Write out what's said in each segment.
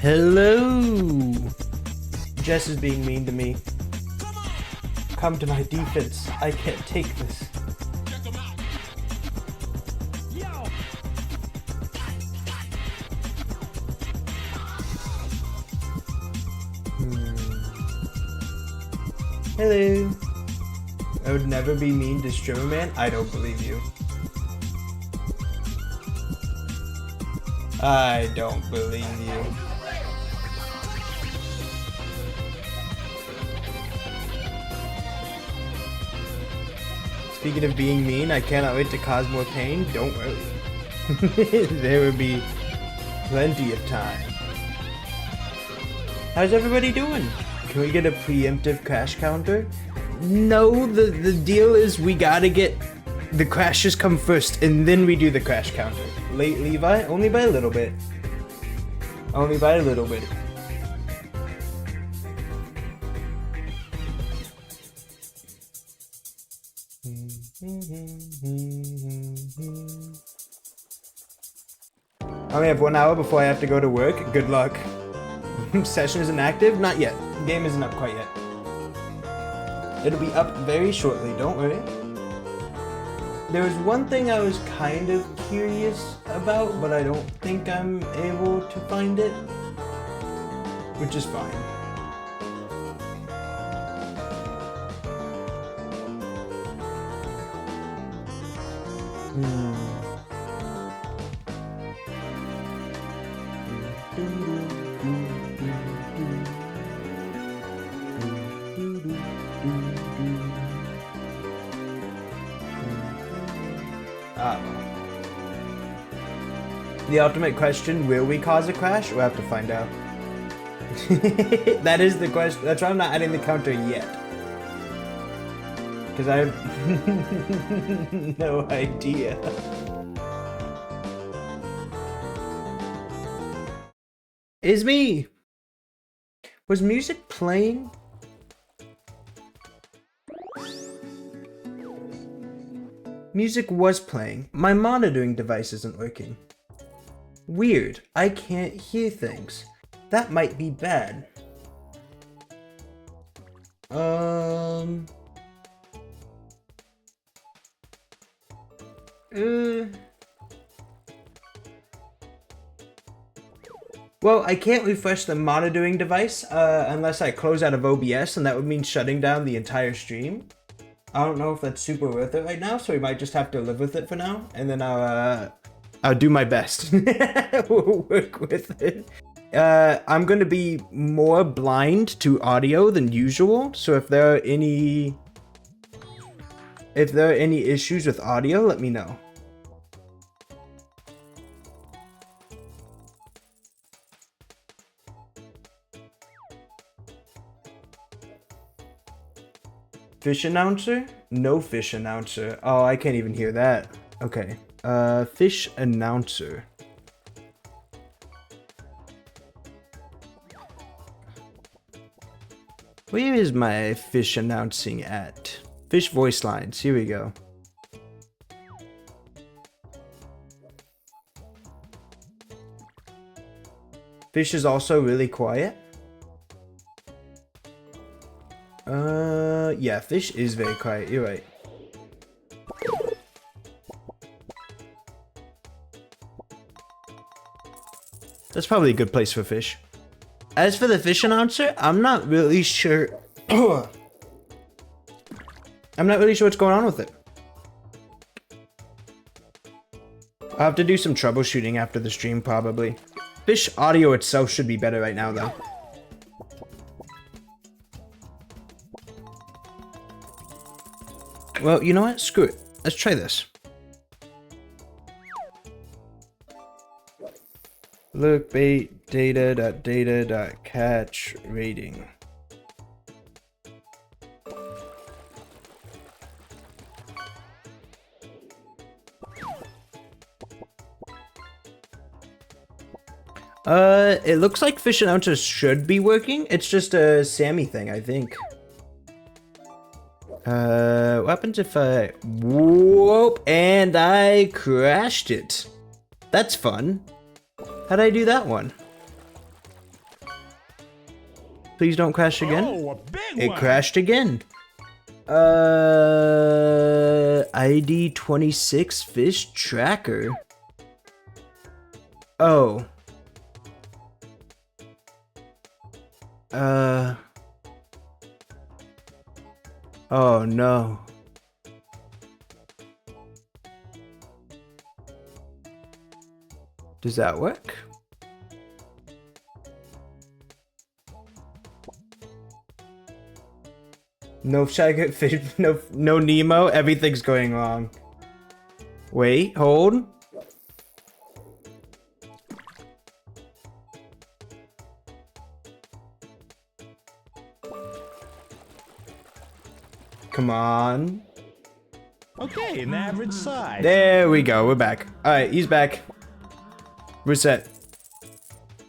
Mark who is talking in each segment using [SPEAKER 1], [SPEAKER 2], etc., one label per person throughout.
[SPEAKER 1] Hello! Jess is being mean to me. Come to my defense. I can't take this. Hello. I would never be mean to Streamer Man. I don't believe you. I don't believe you. Speaking of being mean, I cannot wait to cause more pain. Don't worry. There will be plenty of time. How's everybody doing? Can we get a preemptive crash counter? No, the deal is we gotta get the crashes come first and then we do the crash counter. Late Levi? Only by a little bit. Only by a little bit. I only have 1 hour before I have to go to work. Good luck. Session isn't active? Not yet. Game isn't up quite yet. It'll be up very shortly, don't worry. There was one thing I was kind of curious about, but I don't think I'm able to find it. Which is fine. The ultimate question, will we cause a crash? We'll have to find out. That is the question. That's why I'm not adding the counter yet. Because I have no idea. It's me! Was music playing? Music was playing. My monitoring device isn't working. Weird. I can't hear things. That might be bad. Well, I can't refresh the monitoring device unless I close out of OBS, and that would mean shutting down the entire stream. I don't know if that's super worth it right now, so we might just have to live with it for now, and then I'll do my best. We'll work with it. I'm gonna be more blind to audio than usual, so if there are any issues with audio, let me know. Fish announcer? No fish announcer. Oh, I can't even hear that. Okay. Fish announcer. Where is my fish announcing at? Fish voice lines. Here we go. Fish is also really quiet. Yeah, fish is very quiet. You're right. That's probably a good place for fish. As for the fish announcer, I'm not really sure. I'm not really sure what's going on with it. I'll have to do some troubleshooting after the stream, probably. Fish audio itself should be better right now, though. Well, you know what? Screw it. Let's try this. Look bait data.catch rating. It looks like fish announcers should be working. It's just a Sammy thing, I think. What happens if I... Whoop, and I crashed it. That's fun. How'd I do that one? Please don't crash again.
[SPEAKER 2] Oh, a big
[SPEAKER 1] It
[SPEAKER 2] one.
[SPEAKER 1] crashed again. ID 26 fish tracker. Oh. Oh no. Does that work? No shaggy fish, no Nemo, everything's going wrong. Wait, hold. Come on.
[SPEAKER 2] Okay, an average size.
[SPEAKER 1] There we go, we're back. Alright, he's back. Reset.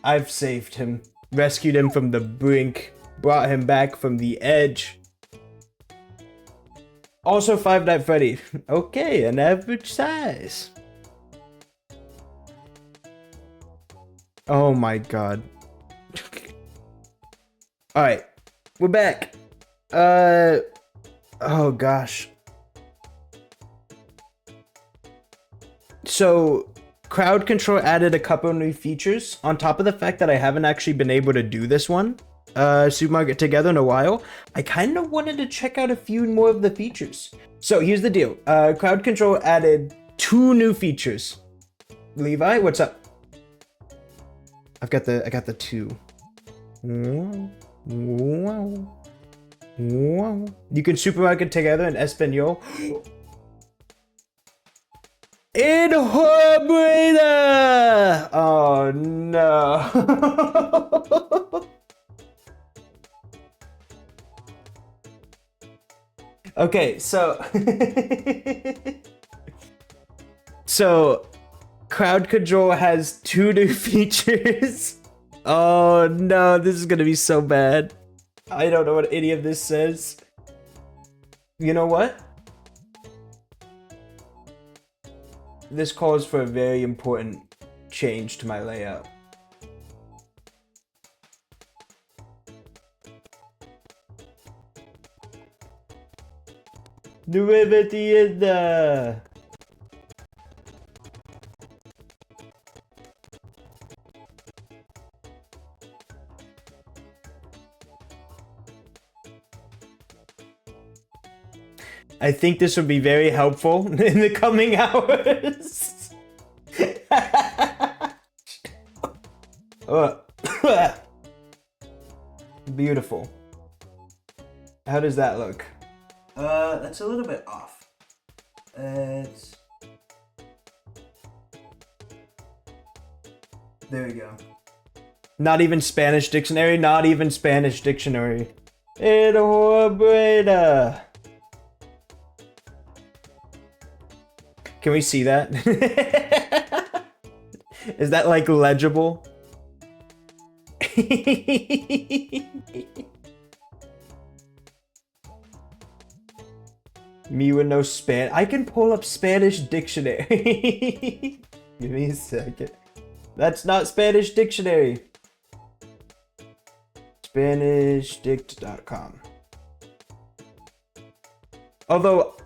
[SPEAKER 1] I've saved him. Rescued him from the brink. Brought him back from the edge. Also, Five Nights at Freddy. Okay, an average size. Oh my god. Alright, we're back. Oh gosh. So, crowd control added a couple new features. On top of the fact that I haven't actually been able to do this one, Supermarket Together in a while, I kind of wanted to check out a few more of the features. So here's the deal. Crowd control added 2 new features. Levi, what's up? I got the 2. You can Supermarket Together in Espanol. In Horbreda! Oh no. Okay, so so crowd control has 2 new features. Oh no, this is gonna be so bad. I don't know what any of this says. You know what? This calls for a very important change to my layout. Derivative. I think this would be very helpful in the coming hours. Beautiful. How does that look? That's a little bit off. It's... There we go. Not even Spanish dictionary, not even Spanish dictionary. Enhorabuena. Can we see that? Is that like legible? Me with no I can pull up Spanish dictionary. Give me a second. That's not Spanish dictionary. SpanishDict.com. Although,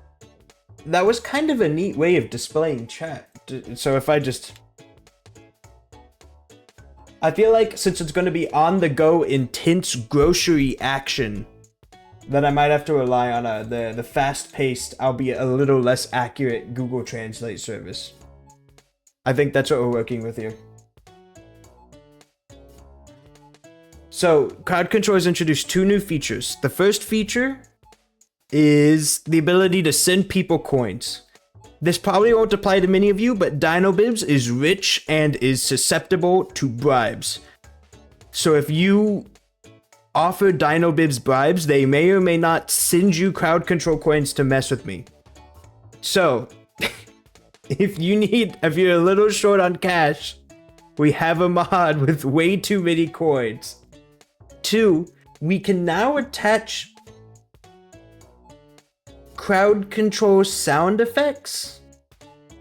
[SPEAKER 1] that was kind of a neat way of displaying chat. So if I just... I feel like since it's going to be on the go intense grocery action, that I might have to rely on the fast-paced, albeit a little less accurate Google Translate service. I think that's what we're working with here. So, Crowd Control has introduced 2 new features. The first feature is the ability to send people coins. This probably won't apply to many of you, but DinoBibs is rich and is susceptible to bribes. So if you offer DinoBibs bribes, they may or may not send you Crowd Control coins to mess with me. So, if you're a little short on cash, we have a mod with way too many coins. 2, we can now attach Crowd Control sound effects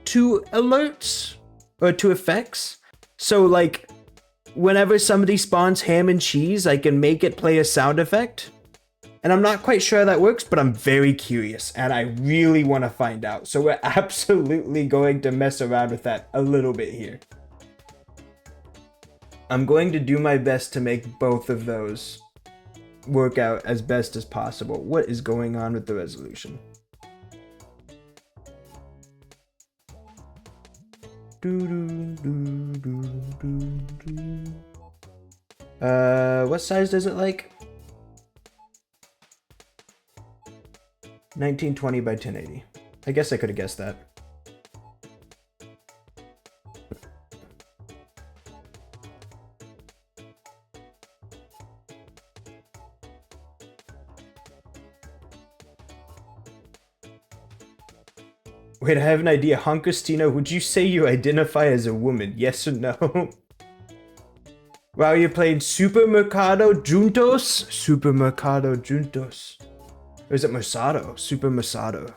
[SPEAKER 1] to alerts or to effects. So like whenever somebody spawns ham and cheese, I can make it play a sound effect. And I'm not quite sure how that works, but I'm very curious and I really want to find out. So we're absolutely going to mess around with that a little bit here. I'm going to do my best to make both of those work out as best as possible. What is going on with the resolution? What size does it like? 1920 by 1080. I guess I could have guessed that. Wait, I have an idea. Honkastino, would you say you identify as a woman? Yes or no? Wow, you're playing Supermercado Juntos? Supermercado Juntos. Or is it Mercado? Super Mercado.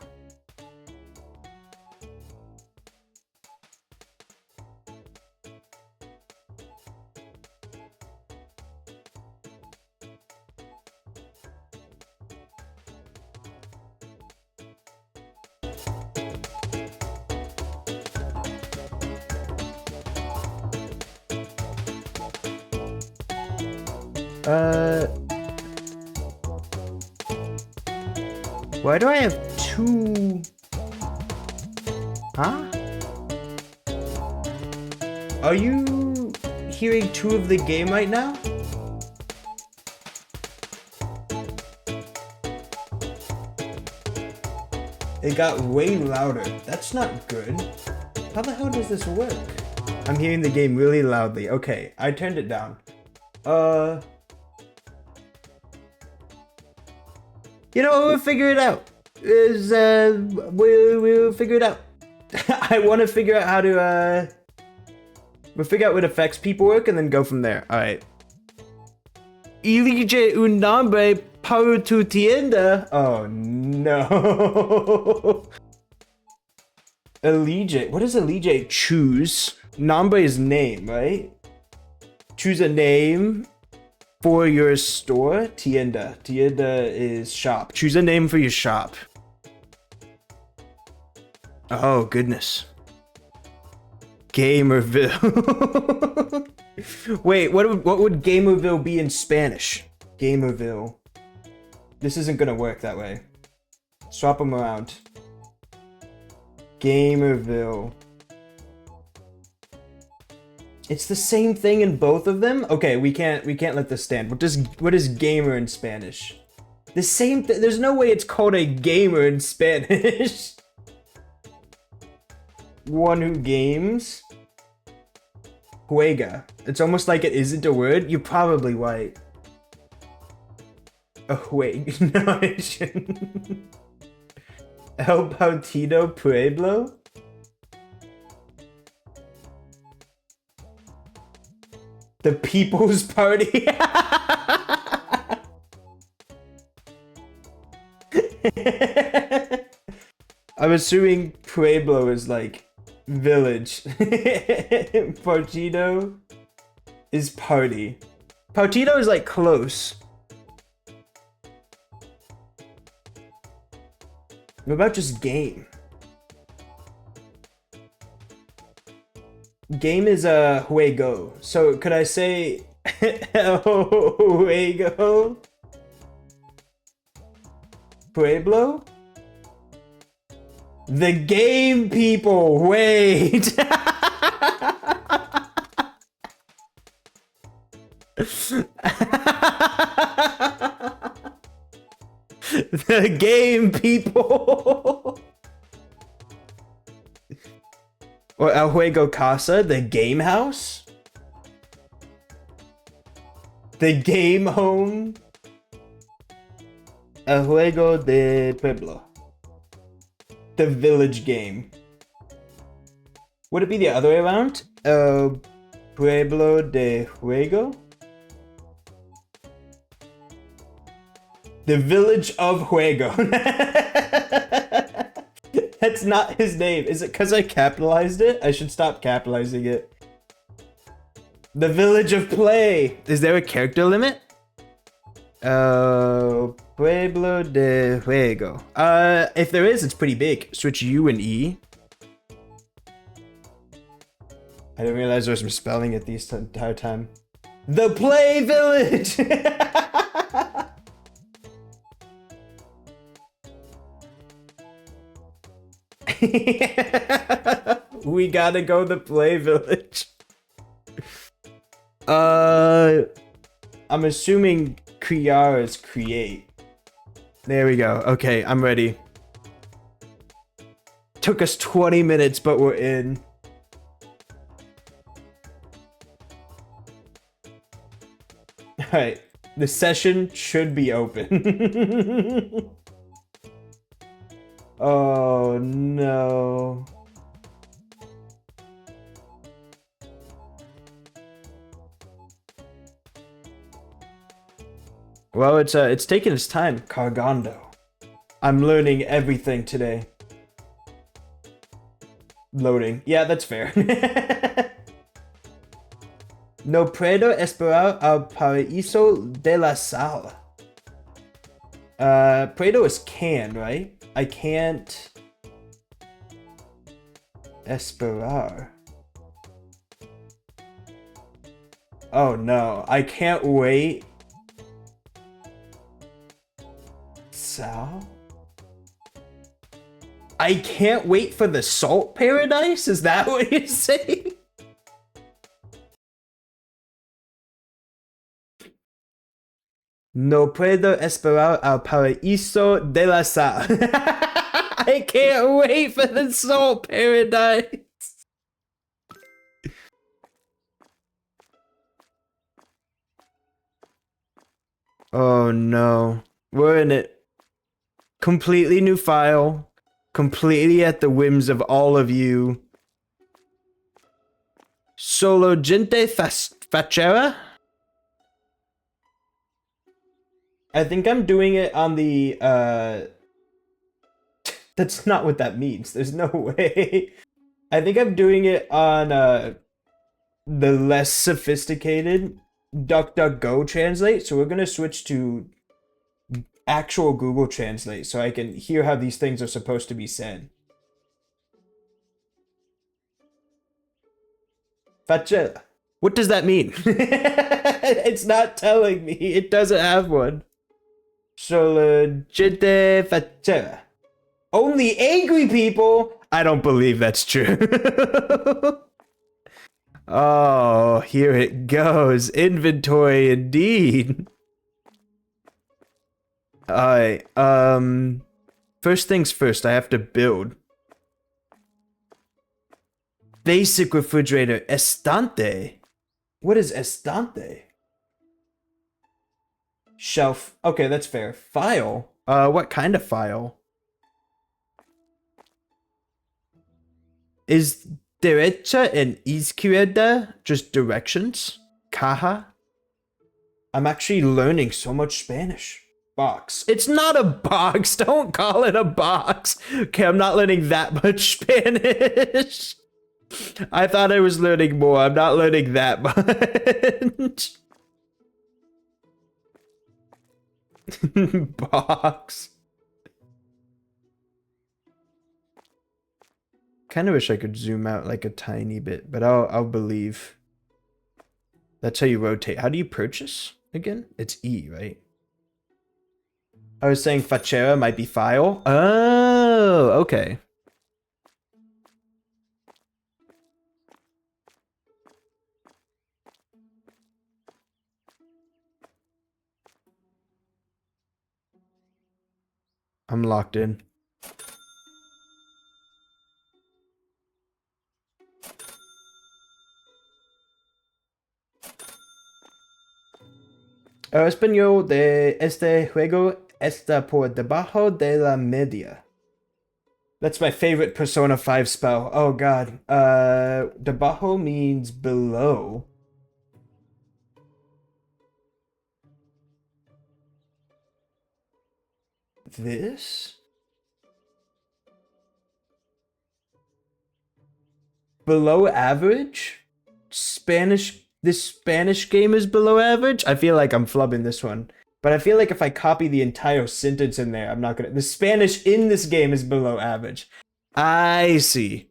[SPEAKER 1] Why do I have 2? Huh? Are you hearing 2 of the game right now? It got way louder. That's not good. How the hell does this work? I'm hearing the game really loudly. Okay, I turned it down. You know, we'll figure it out. We'll figure it out. I want to figure out how to, we'll figure out what effects people work and then go from there. Alright. Elige un nombre para tu tienda. Oh, no. Elige. What does Elige choose? Nombre is name, right? Choose a name for your store. Tienda. Tienda is shop. Choose a name for your shop. Oh, goodness. Gamerville. Wait, what would Gamerville be in Spanish? Gamerville. This isn't gonna work that way. Swap them around. Gamerville. It's the same thing in both of them? Okay, we can't let this stand. What is gamer in Spanish? The same thing. There's no way it's called a gamer in Spanish. One who games. Juega. It's almost like it isn't a word. You're probably right. Oh wait, no, I shouldn't. El Partido Pueblo? The People's Party. I'm assuming Pueblo is like village. Partido is party. Partido is like close. What about just game? Game is a juego. So could I say juego? Pueblo? The game people, wait. The game people. Or El Juego Casa, the game house? The game home? El Juego de Pueblo. The village game. Would it be the other way around? Pueblo de Juego? The village of Juego. That's not his name. Is it because I capitalized it? I should stop capitalizing it. The village of play. Is there a character limit? Pueblo de Juego. If there is, it's pretty big. Switch U and E. I didn't realize I was misspelling it this entire time. The Play Village! We gotta go the Play Village. I'm assuming Criar is create. There we go. Okay, I'm ready. Took us 20 minutes, but we're in. Alright, the session should be open. Oh no. Well, it's taking its time, Cargando. I'm learning everything today. Loading. Yeah, that's fair. No puedo esperar al paraíso de la sal. Puedo is can, right? I can't esperar. Oh no, I can't wait. Sal? I can't wait for the salt paradise? Is that what you're saying? No puedo esperar al paraíso de la sal. I can't wait for the salt paradise. Oh no. We're in it. Completely new file. Completely at the whims of all of you. Solo gente fachera? I think I'm doing it on the, That's not what that means. There's no way. I think I'm doing it on, the less sophisticated DuckDuckGo translate. So we're gonna switch to actual Google Translate so I can hear how these things are supposed to be said. Fachera. What does that mean? It's not telling me. It doesn't have one. Solo gente fachera. Only angry people? I don't believe that's true. Oh, here it goes. Inventory indeed. Alright, first things first, I have to build. Basic refrigerator, estante. What is estante? Shelf. Okay, that's fair. File. What kind of file? Is derecha and izquierda just directions? Caja. I'm actually learning so much Spanish. Box. It's not a box. Don't call it a box. Okay, I'm not learning that much Spanish. I thought I was learning more. I'm not learning that much. Box. Kind of wish I could zoom out like a tiny bit, but I'll believe. That's how you rotate. How do you purchase again? It's E, right? I was saying fachera might be file. Oh, okay. I'm locked in. Español de este juego está por debajo de la media. That's my favorite Persona 5 spell. Oh god. Debajo means below. This? Below average? This Spanish game is below average? I feel like I'm flubbing this one. But I feel like if I copy the entire sentence in there, I'm not gonna... The Spanish in this game is below average. I see.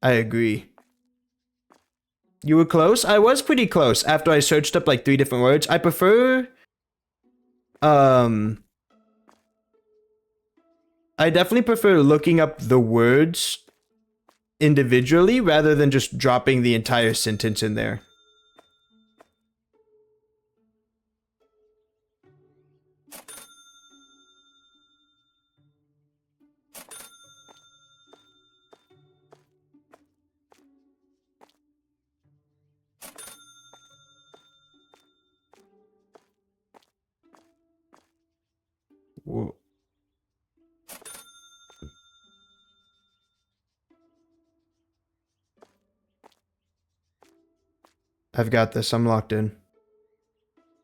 [SPEAKER 1] I agree. You were close? I was pretty close after I searched up like 3 different words. I prefer... I definitely prefer looking up the words individually rather than just dropping the entire sentence in there. Whoa. I've got this. I'm locked in.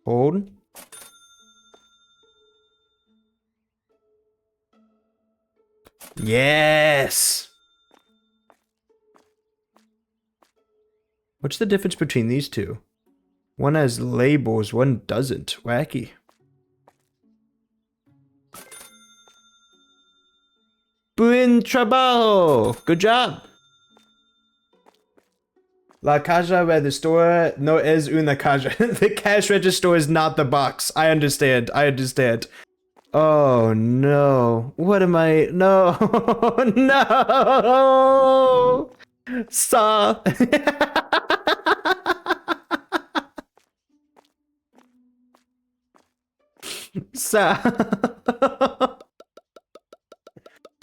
[SPEAKER 1] Hold. Yes! What's the difference between these two? One has labels, one doesn't. Wacky. Buen trabajo! Good job! La caja registradora no es una caja. The cash register is not the box. I understand. I understand. Oh no. What am I? No. No. Stop. Stop.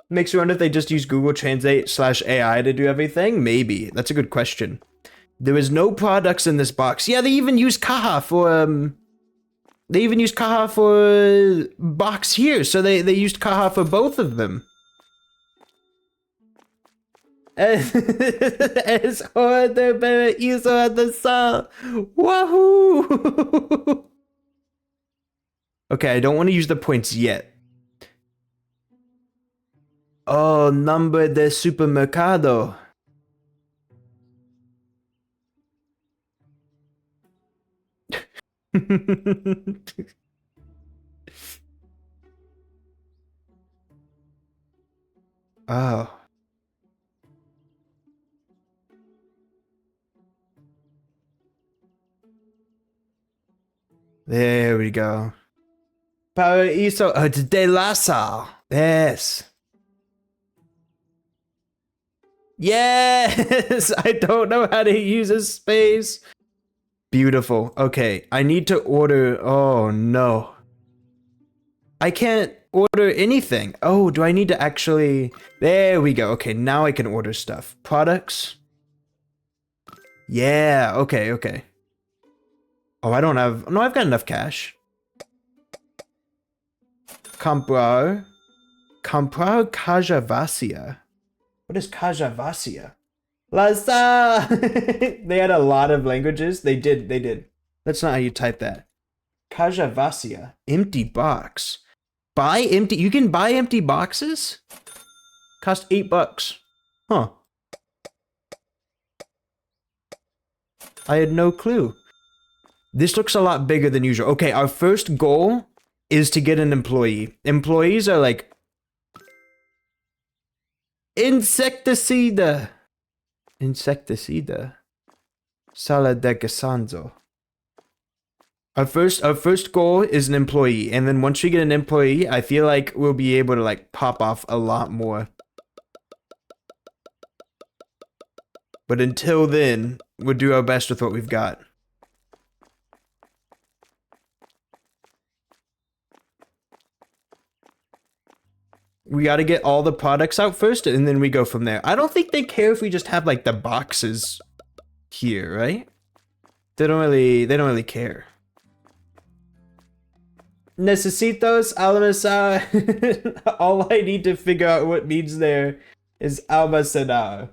[SPEAKER 1] Makes you wonder if they just use Google Translate / AI to do everything? Maybe. That's a good question. There is no products in this box. Yeah, they even use Caja for, they even used Caja for box here, so they used Caja for both of them. Es hora de hizo the sal. Wahoo! Okay, I don't want to use the points yet. Oh, number de supermercado. Oh. There we go. Paraíso de la Sal. Yes. Yes! I don't know how to use a space. Beautiful. Okay, I need to order... Oh, no. I can't order anything. Oh, do I need to actually... There we go. Okay, now I can order stuff. Products. Yeah, okay, okay. Oh, I don't have... No, I've got enough cash. Comprar. Comprar caja vacía. What is Kajavasia? Lasa! They had a lot of languages. They did. That's not how you type that. Kajavasia. Empty box. Buy empty. You can buy empty boxes? Cost $8. Huh. I had no clue. This looks a lot bigger than usual. Okay, our first goal is to get an employee. Employees are like insecticida. Insecticida. Sala de Gasanzo. Our first goal is an employee, and then once we get an employee, I feel like we'll be able to like pop off a lot more. But until then, we'll do our best with what we've got. We got to get all the products out first, and then we go from there. I don't think they care if we just have like the boxes here, right? They don't really care. Necesitos almacenar. All I need to figure out what means there is almacenar.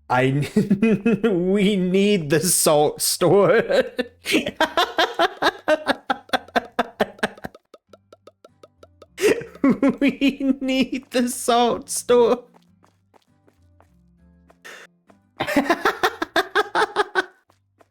[SPEAKER 1] We need the salt store. We need the salt store.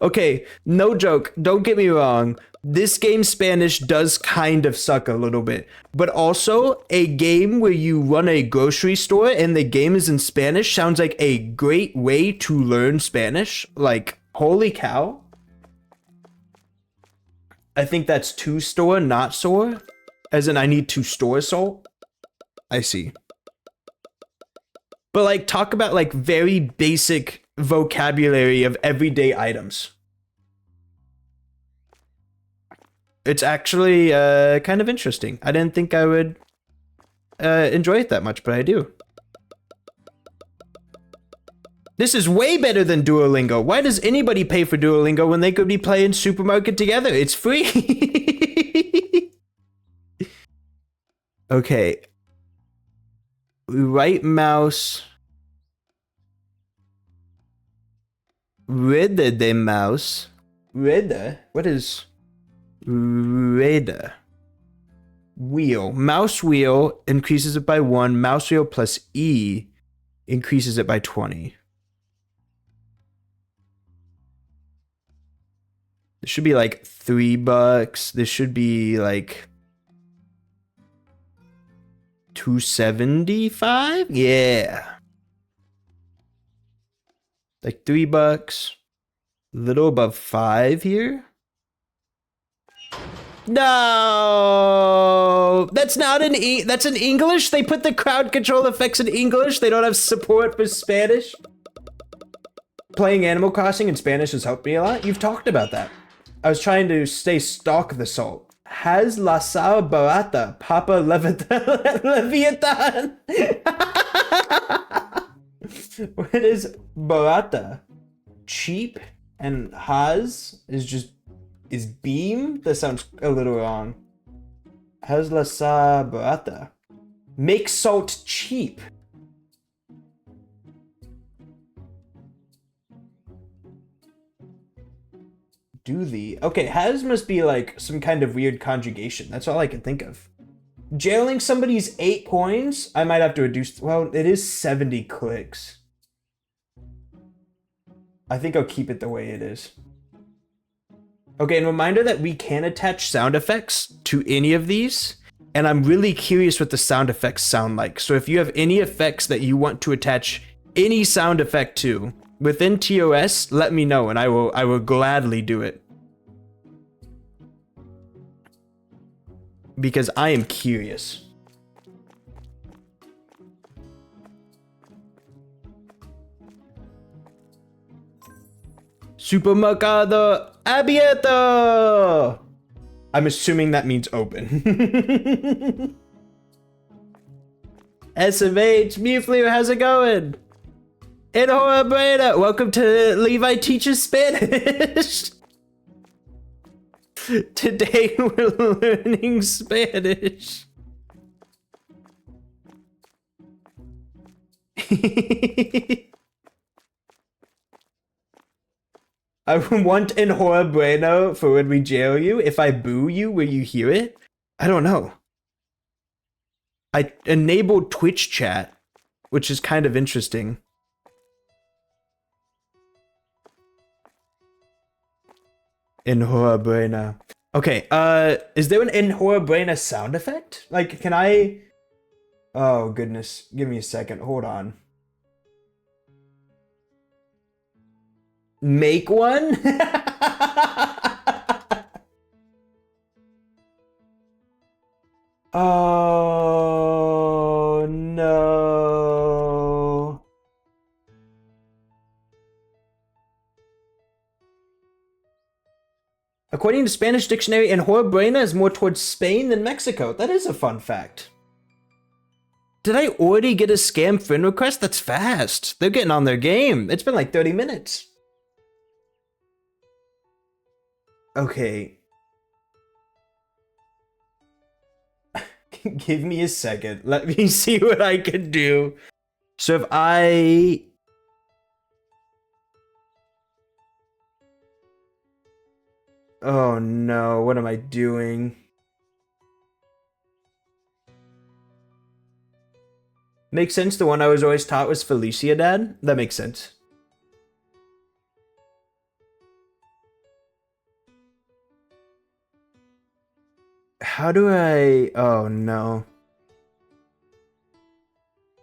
[SPEAKER 1] Okay, no joke. Don't get me wrong. This game's Spanish does kind of suck a little bit, but also a game where you run a grocery store and the game is in Spanish sounds like a great way to learn Spanish. Like, holy cow. I think that's to store, not soar. As in, I need to store salt. I see. But like, talk about like very basic vocabulary of everyday items. It's actually kind of interesting. I didn't think I would enjoy it that much, but I do. This is way better than Duolingo. Why does anybody pay for Duolingo when they could be playing Supermarket together? It's free. Okay. Right mouse. Reda de mouse. Reda? What is Reda? Wheel. Mouse wheel increases it by 1. Mouse wheel plus E increases it by 20. This should be like $3. This should be like 275. Yeah, like $3. Little above 5 here. No, that's not in that's in English. They put the crowd control effects in English. They don't have support for Spanish. Playing Animal Crossing in Spanish has helped me a lot. You've talked about that. I was trying to stock the salt. Has la sal barata Papa Leviathan? What is barata? Cheap, and has is beam? That sounds a little wrong. Has la sal barata? Make salt cheap. Do the okay, has must be like some kind of weird conjugation. That's all I can think of. Jailing somebody's 8 coins. I might have to reduce. Well, it is 70 clicks. I think I'll keep it the way it is. Okay, and reminder that we can attach sound effects to any of these, and I'm really curious what the sound effects sound like. So if you have any effects that you want to attach any sound effect to within TOS, let me know and I will gladly do it. Because I am curious. Supermercado abierto! I'm assuming that means open. SMH, Mewfleer, how's it going? Enhorabuena! Welcome to Levi Teaches Spanish! Today we're learning Spanish. I want in horror bueno for when we jail you. If I boo you, will you hear it? I don't know. I enabled Twitch chat, which is kind of interesting. In horror buena. Okay, is there an in horror buena sound effect? Like, can I... Oh, goodness. Give me a second. Hold on. Make one? Oh, no. According to Spanish dictionary, en Buena is more towards Spain than Mexico. That is a fun fact. Did I already get a scam friend request? That's fast. They're getting on their game. It's been like 30 minutes. Okay. Give me a second. Let me see what I can do. So if I... Oh no, what am I doing? Makes sense, the one I was always taught was Felicia Dad? That makes sense. How do I... Oh no.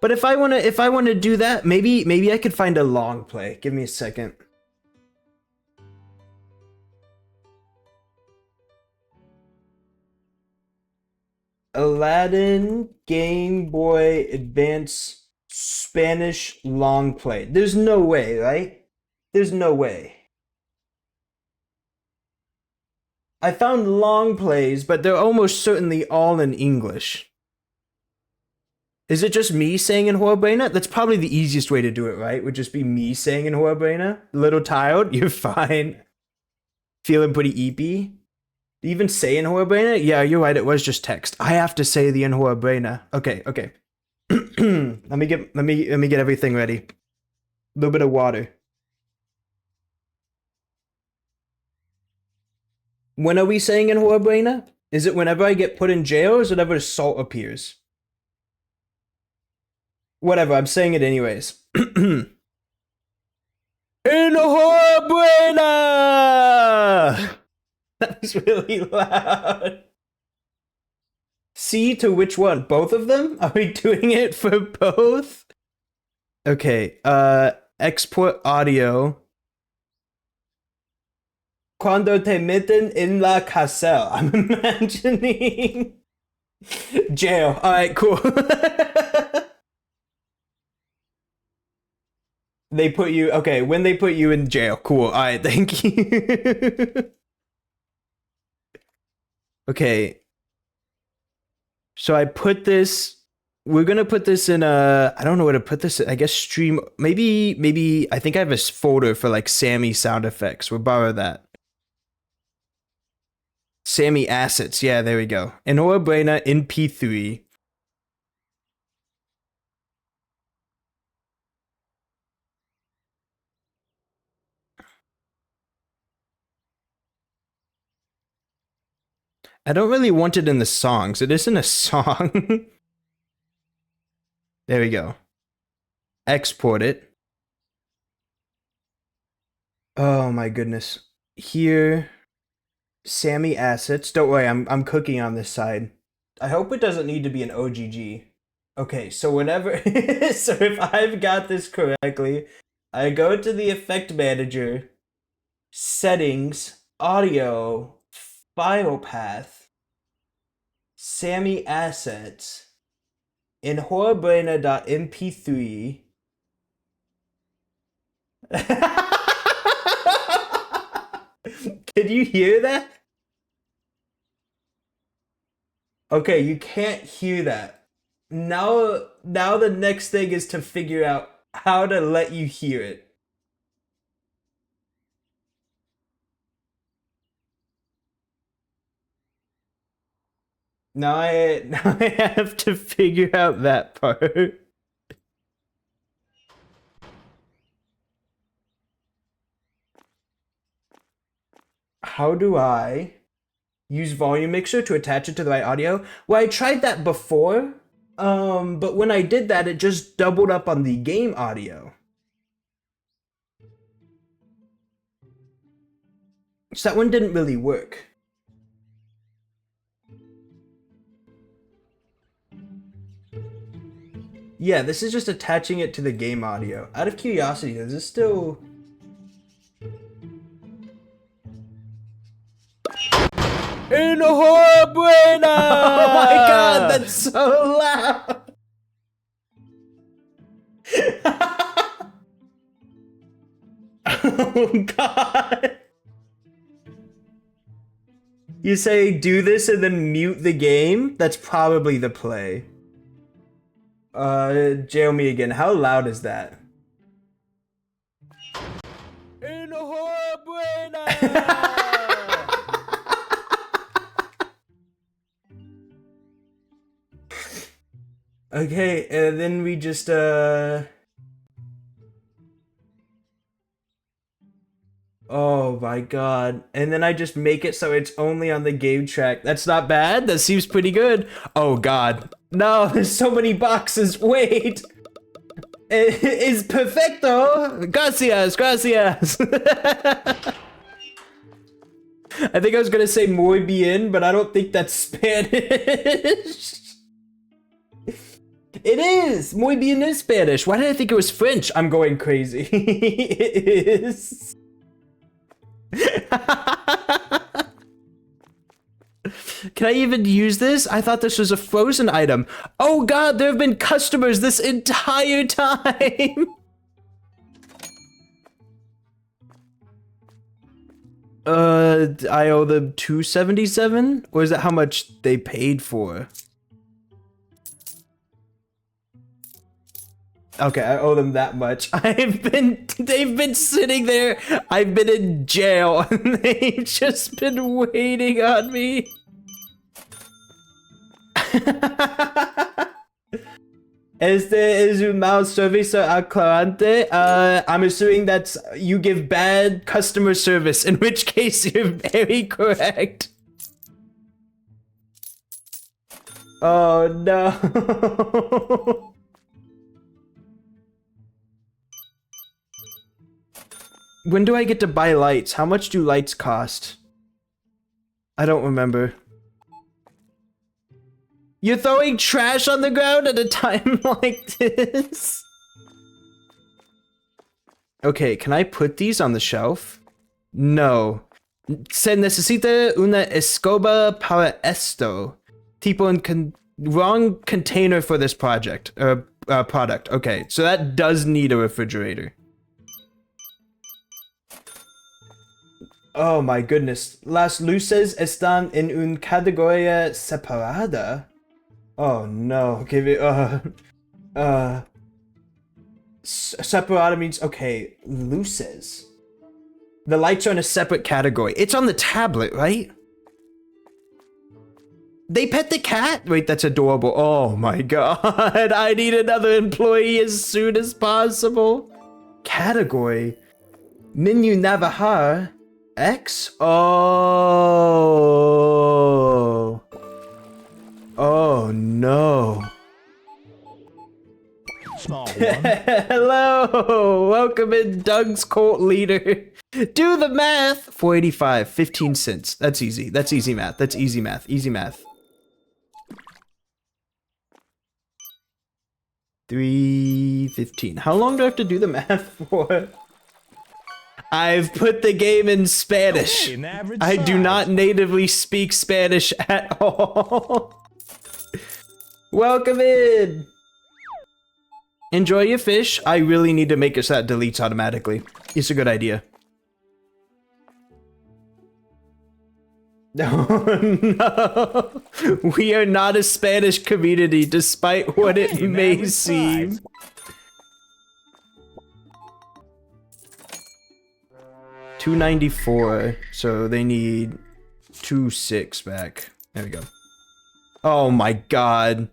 [SPEAKER 1] But if I wanna do that, maybe I could find a long play. Give me a second. Aladdin Game Boy Advance Spanish long play. There's no way, right? There's no way. I found long plays, but they're almost certainly all in English. Is it just me saying in Huabuena? That's probably the easiest way to do it, right? Would just be me saying in Huabuena. Little tired, you're fine. Feeling pretty eepy. Even say in Huabuena? Yeah, you're right. It was just text. I have to say the in Huabuena. Okay, okay. let me get everything ready. A little bit of water. When are we saying in Huabuena? Is it whenever I get put in jail, or is it whenever salt appears? Whatever, I'm saying it anyways. In Huabuena! That was really loud. C to which one? Both of them? Are we doing it for both? Okay, export audio. Cuando te meten en la cárcel. I'm imagining jail. Alright, cool. They put you, okay, when they put you in jail. Cool. Alright, thank you. Okay. So I put this, we're gonna put this in a, I don't know where to put this, I guess stream, maybe, I think I have a folder for like Sammy sound effects. We'll borrow that. Sammy assets, yeah, there we go. Enhorabuena in P3. I don't really want it in the songs. It isn't a song. There we go. Export it. Oh my goodness. Here, Sammy assets. Don't worry, I'm cooking on this side. I hope it doesn't need to be an OGG. Okay, so whenever so if I've got this correctly, I go to the effect manager, settings, audio, file path, Sammy assets, in horrorbuena.mp3. Can you hear that? Okay, you can't hear that. Now the next thing is to figure out how to let you hear it. Now I now I have to figure out that part. how do I use volume mixer to attach it to the right audio? Well, I tried that before, but when I did that, it just doubled up on the game audio. So that one didn't really work. Yeah, this is just attaching it to the game audio. Out of curiosity, does this still...
[SPEAKER 2] Enhorabuena!
[SPEAKER 1] Oh my god, that's so loud! Oh god! You say do this and then mute the game? That's probably the play. Jail me again. How loud is that?
[SPEAKER 2] Enhorabuena!
[SPEAKER 1] Okay, and then we just, oh my god. And then I just make it so it's only on the game track. That's not bad. That seems pretty good. Oh god. No, there's so many boxes. Wait. It's perfecto. Gracias, gracias. I think I was gonna say muy bien, but I don't think that's Spanish. It is! Muy bien is Spanish. Why did I think it was French? I'm going crazy. It is. Can I even use this? I thought this was a frozen item. Oh god, there have been customers this entire time! I owe them $277? Or is that how much they paid for? Okay, I owe them that much. they've been sitting there. I've been in jail and they've just been waiting on me. Es un mal servicio al cliente. I'm assuming that's you give bad customer service, in which case you're very correct. Oh no. When do I get to buy lights? How much do lights cost? I don't remember. You're throwing trash on the ground at a time like this? Okay, can I put these on the shelf? No. Se necesita una escoba para esto. Tipo wrong container for this project. Product. Okay, so that does need a refrigerator. Oh my goodness. Las luces están en una categoría separada. Oh no. Okay, separada means, okay, luces. The lights are in a separate category. It's on the tablet, right? They pet the cat? Wait, that's adorable. Oh my god. I need another employee as soon as possible. Category. Menu Navajar. X? Oh. Oh no.
[SPEAKER 2] Small one.
[SPEAKER 1] Hello. Welcome in, Doug's cult leader. Do the math. 485, 15 cents. That's easy. That's easy math. That's easy math. Easy math. 315. How long do I have to do the math for? I've put the game in Spanish.
[SPEAKER 2] Okay,
[SPEAKER 1] I do not natively speak Spanish at all. Welcome in. Enjoy your fish. I really need to make it so that deletes automatically. It's a good idea. No, no. We are not a Spanish community, despite what it may seem. $294, so they need 26 back. There we go. Oh my god.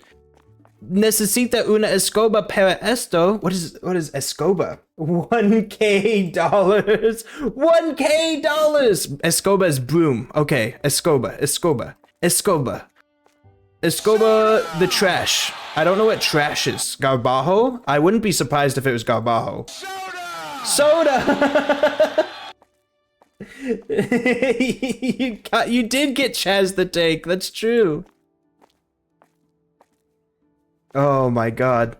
[SPEAKER 1] Necesita una escoba para esto. What is escoba? $1K. $1K. Escoba is broom. Okay, escoba. Escoba the trash. I don't know what trash is. Garbajo? I wouldn't be surprised if it was garbajo. Soda! you did get Chaz the Tank. That's true. Oh my god.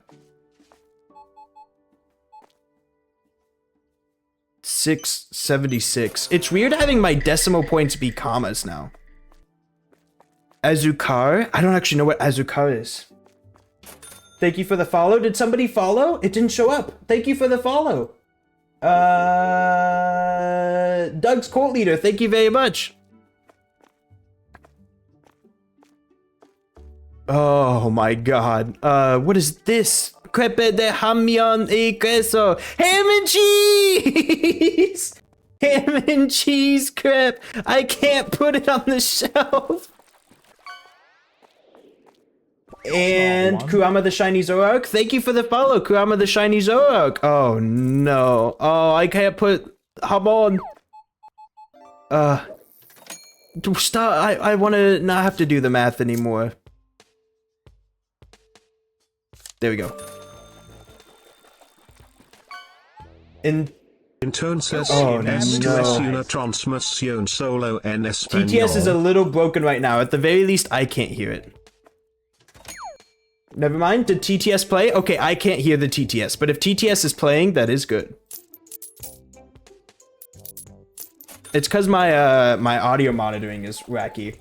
[SPEAKER 1] 676. It's weird having my decimal points be commas now. Azukar? I don't actually know what Azukar is. Thank you for the follow. Did somebody follow? It didn't show up. Thank you for the follow. Doug's Cult Leader, thank you very much. Oh my god. What is this? Crepe de jamón y queso. Ham and cheese! Ham and cheese crepe. I can't put it on the shelf. And Kurama the Shiny Zoroark, thank you for the follow, Kurama the Shiny Zoroark. Oh no. Oh, I can't put jamón. Stop. I want to not have to do the math anymore. There we go.
[SPEAKER 3] Entonces,
[SPEAKER 1] oh,
[SPEAKER 3] es
[SPEAKER 1] no.
[SPEAKER 3] una transmisión solo en español.
[SPEAKER 1] TTS is a little broken right now. At the very least, I can't hear it. Never mind. Did TTS play? Okay, I can't hear the TTS, but if TTS is playing, that is good. It's because my my audio monitoring is wacky.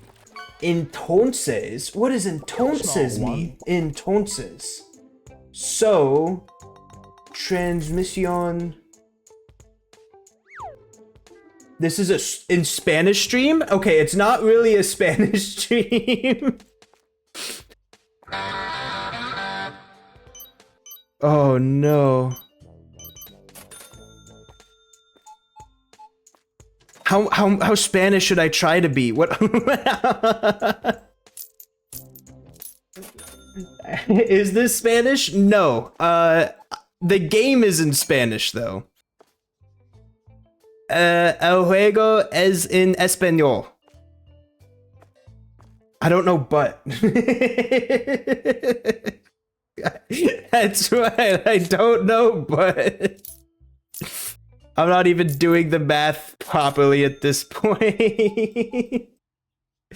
[SPEAKER 1] Entonces, what does entonces mean? Entonces. So, transmisión. This is in Spanish stream? Okay, it's not really a Spanish stream. Oh no. How Spanish should I try to be? What is this Spanish? No. The game is in Spanish though. El juego es en español. I don't know, but that's right. I don't know, but I'm not even doing the math properly at this point.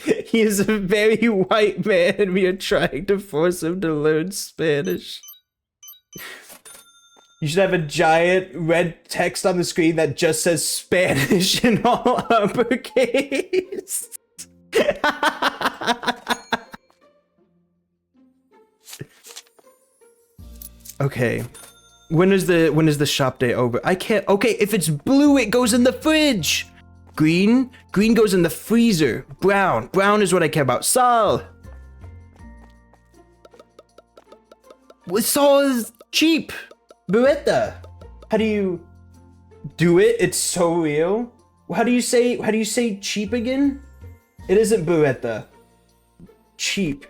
[SPEAKER 1] He is a very white man, and we are trying to force him to learn Spanish. You should have a giant red text on the screen that just says Spanish in all uppercase. Okay. When is the shop day over? I can't. Okay, if it's blue, it goes in the fridge. Green goes in the freezer. Brown is what I care about. Sal. Sal is cheap. Burretta. How do you do it? It's so real. How do you say cheap again? It isn't burretta. Cheap.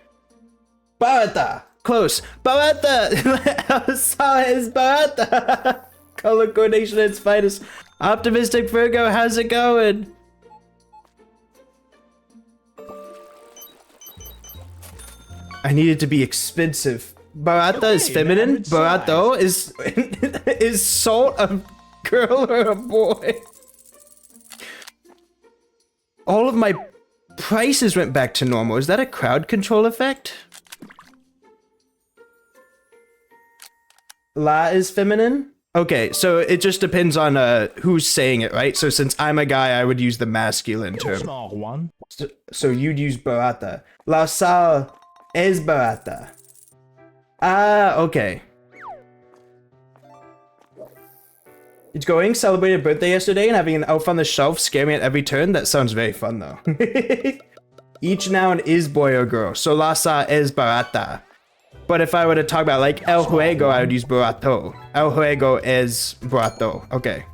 [SPEAKER 1] Barata. Close. Barata. Sal is barata. Color coordination at its finest. Optimistic Virgo, how's it going? I need it to be expensive. Barata is feminine. Barato is salt a girl or a boy? All of my prices went back to normal. Is that a crowd control effect? La is feminine? Okay, so it just depends on who's saying it, right? So since I'm a guy, I would use the masculine term. So you'd use barata. La sal es barata. Ah, okay. It's going, celebrated birthday yesterday and having an elf on the shelf scare me at every turn. That sounds very fun though. Each noun is boy or girl. So la sa es barata. But if I were to talk about like el juego, I would use barato. El juego es barato. Okay.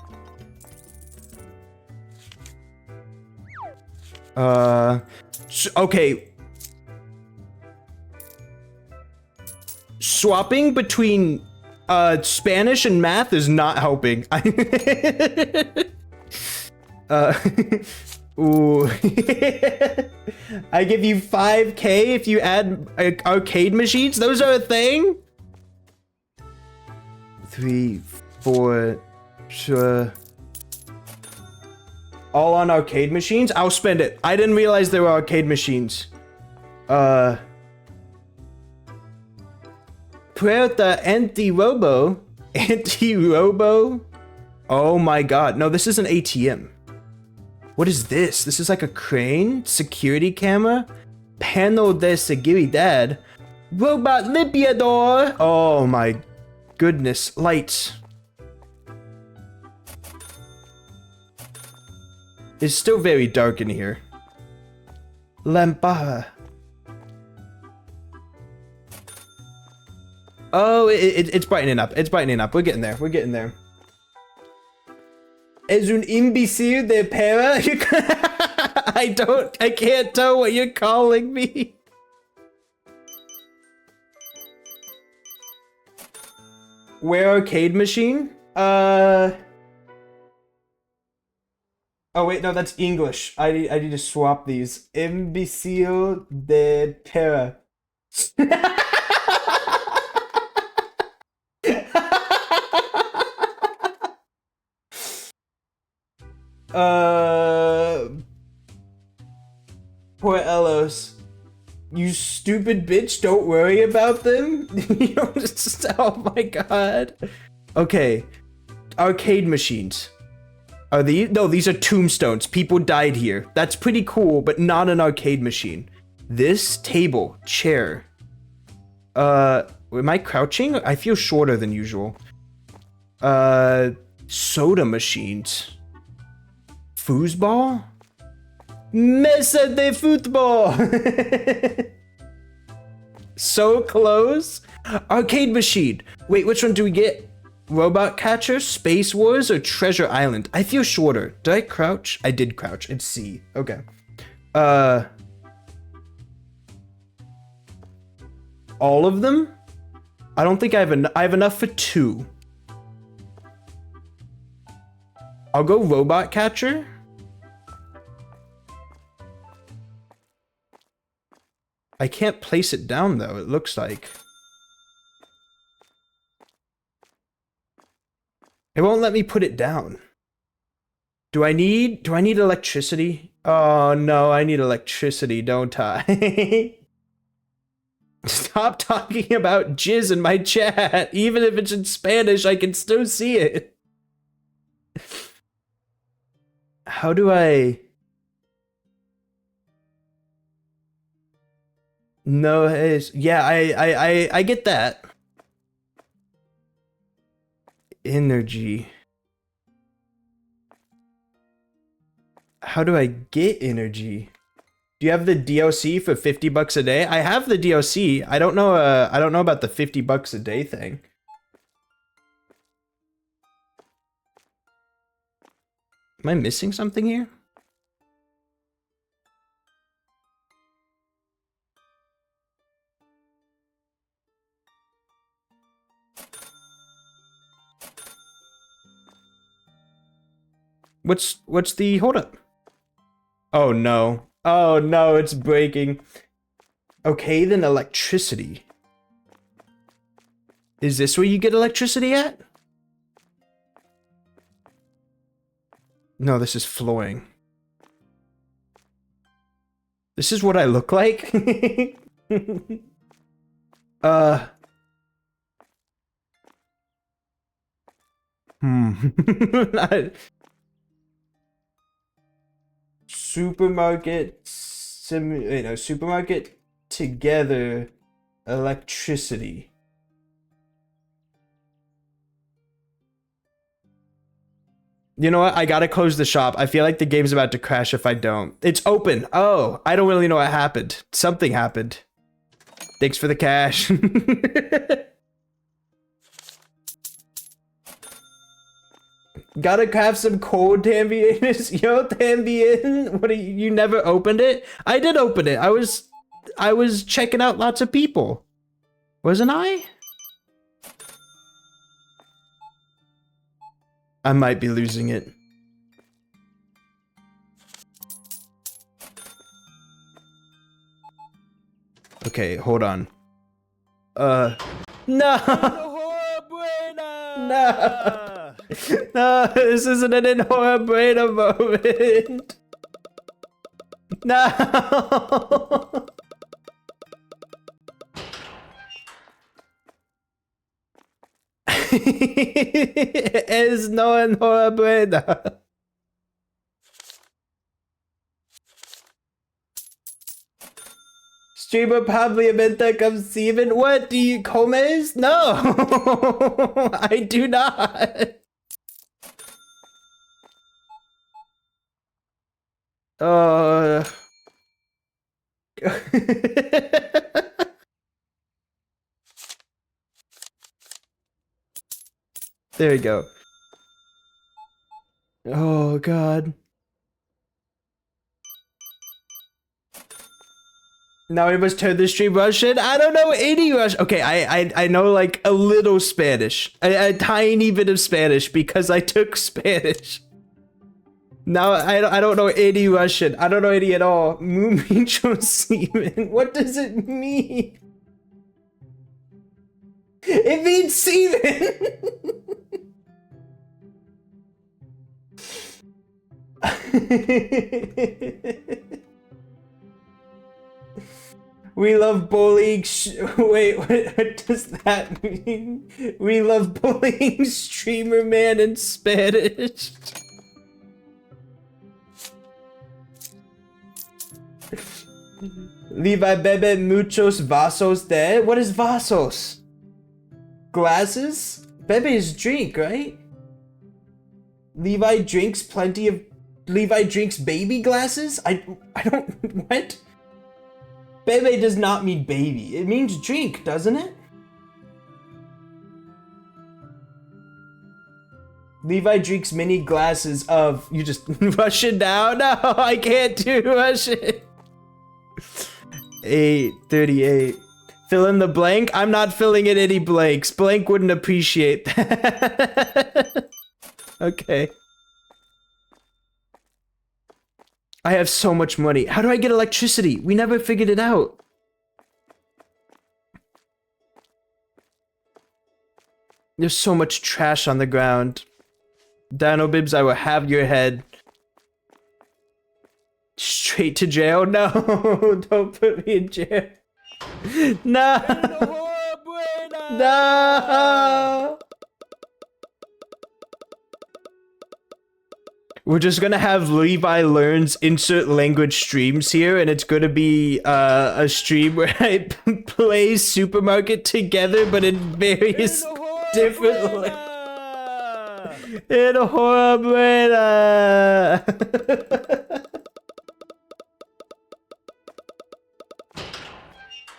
[SPEAKER 1] Okay. swapping between Spanish and math is not helping. Ooh. I give you 5K if you add arcade machines. Those are a thing. 3, 4, sure. All on arcade machines? I'll spend it. I didn't realize there were arcade machines. Puerta anti-robo? Anti-robo? Oh my god. No, this is an ATM. What is this? This is like a crane? Security camera? Panel de seguridad? Robot limpiador? Oh my goodness. Lights. It's still very dark in here. Lampara. Oh, it's brightening up. It's brightening up. We're getting there. We're getting there. Es un imbécil de pera? I can't tell what you're calling me. Where arcade machine? Oh wait, no, that's English. I need to swap these. Imbécil de pera. Poor Elos. You stupid bitch, don't worry about them. You don't just, oh my god. Okay. Arcade machines. Are these? No, these are tombstones. People died here. That's pretty cool, but not an arcade machine. This table, chair. Am I crouching? I feel shorter than usual. Soda machines. Foosball? Mesa de football! So close. Arcade machine. Wait, which one do we get? Robot Catcher, Space Wars, or Treasure Island? I feel shorter. Did I crouch? I did crouch. It's C. Okay. All of them? I don't think I have enough for 2. I'll go Robot Catcher. I can't place it down though, it looks like. It won't let me put it down. Do I need electricity? Oh no, I need electricity, don't I? Stop talking about jizz in my chat. Even if it's in Spanish, I can still see it. How do I... No, it's... Yeah, I get that. Energy. How do I get energy? Do you have the DLC for 50 bucks a day? I have the DLC. I don't know about the 50 bucks a day thing. Am I missing something here? What's the hold up? Oh no. Oh no, it's breaking. Okay, then electricity. Is this where you get electricity at? No, this is flooring. This is what I look like? Supermarket together electricity. You know what? I gotta close the shop. I feel like the game's about to crash if I don't. It's open. Oh, I don't really know what happened. Something happened. Thanks for the cash. Gotta have some cold Tambien. Yo, Tambien. What are you never opened it? I did open it. I was checking out lots of people. Wasn't I? I might be losing it. Okay, hold on. No! No! No, this isn't an Enhorabuena moment. No! Es no Enhorabuena. Streamer Pabliamenta comes Steven. What do you Comes? No, I do not. There we go. Oh God. Now we must turn the stream Russian. I don't know any Russian. Okay, I know like a little Spanish, a tiny bit of Spanish because I took Spanish. Now I don't know any Russian. I don't know any at all. Mumicho semen. What does it mean? It means semen. We love bullying. Wait, what does that mean? We love bullying streamer man in Spanish. Levi bebe muchos vasos de. What is vasos? Glasses? Bebe is drink, right? Levi drinks plenty of. Levi drinks baby glasses? I don't. What? Bebe does not mean baby. It means drink, doesn't it? Levi drinks many glasses of. You just Russian now? No, I can't do Russian. 8:38. Fill in the blank? I'm not filling in any blanks. Blank wouldn't appreciate that. Okay. I have so much money. How do I get electricity? We never figured it out. There's so much trash on the ground. Dino Bibs, I will have your head. Straight to jail? No, don't put me in jail. No. No. We're just gonna have Levi Learns insert language streams here, and it's gonna be a stream where I play Supermarket together, but in various different ways. Enhorabuena!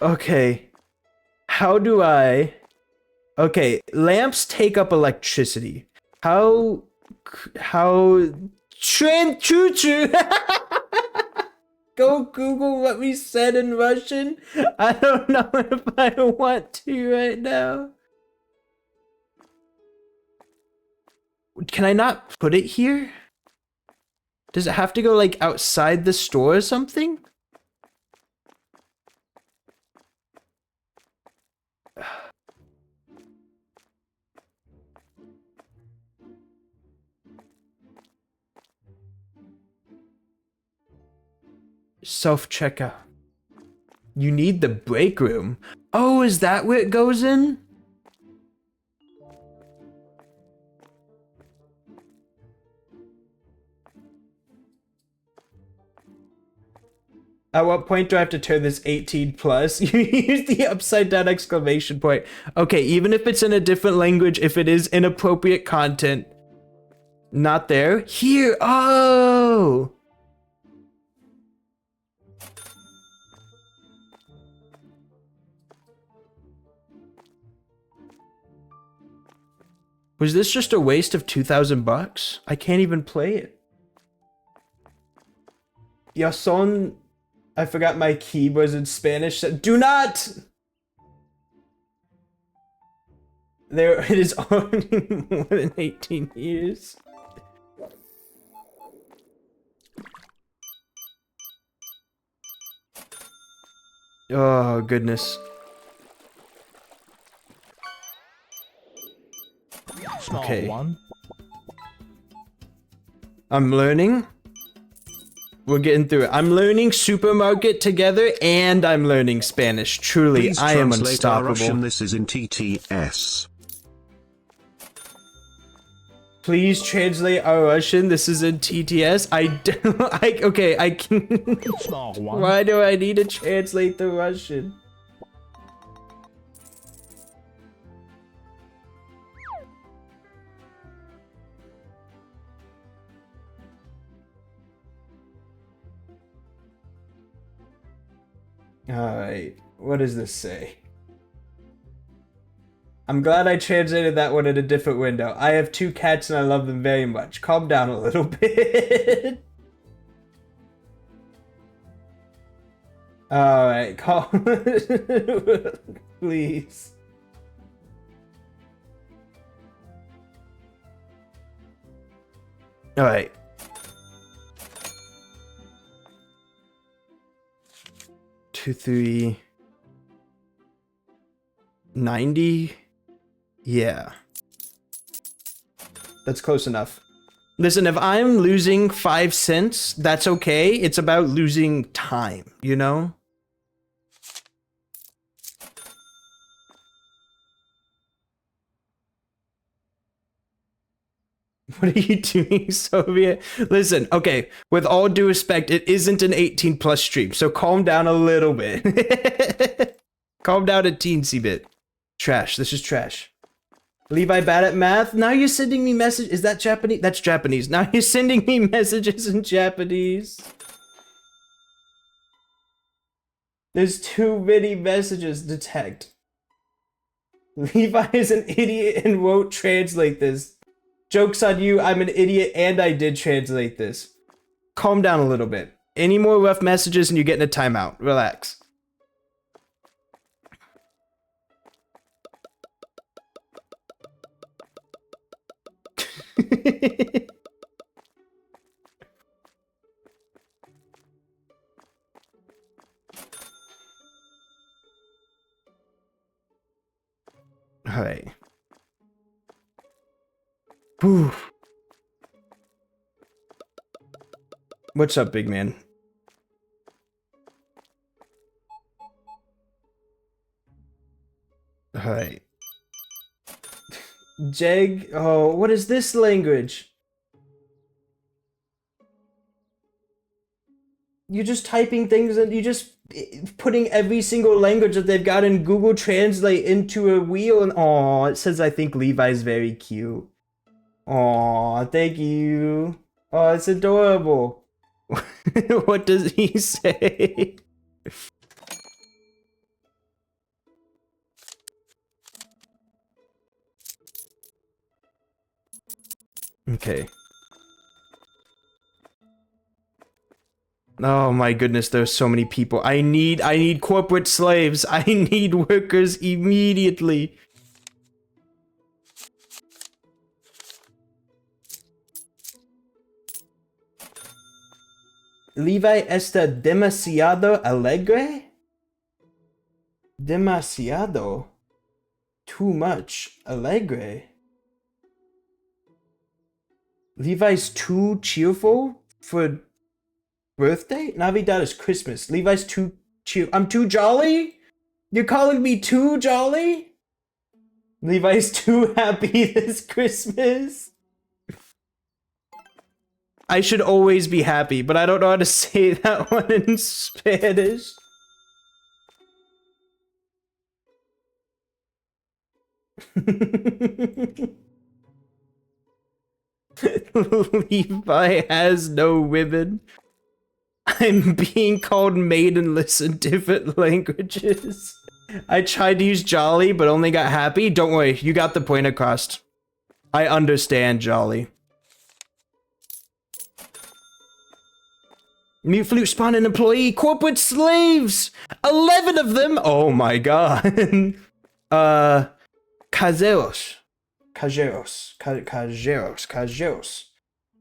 [SPEAKER 1] Okay. How do I... Okay, lamps take up electricity. How... Train choo-choo! Go Google what we said in Russian. I don't know if I want to right now. Can I not put it here? Does it have to go like outside the store or something? Self-checkout. You need the break room. Oh, is that where it goes in? At what point do I have to turn this 18 plus? You use the upside down exclamation point. Okay, even if it's in a different language, if it is inappropriate content. Not there. Here. Oh. Was this just a waste of 2,000 bucks? I can't even play it. Ya son... I forgot my key was in Spanish. Do not! There, it is already more than 18 years. Oh, goodness.
[SPEAKER 2] Small
[SPEAKER 1] Okay.
[SPEAKER 2] one.
[SPEAKER 1] I'm learning. We're getting through it. I'm learning supermarket together, and I'm learning Spanish. Truly,
[SPEAKER 3] Please
[SPEAKER 1] I am
[SPEAKER 3] translate our Russian.
[SPEAKER 1] unstoppable.
[SPEAKER 3] This is in TTS.
[SPEAKER 1] Please translate our Russian. This is in TTS. Okay, I can.
[SPEAKER 2] Small one.
[SPEAKER 1] Why do I need to translate the Russian? Alright, what does this say? I'm glad I translated that one in a different window. I have 2 cats and I love them very much. Calm down a little bit. Alright, calm. Please. Alright. Two, 3, 90. Yeah. That's close enough. Listen, if I'm losing 5 cents, that's okay. It's about losing time, you know? What are you doing, Soviet? Listen, okay, with all due respect, it isn't an 18 plus stream, so calm down a little bit. Calm down a teensy bit. Trash, this is trash. Levi bad at math? Now you're sending me messages. Is that Japanese? That's Japanese. Now you're sending me messages in Japanese. There's too many messages. Detect. Levi is an idiot and won't translate this. Joke's on you, I'm an idiot and I did translate this. Calm down a little bit. Any more rough messages and you're getting a timeout. Relax. Alright. Whew. What's up, big man? Alright. Jeg, oh, what is this language? You're just typing things and you just putting every single language that they've got in Google Translate into a wheel and oh, it says I think Levi's very cute. Oh, thank you. Oh, it's adorable. What does he say? Okay. Oh my goodness, there's so many people. I need corporate slaves. I need workers immediately. Levi está demasiado alegre? Demasiado. Too much alegre. Levi's too cheerful for birthday? Navidad is Christmas. Levi's too cheer. I'm too jolly? You're calling me too jolly? Levi's too happy this Christmas? I should always be happy, but I don't know how to say that one in Spanish. Levi has no women. I'm being called maidenless in different languages. I tried to use jolly, but only got happy. Don't worry, you got the point across. I understand jolly. Mute flute spawn an employee. Corporate slaves! 11 of them! Oh my god. Caseros. Cajeros. Cajeros. Cajeros.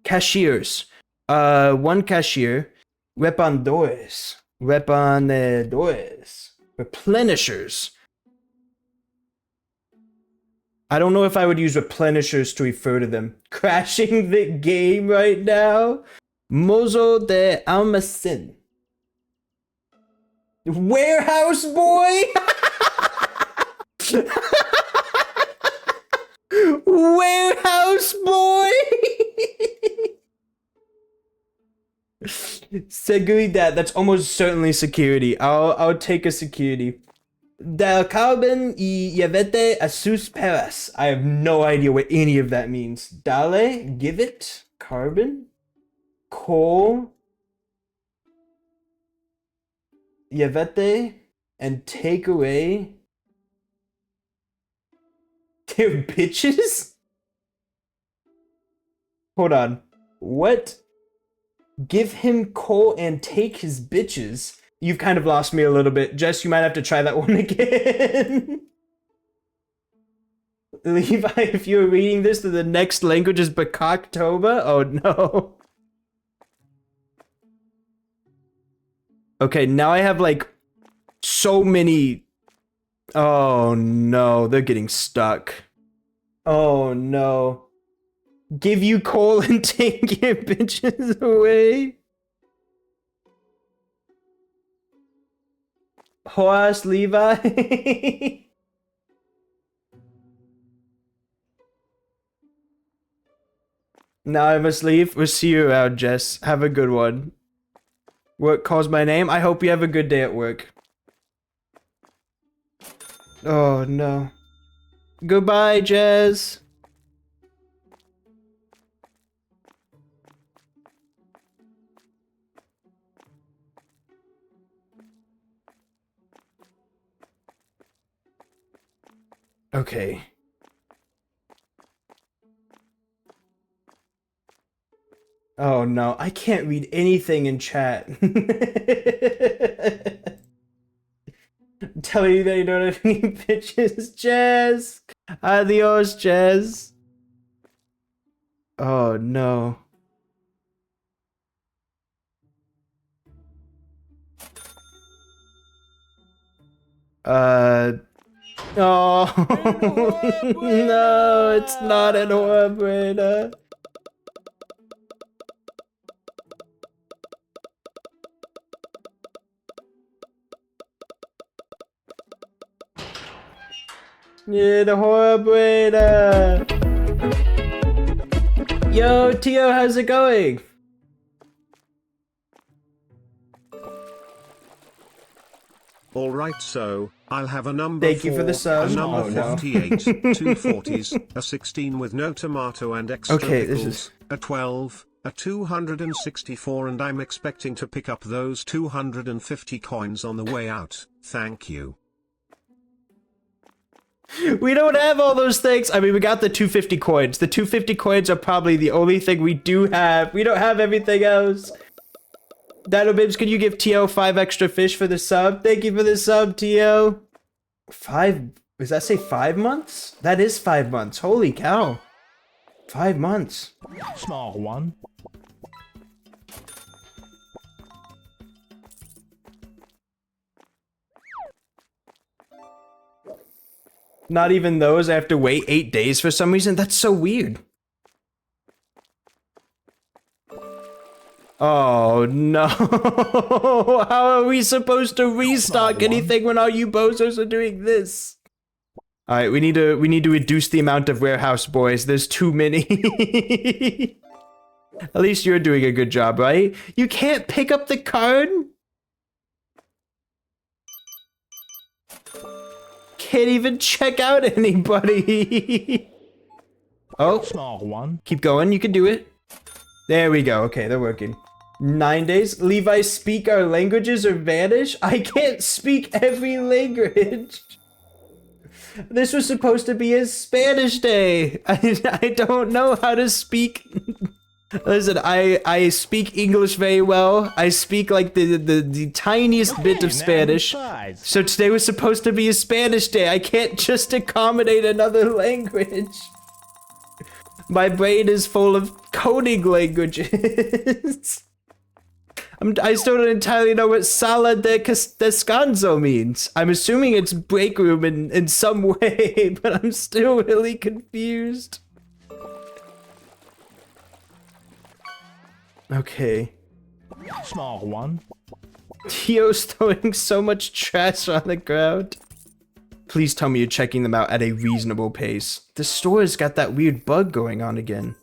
[SPEAKER 1] Cashiers. One cashier. Repandores. Repanedores. Replenishers. I don't know if I would use replenishers to refer to them. Crashing the game right now. Mozo de almacén. Warehouse boy? Warehouse boy? Seguridad. That's almost certainly security. I'll take a security. Del carbon y llevete a sus peras. I have no idea what any of that means. Dale, give it. Carbon. Coal. Llevete. And take away. Their bitches? Hold on. What? Give him coal and take his bitches. You've kind of lost me a little bit. Jess, you might have to try that one again. Levi, if you're reading this, then the next language is Bakoktoba? Oh no. Okay, now I have like so many. Oh no, they're getting stuck. Oh no. Give you coal and take your bitches away. Hoas, Levi. Now I must leave. We'll see you around, Jess. Have a good one. Work calls my name. I hope you have a good day at work. Oh no. Goodbye, Jess. Okay. Oh no, I can't read anything in chat. I'm telling you that you don't have any bitches, Jazz. Adios, Jazz. Oh no. Oh no, it's not an Horbreda. Yeah, the Horbreda. Yo, Tio, how's it going?
[SPEAKER 3] Alright, so I'll have a number.
[SPEAKER 1] Thank you for the sub.
[SPEAKER 3] A number
[SPEAKER 1] Oh, no.
[SPEAKER 3] 48, two 40s, a 16 with no tomato and extra
[SPEAKER 1] Okay,
[SPEAKER 3] pickles,
[SPEAKER 1] this is...
[SPEAKER 3] a 12, a 264, and I'm expecting to pick up those 250 coins on the way out. Thank you.
[SPEAKER 1] We don't have all those things. I mean, we got the 250 coins. The 250 coins are probably the only thing we do have. We don't have everything else. Dino Bibs, could you give Tio 5 extra fish for the sub? Thank you for the sub, Tio. 5, does that say 5 months? That is 5 months. Holy cow. 5 months.
[SPEAKER 2] Small one.
[SPEAKER 1] Not even those. I have to wait 8 days for some reason. That's so weird. Oh no. How are we supposed to restock anything when all you bozos are doing this? Alright, we need to reduce the amount of warehouse boys. There's too many. At least you're doing a good job, right? You can't pick up the card? Can't even check out anybody. Oh,
[SPEAKER 2] Small one.
[SPEAKER 1] keep going, you can do it. There we go, okay, they're working. 9 days? Levi, speak our languages or vanish? I can't speak every language. This was supposed to be a Spanish day. I don't know how to speak Listen, I speak English very well. I speak like the tiniest bit of Spanish. So today was supposed to be a Spanish day. I can't just accommodate another language. My brain is full of coding languages. I still don't entirely know what sala de descanso means. I'm assuming it's break room in some way, but I'm still really confused. Okay.
[SPEAKER 2] Small one.
[SPEAKER 1] Tio's throwing so much trash on the ground. Please tell me you're checking them out at a reasonable pace. The store has got that weird bug going on again.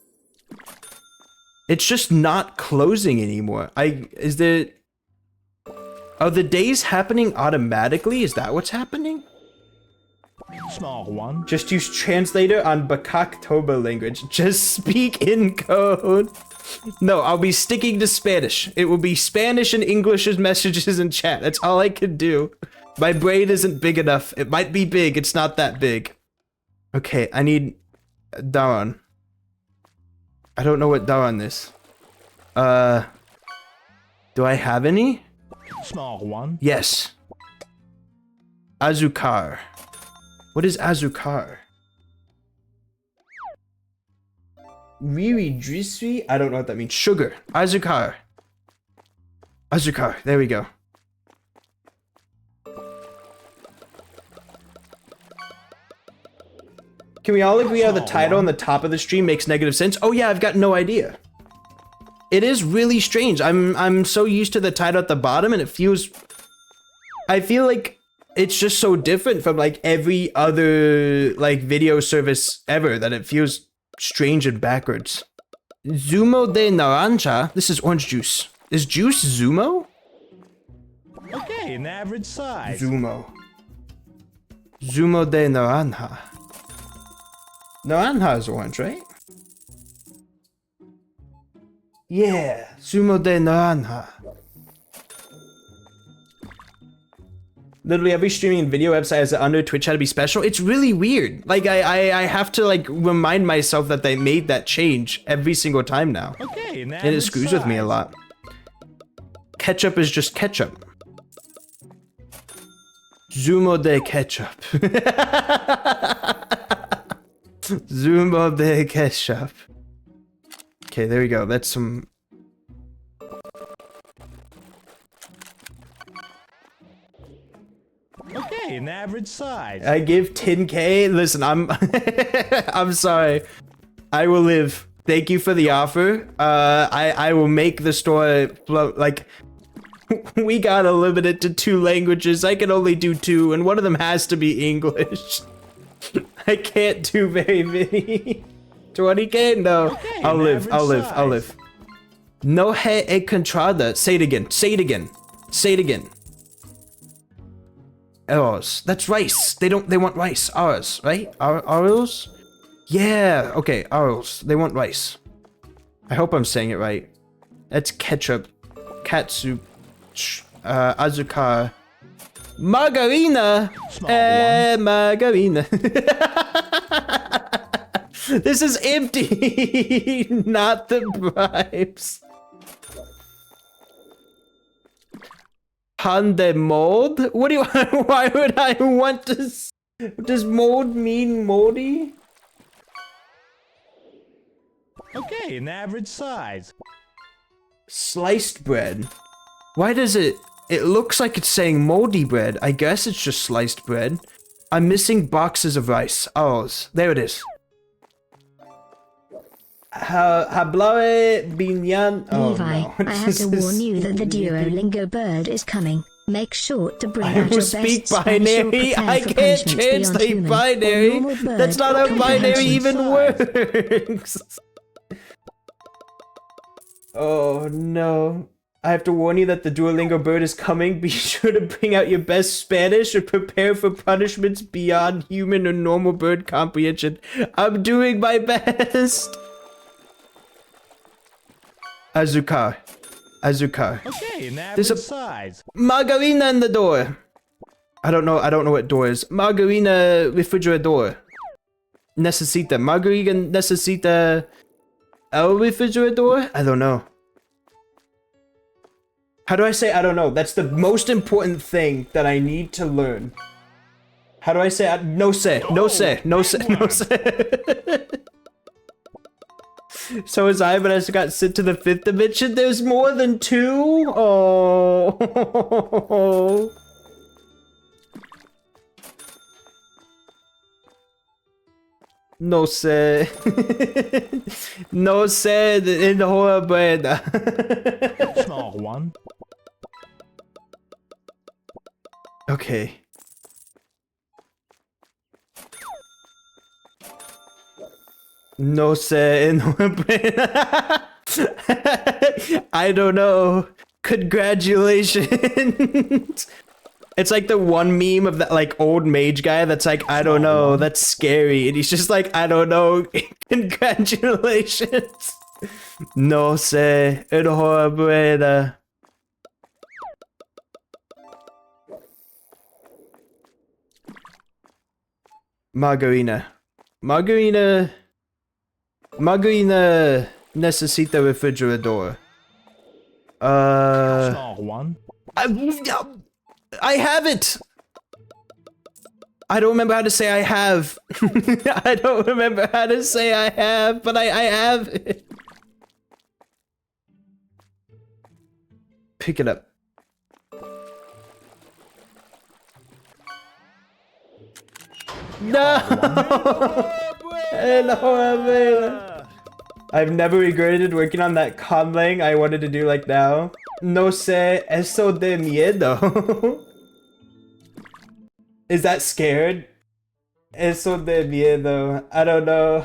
[SPEAKER 1] It's just not closing anymore. Is there... Are the days happening automatically? Is that what's happening?
[SPEAKER 2] Small one.
[SPEAKER 1] Just use translator on Bakaktoba language. Just speak in code. No, I'll be sticking to Spanish. It will be Spanish and English as messages in chat. That's all I can do. My brain isn't big enough. It might be big. It's not that big. Okay, I need Daran. I don't know what Daran is. Do I have any?
[SPEAKER 2] Small one.
[SPEAKER 1] Yes. Azúcar. What is azúcar? Riri drisri? I don't know what that means. Sugar. Azúcar. Azúcar. There we go. Can we all agree how the title on the top of the stream makes negative sense? Oh yeah, I've got no idea. It is really strange. I'm so used to the title at the bottom and it feels... I feel like it's just so different from like every other like video service ever that it feels strange and backwards. Zumo de naranja? This is orange juice. Is juice Zumo?
[SPEAKER 2] Okay, an average size.
[SPEAKER 1] Zumo. Zumo de naranja. Naranja is orange, right? Yeah, Zumo de naranja. Literally every streaming video website has it under Twitch how to be special. It's really weird. Like I have to like remind myself that they made that change every single time now.
[SPEAKER 2] Okay, and
[SPEAKER 1] it screws with me a lot. Ketchup is just ketchup. Zumo de ketchup. Zumo de ketchup. Okay, there we go. That's some...
[SPEAKER 2] Okay, an average size.
[SPEAKER 1] I give 10k. Listen, I'm I'm sorry. I will live. Thank you for the offer. I will make the store float. Like, we gotta limit it to 2 languages. I can only do 2, and one of them has to be English. I can't do very many. 20k? No.
[SPEAKER 2] Okay,
[SPEAKER 1] I'll live. I'll live.
[SPEAKER 2] size.
[SPEAKER 1] I'll live. No he encontrada. Say it again. Say it again. Say it again. Arroz. That's rice. They want rice. Arroz, right? Arroz? Yeah. Okay, arroz. They want rice. I hope I'm saying it right. That's ketchup. Katsu. Azúcar. Margarina. Margarina. This is empty. Not the bribes. Pande mold? What do you? Why would I want to? Does mold mean moldy?
[SPEAKER 2] Okay, an average size.
[SPEAKER 1] Sliced bread. Why does it? It looks like it's saying moldy bread. I guess it's just sliced bread. I'm missing boxes of rice. Oh, there it is. Hablawe binyan. Oh,
[SPEAKER 4] Levi,
[SPEAKER 1] no.
[SPEAKER 4] I have to warn you that the Duolingo bird is coming. Make sure to bring
[SPEAKER 1] I
[SPEAKER 4] out
[SPEAKER 1] will
[SPEAKER 4] your
[SPEAKER 1] speak
[SPEAKER 4] best Spanish or
[SPEAKER 1] binary.
[SPEAKER 4] prepare
[SPEAKER 1] I
[SPEAKER 4] for
[SPEAKER 1] can't
[SPEAKER 4] punishments beyond
[SPEAKER 1] translate
[SPEAKER 4] human or
[SPEAKER 1] binary.
[SPEAKER 4] normal bird
[SPEAKER 1] That's not how binary even
[SPEAKER 4] comprehension.
[SPEAKER 1] works. Oh no. I have to warn you that the Duolingo bird is coming. Be sure to bring out your best Spanish and prepare for punishments beyond human or normal bird comprehension. I'm doing my best. Azúcar. Azúcar.
[SPEAKER 2] Okay, an
[SPEAKER 1] There's
[SPEAKER 2] average
[SPEAKER 1] a-
[SPEAKER 2] size.
[SPEAKER 1] Margarina in the door. I don't know what door is. Margarina refrigerador. Necesita. Margarina necesita El refrigerador? I don't know. How do I say I don't know? That's the most important thing that I need to learn. How do I say no sé, no sé, no sé, no sé. So is I, but I just got sent to the 5th dimension. There's more than 2? Oh. No sé. No sé in the whole buena.
[SPEAKER 2] Small one.
[SPEAKER 1] Okay. No sé in the buena. I don't know. Congratulations. It's like the one meme of that like old mage guy that's like, I don't know, that's scary. And he's just like, I don't know. Congratulations. No sé. Enhorabuena. Margarina. Margarina necesita refrigerador.
[SPEAKER 2] Small one.
[SPEAKER 1] I have it! I don't remember how to say I have. I don't remember how to say I have, but I have it. Pick it up. No! Hello, I've never regretted working on that conlang I wanted to do like now. No sé, eso de miedo. Is that scared? Eso de miedo. I don't know.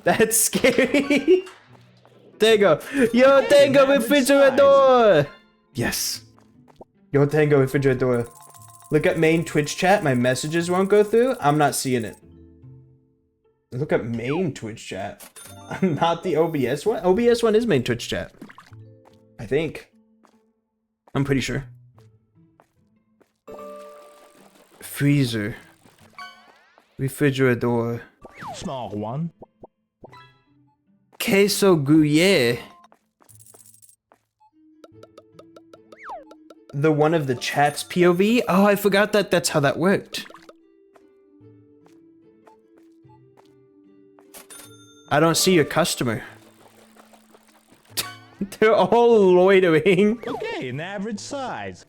[SPEAKER 1] That's scary. Tengo. Yo tengo refrigerador. Yes. Yo tengo refrigerador. Look at main Twitch chat. My messages won't go through. I'm not seeing it. Look at main Twitch chat. Not the OBS one. OBS one is main Twitch chat. I think. I'm pretty sure. Freezer. Refrigerador.
[SPEAKER 2] Small one.
[SPEAKER 1] Queso Gruyere. The one of the chat's POV? Oh, I forgot that that's how that worked. I don't see your customer. They're all loitering.
[SPEAKER 2] Okay, an average size.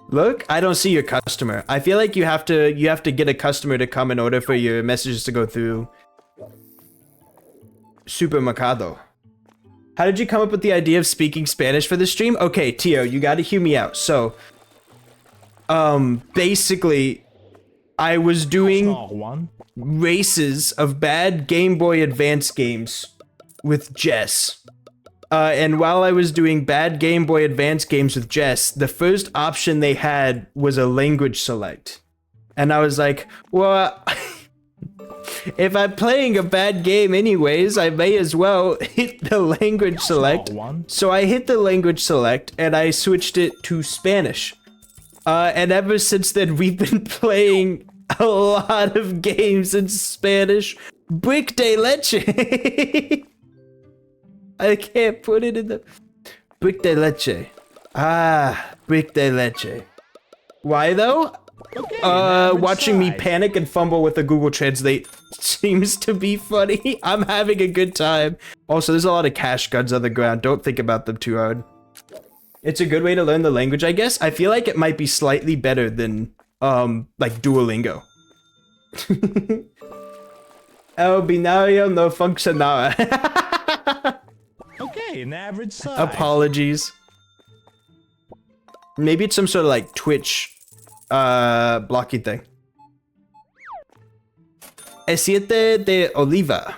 [SPEAKER 1] Look, I don't see your customer. I feel like you have to get a customer to come in order for your messages to go through. Supermercado. How did you come up with the idea of speaking Spanish for the stream? Okay, Tio, you gotta hear me out. So, basically, I was doing races of bad Game Boy Advance games with Jess. And while I was doing bad Game Boy Advance games with Jess, the first option they had was a language select. And I was like, well, if I'm playing a bad game anyways, I may as well hit the language select. So I hit the language select and I switched it to Spanish. And ever since then, we've been playing a lot of games in Spanish. Brick de leche. I can't put it in the... Brick de leche. Ah, brick de leche. Why though? Watching me panic and fumble with the Google Translate seems to be funny. I'm having a good time. Also, there's a lot of cash guns on the ground. Don't think about them too hard. It's a good way to learn the language, I guess. I feel like it might be slightly better than, like Duolingo. El binario no funcionaba.
[SPEAKER 2] Okay, an average size.
[SPEAKER 1] Apologies. Maybe it's some sort of like Twitch blocking thing. Aceite de oliva.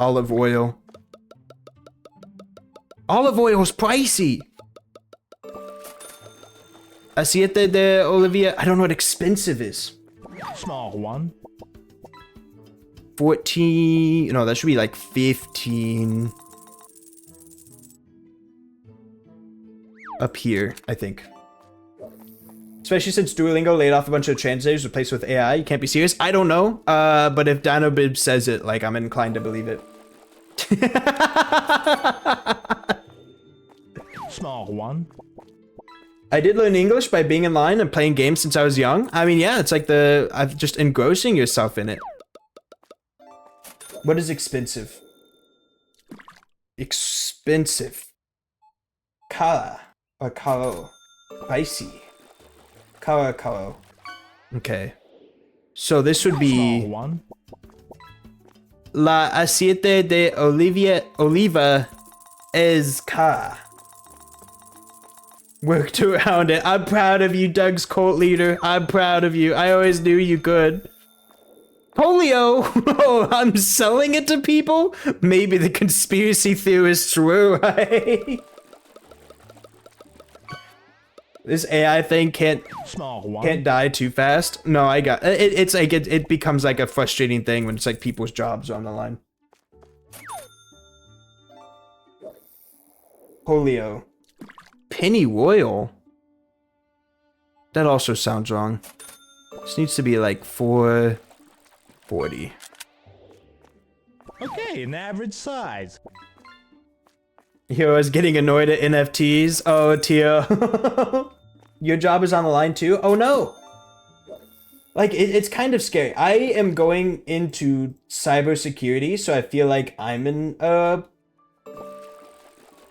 [SPEAKER 1] Olive oil. Olive oil is pricey. Aceite de oliva. I don't know what expensive is.
[SPEAKER 2] Small one.
[SPEAKER 1] 14. No, that should be like 15. Up here, I think. Especially since Duolingo laid off a bunch of translators, replaced with AI. You can't be serious. I don't know. But if DinoBib says it, like, I'm inclined to believe it.
[SPEAKER 2] Small one.
[SPEAKER 1] I did learn English by being in line and playing games since I was young. I mean, yeah, it's like I've just engrossing yourself in it. What is expensive? Expensive. Kara or karo. Spicy. Kara karo. Okay. So this would be
[SPEAKER 2] Small one.
[SPEAKER 1] La aceite de oliva es cara. Worked around it. I'm proud of you, Doug's cult leader. I'm proud of you. I always knew you could. Polio! Oh, I'm selling it to people? Maybe the conspiracy theorists were right. This AI thing can't die too fast. No, I got it. It's like it becomes like a frustrating thing when it's like people's jobs are on the line. Polio. Penny Royal? That also sounds wrong. This needs to be like 440.
[SPEAKER 2] Okay, an average size.
[SPEAKER 1] Hero is getting annoyed at NFTs. Oh, Tio. Your job is on the line too? Oh no! Like, it's kind of scary. I am going into cybersecurity, so I feel like I'm in,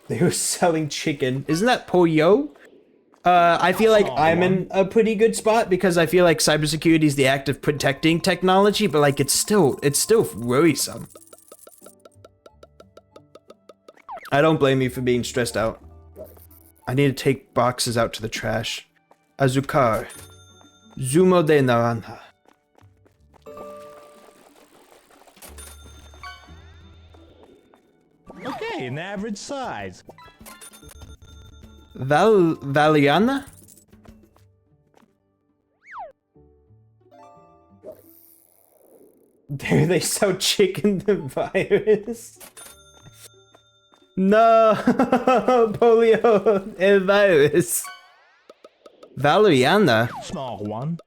[SPEAKER 1] they were selling chicken. Isn't that pollo? I feel like I'm in a pretty good spot because I feel like cybersecurity is the act of protecting technology, but like it's still worrisome. I don't blame you for being stressed out. I need to take boxes out to the trash. Azúcar. Zumo de naranja.
[SPEAKER 2] Okay, an average size.
[SPEAKER 1] Valiana? There they sell chicken the virus. No, polio el virus. Valeriana?
[SPEAKER 2] Small one.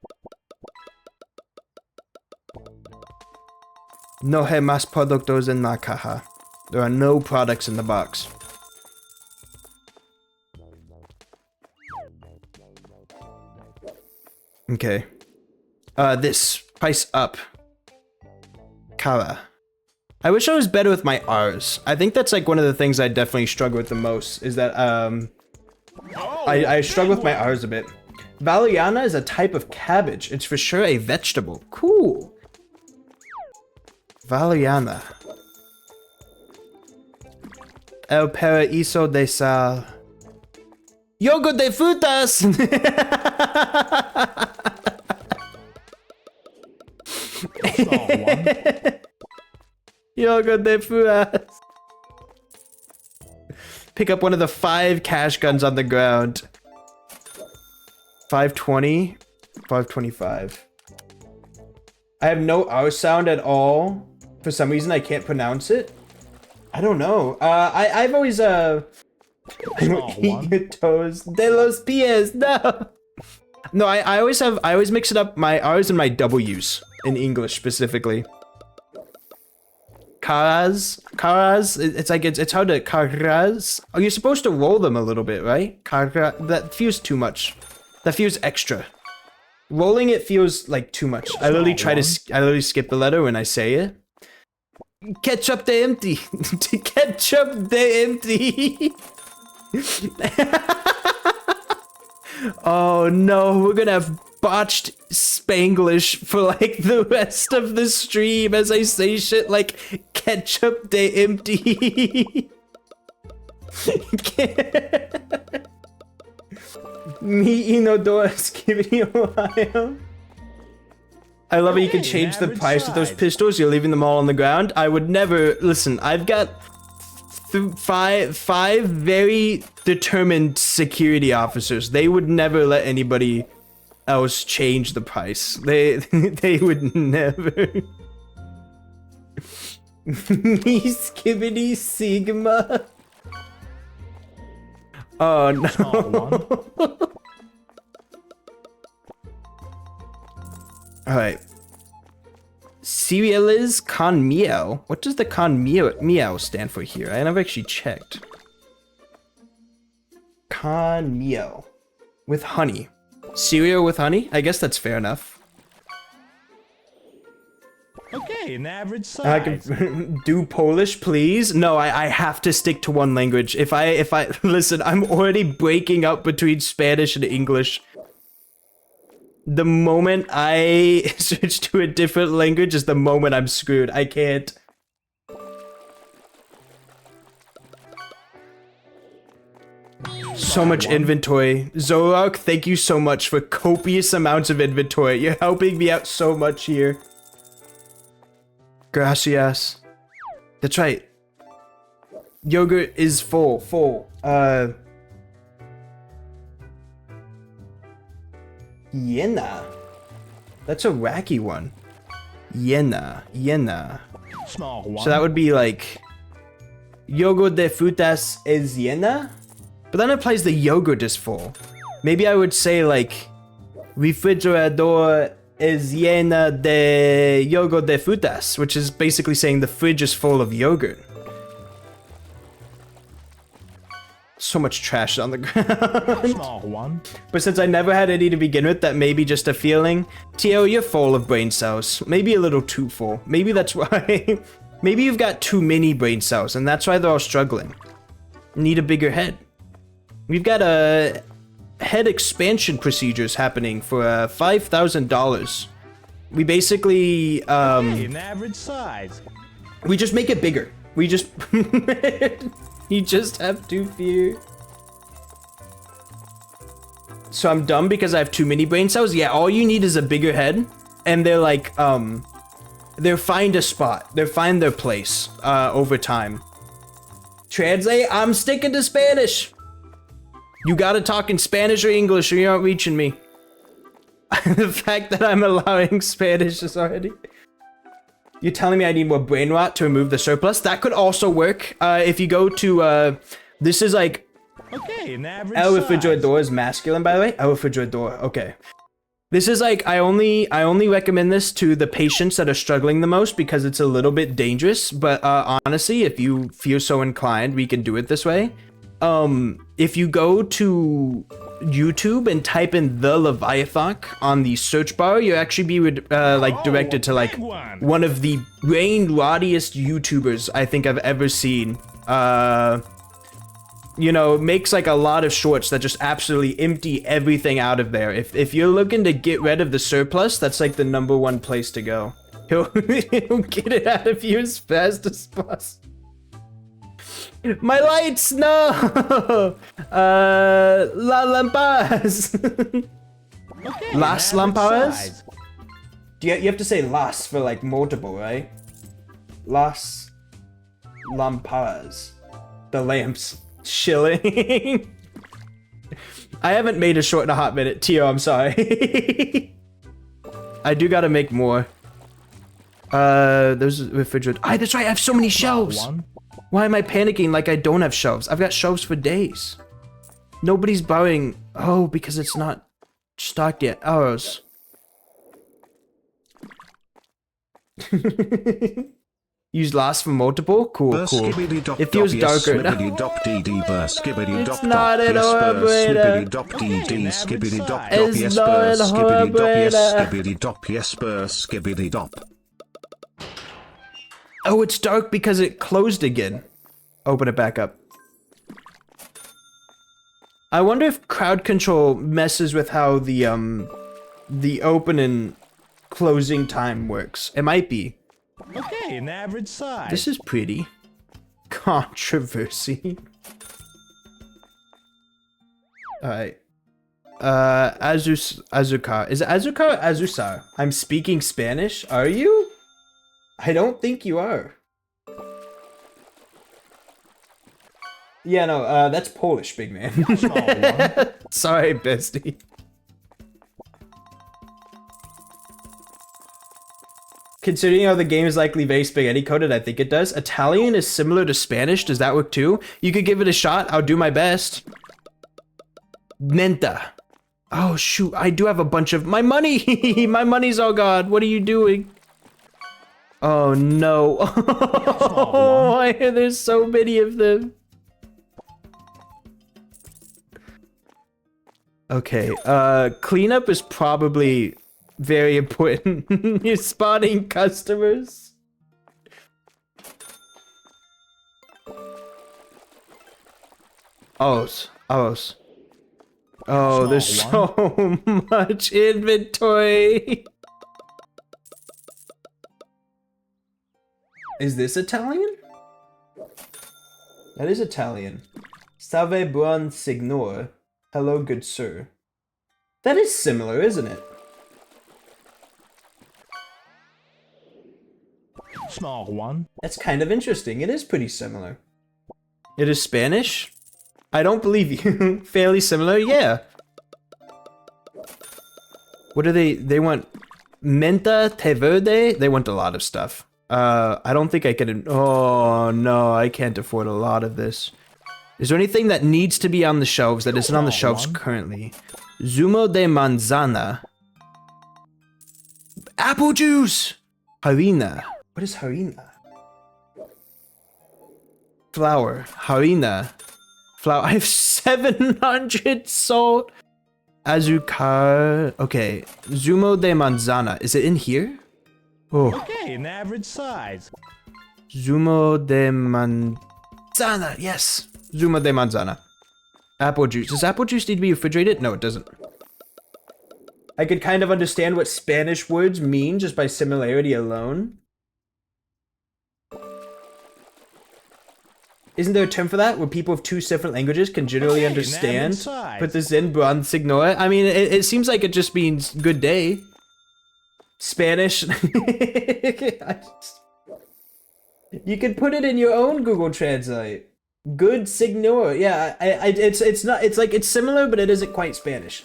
[SPEAKER 1] No hay más productos en la caja. There are no products in the box. Okay. This. Price up. Kara. I wish I was better with my R's. I think that's like one of the things I definitely struggle with the most, is that, I struggle with my R's a bit. Valeriana is a type of cabbage. It's for sure a vegetable. Cool. Valeriana. El paraíso de sal. Yogo de frutas!
[SPEAKER 2] Small one.
[SPEAKER 1] Yogo de frutas. Pick up one of the 5 cash guns on the ground. 520, 525. I have no R sound at all. For some reason, I can't pronounce it. I don't know. I've always,
[SPEAKER 2] Small one.
[SPEAKER 1] your toes. De los pies, no. No, I always mix it up, my R's and my W's in English specifically. Caras, it's hard to, caras. Oh, you're supposed to roll them a little bit, right? Cara, that feels too much. That feels extra. Rolling it feels like too much. I literally skip the letter when I say it. Ketchup de empty. Ketchup de empty. Oh no, we're gonna have botched Spanglish for like the rest of the stream as I say shit like ketchup de empty. Me inodora skibidi Ohio. I love how you can change the price of those pistols. You're leaving them all on the ground. I would never listen. I've got five very determined security officers. They would never let anybody else change the price. They would never. Me skibidi sigma. Oh no. Alright. Cereales con miel. What does the con miel stand for here? I never actually checked. Con miel. With honey. Cereal with honey? I guess that's fair enough.
[SPEAKER 2] Okay, an average
[SPEAKER 1] I
[SPEAKER 2] size.
[SPEAKER 1] can do Polish, please. No, I have to stick to one language. If I listen, I'm already breaking up between Spanish and English. The moment I switch to a different language is the moment I'm screwed. I can't. So much inventory. Zorok, thank you so much for copious amounts of inventory. You're helping me out so much here. Gracias. That's right. Yogurt is full. Yena. That's a wacky one. Yena.
[SPEAKER 2] Small one.
[SPEAKER 1] So that would be like... Yogurt de frutas es llena? But that implies the yogurt is full. Maybe I would say like... Refrigerador es llena de yogurt de frutas, which is basically saying the fridge is full of yogurt. So much trash on the ground.
[SPEAKER 2] Small one.
[SPEAKER 1] But since I never had any to begin with, that may be just a feeling. Tio, you're full of brain cells. Maybe a little too full. Maybe that's why. Maybe you've got too many brain cells, and that's why they're all struggling. Need a bigger head. We've got a head expansion procedures happening for $5,000. We basically
[SPEAKER 2] Okay, an average size.
[SPEAKER 1] we just make it bigger. We just you just have to fear. So I'm dumb because I have too many brain cells? Yeah, all you need is a bigger head, and they're like they'll find a spot. They'll find their place over time. Translate, I'm sticking to Spanish. You gotta talk in Spanish or English or you aren't reaching me. The fact that I'm allowing Spanish is already... You're telling me I need more brain rot to remove the surplus? That could also work. If you go to, this is like...
[SPEAKER 2] Okay, an average
[SPEAKER 1] El
[SPEAKER 2] size.
[SPEAKER 1] Refrigerador is masculine, by the way. El Refrigerador, okay. This is like, I only recommend this to the patients that are struggling the most because it's a little bit dangerous. But honestly, if you feel so inclined, we can do it this way. If you go to YouTube and type in the Leviathan on the search bar, you'll actually be like directed to like one of the brain rottiest YouTubers I think I've ever seen. You know, makes like a lot of shorts that just absolutely empty everything out of there. If you're looking to get rid of the surplus, that's like the #1 place to go. He'll get it out of you as fast as possible. My lights, no! La lampas.
[SPEAKER 2] Okay,
[SPEAKER 1] Las
[SPEAKER 2] an average
[SPEAKER 1] lampadas?
[SPEAKER 2] size.
[SPEAKER 1] You have to say las for like multiple, right? Las lampadas. The lamps. Shilling. I haven't made a short in a hot minute. Tio, I'm sorry. I do gotta make more. There's a refrigerator. Ah, that's right, I have so many shelves.
[SPEAKER 2] One.
[SPEAKER 1] Why am I panicking like I don't have shelves? I've got shelves for days. Nobody's buying. Oh, because it's not stocked yet. Ours. Use last for multiple? Cool. It feels darker.
[SPEAKER 3] It's
[SPEAKER 1] not an operator. It's not an operator. Oh, it's dark because it closed again. Open it back up. I wonder if crowd control messes with how the open and closing time works. It might be.
[SPEAKER 2] Okay, an average size.
[SPEAKER 1] This is pretty. Controversy. Alright. Azukar. Is it Azukar or Azusar? I'm speaking Spanish? Are you? I don't think you are. Yeah, no, that's Polish, big man. Sorry, bestie. Considering how the game is likely very spaghetti coded, I think it does. Italian is similar to Spanish. Does that work too? You could give it a shot. I'll do my best. Menta. Oh shoot, I do have a bunch of my money. My money's all gone. What are you doing? Oh no. Oh, there's so many of them. Okay, cleanup is probably very important. You're spotting customers. Oh, there's so much inventory. Is this Italian? That is Italian. Salve buon signor. Hello, good sir. That is similar, isn't it?
[SPEAKER 2] Small one.
[SPEAKER 1] That's kind of interesting. It is pretty similar. It is Spanish? I don't believe you. Fairly similar? Yeah. What do they want? Menta, te verde? They want a lot of stuff. I don't think I can... Oh, no. I can't afford a lot of this. Is there anything that needs to be on the shelves that isn't on the shelves currently? Zumo de manzana. Apple juice! Harina. What is harina? Flour. Harina. Flour. I have 700 salt. Azucar. Okay. Zumo de manzana. Is it in here? Oh.
[SPEAKER 2] Okay, an average size.
[SPEAKER 1] Zumo de manzana. Yes. Zumo de manzana. Apple juice. Does apple juice need to be refrigerated? No, it doesn't. I could kind of understand what Spanish words mean just by similarity alone. Isn't there a term for that, where people of two different languages can generally understand? Put this in, buon signore. I mean, it seems like it just means good day. Spanish. You could put it in your own Google Translate. Good signor. Yeah, it's not. It's like it's similar, but it isn't quite Spanish.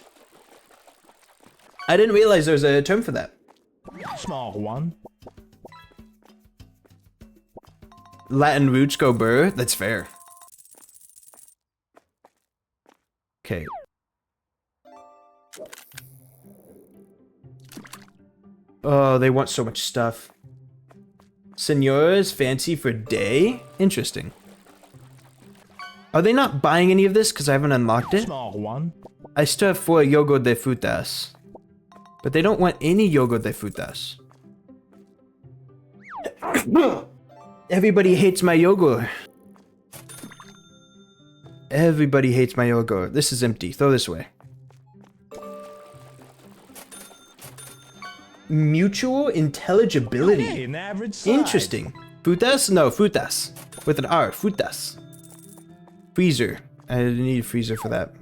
[SPEAKER 1] I didn't realize there was a term for that.
[SPEAKER 2] Small one.
[SPEAKER 1] Latin roots go burr. That's fair. Okay. Oh, they want so much stuff. Senora's fancy for day? Interesting. Are they not buying any of this because I haven't unlocked it?
[SPEAKER 2] Small one.
[SPEAKER 1] I still have 4 yogo de frutas. But they don't want any yogo de frutas. Everybody hates my yogurt. Everybody hates my yogurt. This is empty. Throw this away. Mutual intelligibility.
[SPEAKER 2] Okay, an average size.
[SPEAKER 1] Interesting. Frutas? No, frutas. With an R. Frutas. Freezer. I need a freezer for that.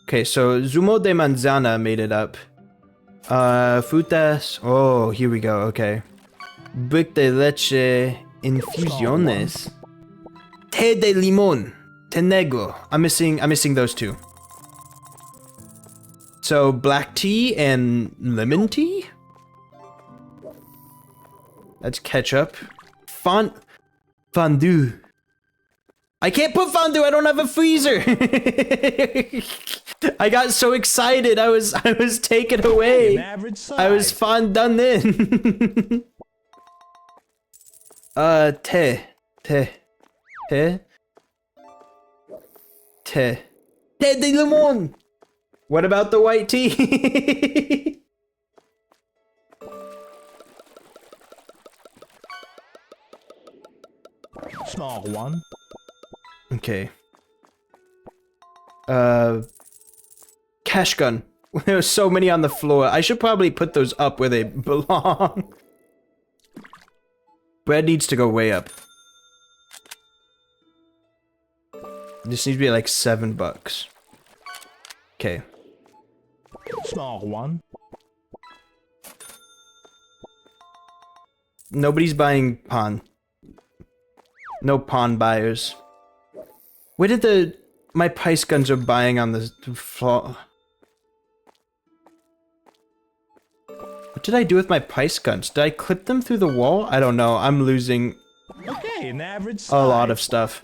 [SPEAKER 1] Okay, so Zumo de Manzana made it up. Frutas. Oh, here we go. Okay. Brick de leche infusiones. Té de limón. Té negro. I'm missing those two. So black tea and lemon tea? That's ketchup. Fondue. I can't put fondue. I don't have a freezer. I got so excited. I was taken away.
[SPEAKER 2] An average size.
[SPEAKER 1] I was done in. Té de limón. What about the white tea?
[SPEAKER 2] Small one.
[SPEAKER 1] Okay. Cash gun. There are so many on the floor. I should probably put those up where they belong. Bread needs to go way up. This needs to be like $7. Okay.
[SPEAKER 2] Small one.
[SPEAKER 1] Nobody's buying pawn. No pawn buyers. Where did my price guns are buying on the floor? What did I do with my price guns? Did I clip them through the wall? I don't know. I'm losing
[SPEAKER 2] Okay, an average size.
[SPEAKER 1] a lot of stuff.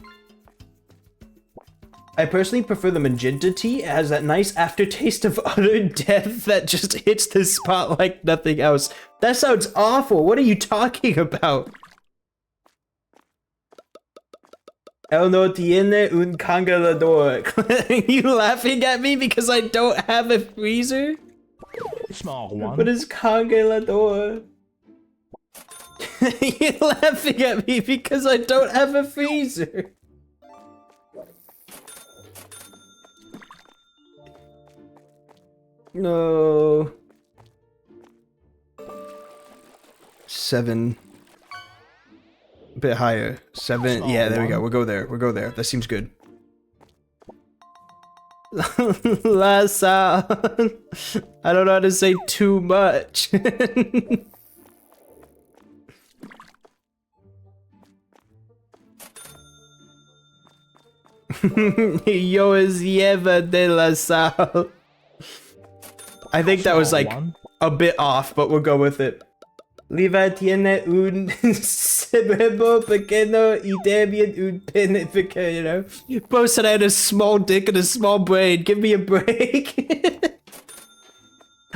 [SPEAKER 1] I personally prefer the magenta tea. It has that nice aftertaste of utter death that just hits the spot like nothing else. That sounds awful. What are you talking about? El no tiene un congelador. Are you laughing at me because I don't have a freezer?
[SPEAKER 2] Small one.
[SPEAKER 1] What is congelador? You're laughing at me because I don't have a freezer. No. 7. A bit higher. 7.
[SPEAKER 2] Small
[SPEAKER 1] Yeah, there we go.
[SPEAKER 2] one.
[SPEAKER 1] We'll go there. We'll go there. That seems good. La Sal. I don't know how to say too much. Yo es lleva de la sal. I think that was like a bit off, but we'll go with it. Liva tiene un cerebro pequeño y también un pene pequeño. Both said I had a small dick and a small brain. Give me a break.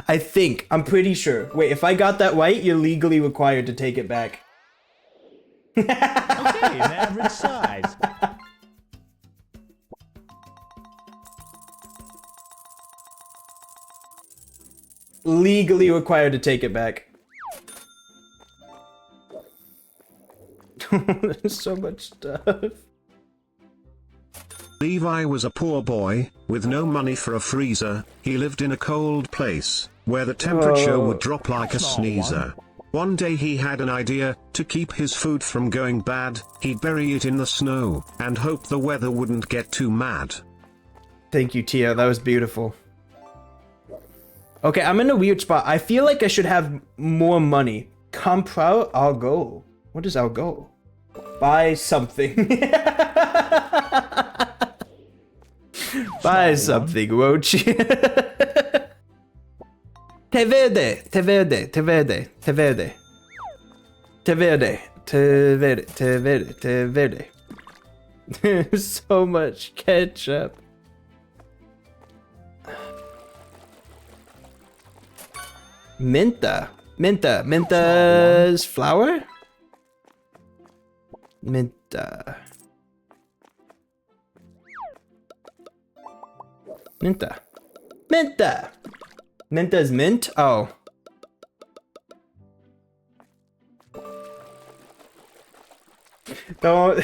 [SPEAKER 1] I'm pretty sure. Wait, if I got that right, you're legally required to take it back.
[SPEAKER 2] Okay, an average size.
[SPEAKER 1] Legally required to take it back. There's so much stuff.
[SPEAKER 3] Levi was a poor boy, with no money for a freezer. He lived in a cold place, where the temperature would drop like a sneezer. One day he had an idea: to keep his food from going bad, he'd bury it in the snow, and hope the weather wouldn't get too mad.
[SPEAKER 1] Thank you, Tia. That was beautiful. Okay, I'm in a weird spot. I feel like I should have more money. Comprar algo. What is algo? Buy something. Buy something, won't you? Te verde, te verde, te verde, te verde. Te verde, te verde, te verde, te verde. There's so much ketchup. Minta. Minta. Minta's flour? Minta. Minta. Minta! Minta's mint? Oh. Don't.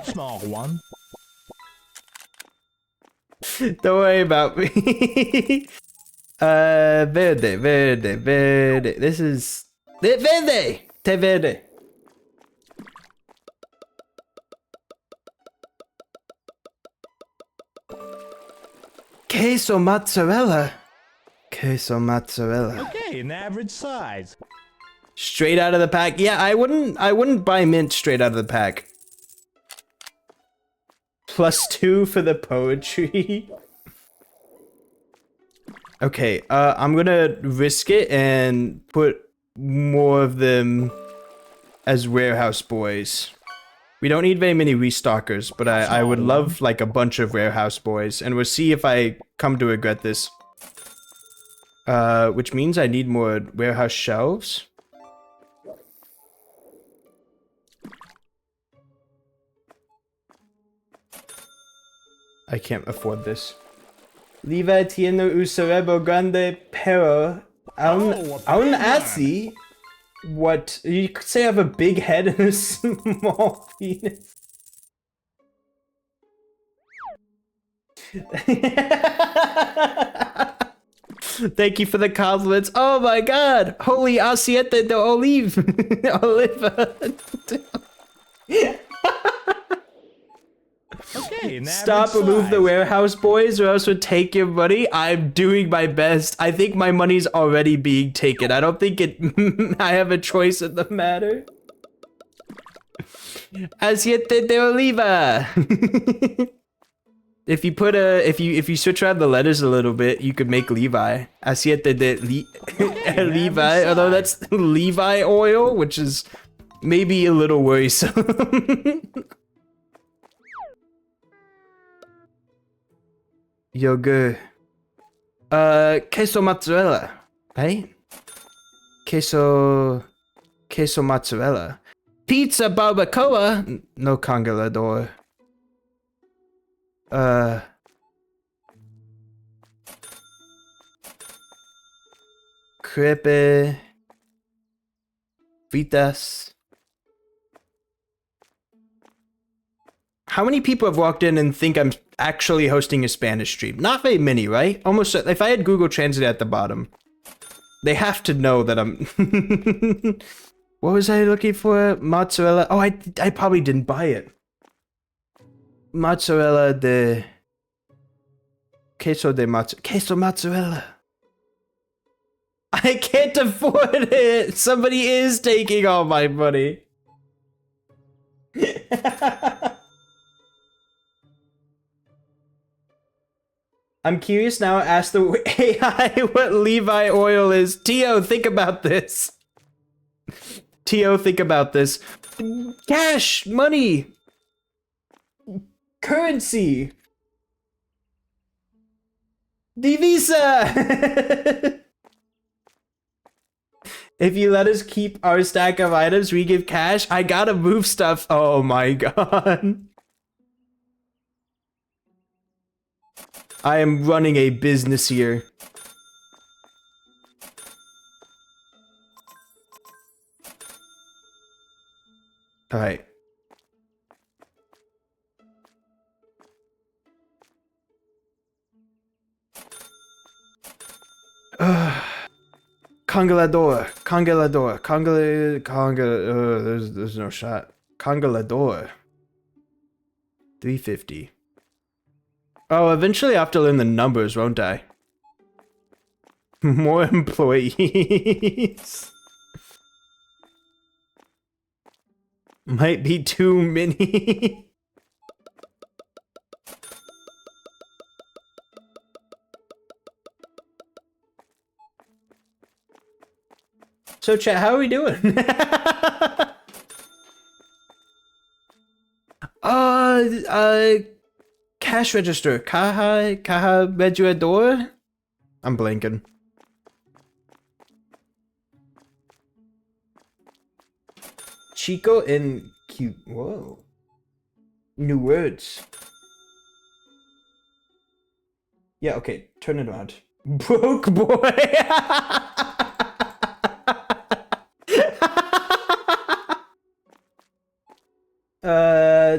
[SPEAKER 2] Small one.
[SPEAKER 1] Don't worry about me. Verde, verde, verde. This is... Verde! Te verde. Queso mozzarella. Queso mozzarella.
[SPEAKER 2] Okay, an average size.
[SPEAKER 1] Straight out of the pack. Yeah, I wouldn't buy mint straight out of the pack. +2 for the poetry. Okay, I'm gonna risk it and put more of them as warehouse boys. We don't need very many restockers, but I would love like a bunch of warehouse boys, and we'll see if I come to regret this. Which means I need more warehouse shelves. I can't afford this. Liva tiene un cerebro grande, pero aún así, what? You could say I have a big head and a small penis. Thank you for the compliments. Oh my god! Holy aceite de olive! Oliva.
[SPEAKER 2] Okay, an
[SPEAKER 1] Stop,
[SPEAKER 2] average
[SPEAKER 1] remove the
[SPEAKER 2] size.
[SPEAKER 1] warehouse boys or else we'll take your money. I'm doing my best. I think my money's already being taken. I don't think I have a choice in the matter. Aceite de oliva. If you switch around the letters a little bit, you could make Levi. Aceite de Levi, although that's Levi oil, which is maybe a little worrisome. Yogurt. Queso mozzarella, right? Queso mozzarella. Pizza barbacoa. No congelador. Crepe. Fritas. How many people have walked in and think I'm actually hosting a Spanish stream? Not very many, right? Almost, if I had Google Translate at the bottom, they have to know that I'm... What was I looking for? Mozzarella. Oh, I probably didn't buy it. Mozzarella de... Queso mozzarella. I can't afford it! Somebody is taking all my money. I'm curious now. Ask the AI what Levi oil is. Tio, think about this. Tio, think about this. Cash, money, currency, Divisa. If you let us keep our stack of items, we give cash. I gotta move stuff. Oh my god. I am running a business here. All right. Congelador. There's no shot. Congelador. 350. Oh, eventually I have to learn the numbers, won't I? More employees. Might be too many. So chat, how are we doing? Cash register. Caja registrador? I'm blanking. Chico and cute. Whoa. New words. Yeah, okay. Turn it around. Broke boy.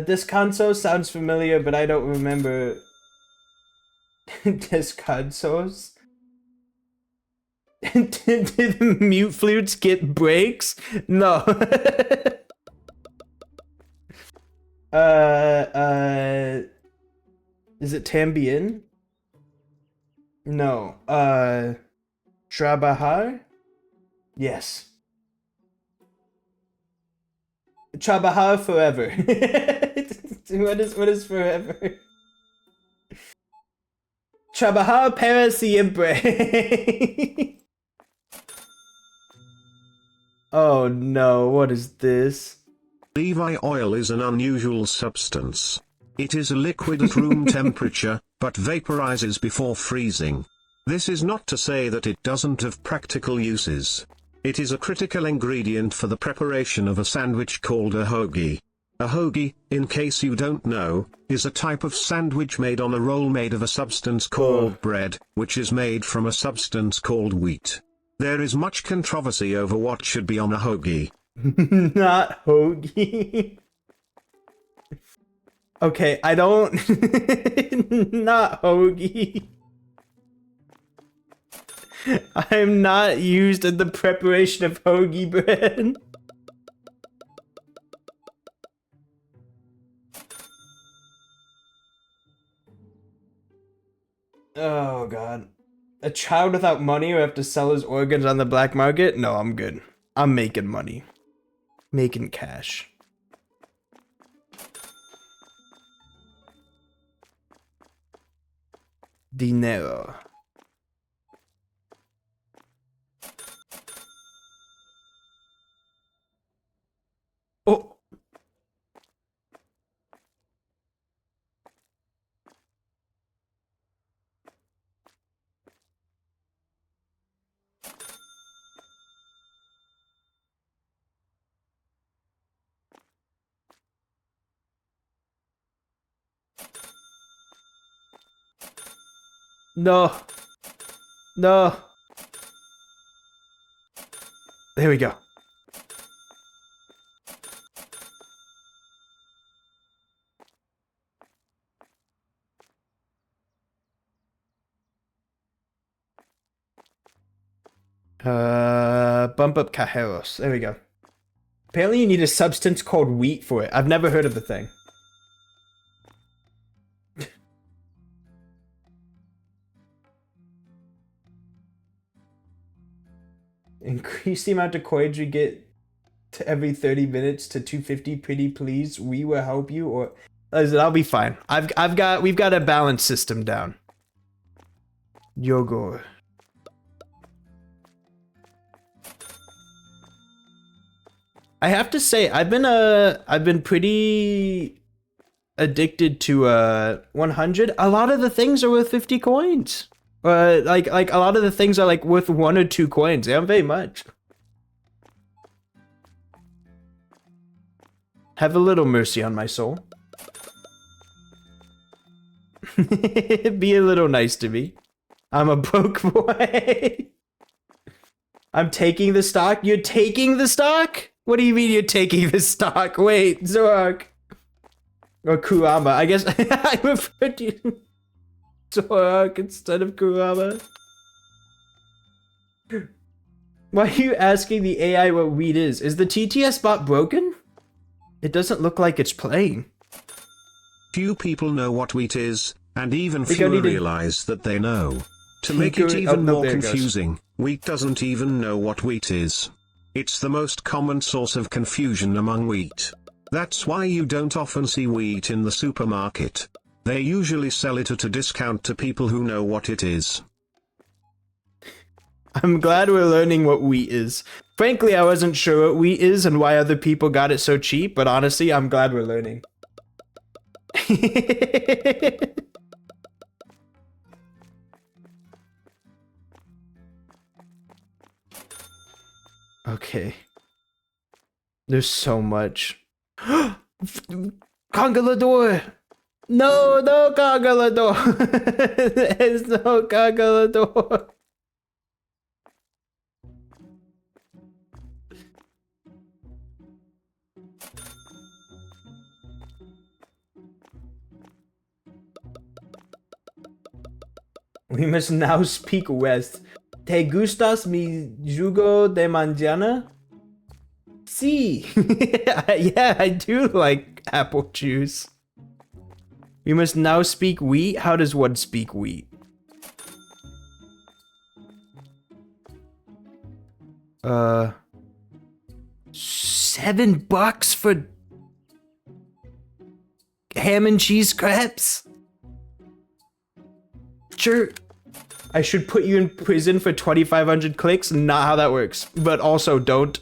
[SPEAKER 1] Descanso sounds familiar, but I don't remember. Descansos? Did the mute flutes get breaks? No. Is it Tambien? No. Trabajar? Yes. Trabajar forever. What is forever? Trabajar para siempre. Oh no, what is this?
[SPEAKER 3] Levi oil is an unusual substance. It is a liquid at room temperature, but vaporizes before freezing. This is not to say that it doesn't have practical uses. It is a critical ingredient for the preparation of a sandwich called a hoagie. A hoagie, in case you don't know, is a type of sandwich made on a roll made of a substance called bread, which is made from a substance called wheat. There is much controversy over what should be on a hoagie.
[SPEAKER 1] Not hoagie. Okay, I don't... Not hoagie. I'm not used in the preparation of hoagie bread. Oh god. A child without money who have to sell his organs on the black market? No, I'm good. I'm making money. Making cash. Dinero. Oh. No. No. There we go. Bump up cajeros. There we go. Apparently you need a substance called wheat for it. I've never heard of the thing. Increase the amount of coins you get to every 30 minutes to 250, pretty please. We will help you, or listen, I'll be fine. We've got a balance system down. Yogo. I have to say, I've been pretty addicted to 100. A lot of the things are worth 50 coins. Like a lot of the things are like worth 1 or 2 coins. They aren't very much. Have a little mercy on my soul. Be a little nice to me. I'm a broke boy. I'm taking the stock. You're taking the stock? What do you mean you're taking the stock? Wait, Zorak. Or Kurama. I guess I referred to you Zorak instead of Kurama. Why are you asking the AI what wheat is? Is the TTS bot broken? It doesn't look like it's playing.
[SPEAKER 3] Few people know what wheat is, and even fewer realize that they know. To make it
[SPEAKER 1] Oh,
[SPEAKER 3] even
[SPEAKER 1] no,
[SPEAKER 3] more
[SPEAKER 1] there it goes.
[SPEAKER 3] confusing, wheat doesn't even know what wheat is. It's the most common source of confusion among wheat. That's why you don't often see wheat in the supermarket. They usually sell it at a discount to people who know what it is.
[SPEAKER 1] I'm glad we're learning what wheat is. Frankly, I wasn't sure what wheat is and why other people got it so cheap, but honestly, I'm glad we're learning. Okay. There's so much. Congelador! No, no Congelador! There's no Congelador! We must now speak West. ¿Te gustas mi jugo de manzana? Sí. Yeah, I do like apple juice. We must now speak wheat? How does one speak wheat? $7 for ham and cheese crepes? Sure. I should put you in prison for 2,500 clicks. Not how that works. But also don't.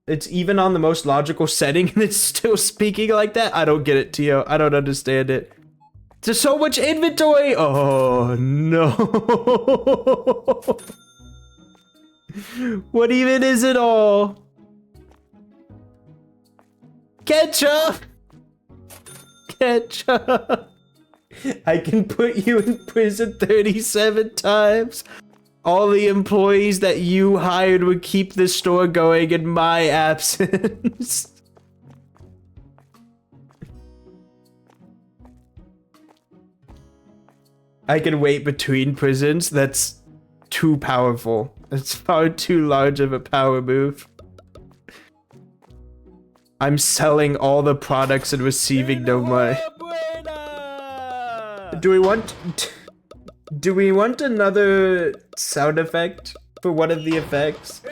[SPEAKER 1] It's even on the most logical setting and it's still speaking like that. I don't get it, Tio. I don't understand it. There's so much inventory. Oh, no. What even is it all? Ketchup. Ketchup. I can put you in prison 37 times. All the employees that you hired would keep the store going in my absence. I can wait between prisons. That's too powerful. That's far too large of a power move. I'm selling all the products and receiving no money. Do we want another sound effect for one of the effects?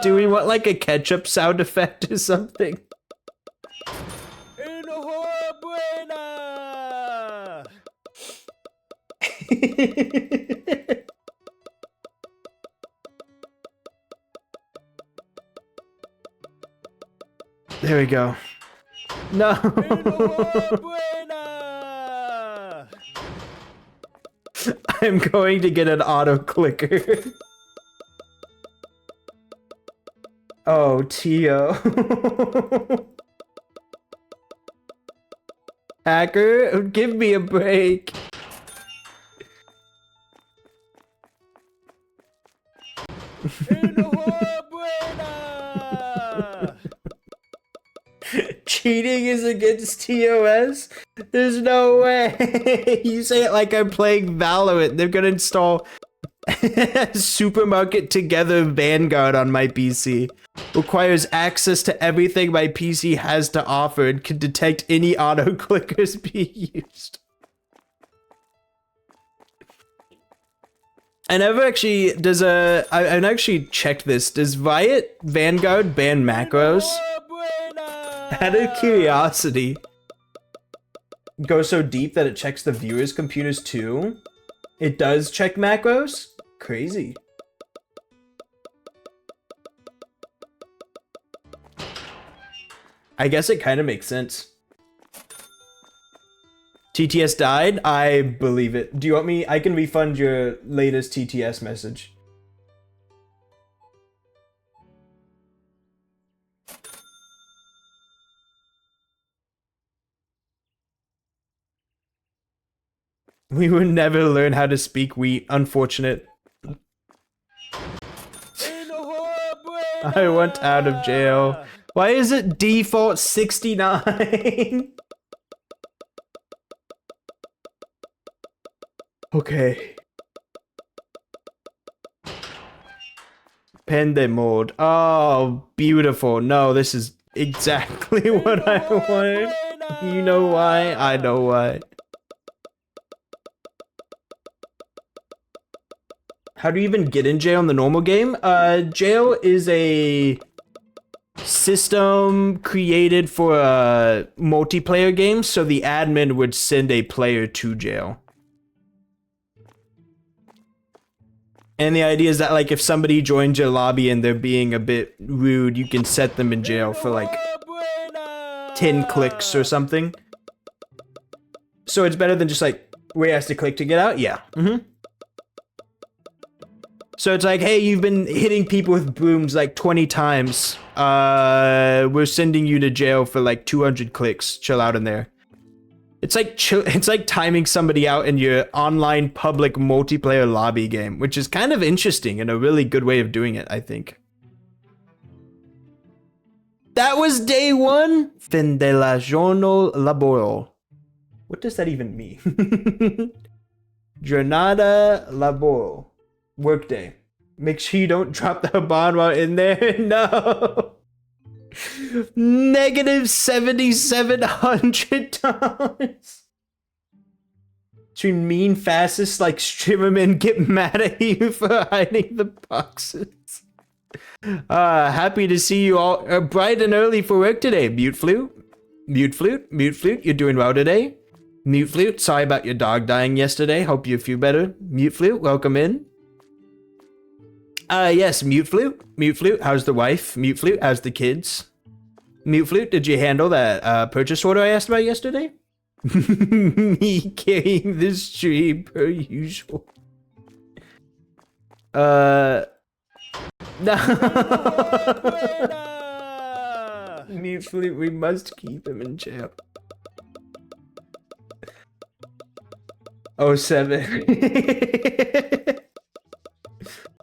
[SPEAKER 1] Do we want like a ketchup sound effect or something? There we go. No. I'm going to get an auto clicker. Oh, Tio. hacker. Give me a break. Cheating is against TOS? There's no way. You say it like I'm playing Valorant. They're gonna install Supermarket Together Vanguard on my PC. Requires access to everything my PC has to offer and can detect any auto clickers being used. I never actually I've actually checked this. Does Riot Vanguard ban macros? Out of curiosity. Go so deep that it checks the viewers' computers too? It does check macros? Crazy. I guess it kind of makes sense. TTS died? I believe it. Do you want me? I can refund your latest TTS message. We would never learn how to speak wheat. Unfortunate. I want out of jail. Why is it default 69? Okay. Pende mode. Oh, beautiful. No, this is exactly what I wanted. You know why? I know why. How do you even get in jail in the normal game? Jail is a system created for a multiplayer game, so the admin would send a player to jail. And the idea is that, like, if somebody joins your lobby and they're being a bit rude, you can set them in jail for, like, 10 clicks or something. So it's better than just, like, where he has to click to get out? Yeah. So it's like, hey, you've been hitting people with brooms like 20 times. We're sending you to jail for like 200 clicks. Chill out in there. It's like timing somebody out in your online public multiplayer lobby game, which is kind of interesting and a really good way of doing it, I think. That was day one. Fin de la giorno laboro. What does that even mean? Giornata laboro. Workday. Make sure you don't drop the bond while in there. No. Negative $7,700. Between mean fascists like streamermen get mad at you for hiding the boxes. Happy to see you all bright and early for work today. Mute flute. Mute flute. Mute flute. You're doing well today. Mute flute. Sorry about your dog dying yesterday. Hope you feel better. Mute flute. Welcome in. Yes, Mute Flute. Mute Flute, how's the wife? Mute Flute, how's the kids? Mute Flute, did you handle that purchase order I asked about yesterday? Me carrying the stream per usual. No. Mute Flute, we must keep him in jail. 07.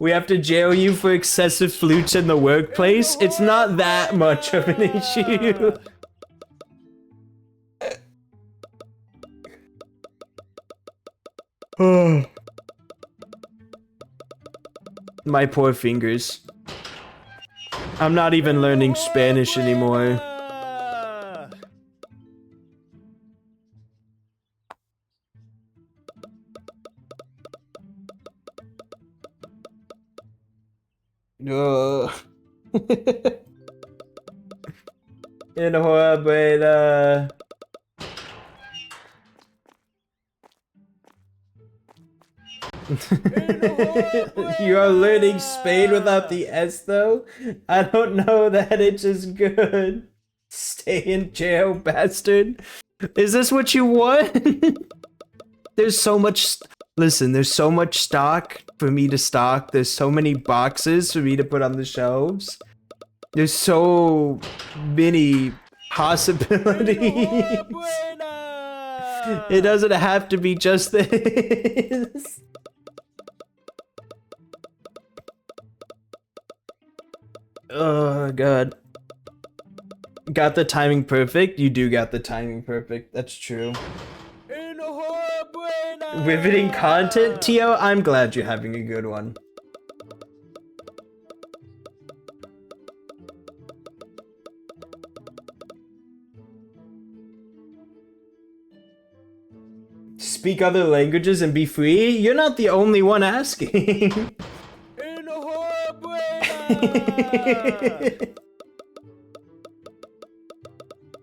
[SPEAKER 1] We have to jail you for excessive flutes in the workplace? It's not that much of an issue. My poor fingers. I'm not even learning Spanish anymore. Enhorabuena. You are learning Spain without the S though? I don't know that it's as good. Stay in jail, bastard. Is this what you want? There's so much... Listen, there's so much stock for me to stock. There's so many boxes for me to put on the shelves. There's so many possibilities. It doesn't have to be just this. Oh god. Got the timing perfect? You do got the timing perfect. That's true. Riveting content? Tio, I'm glad you're having a good one. Speak other languages and be free? You're not the only one asking.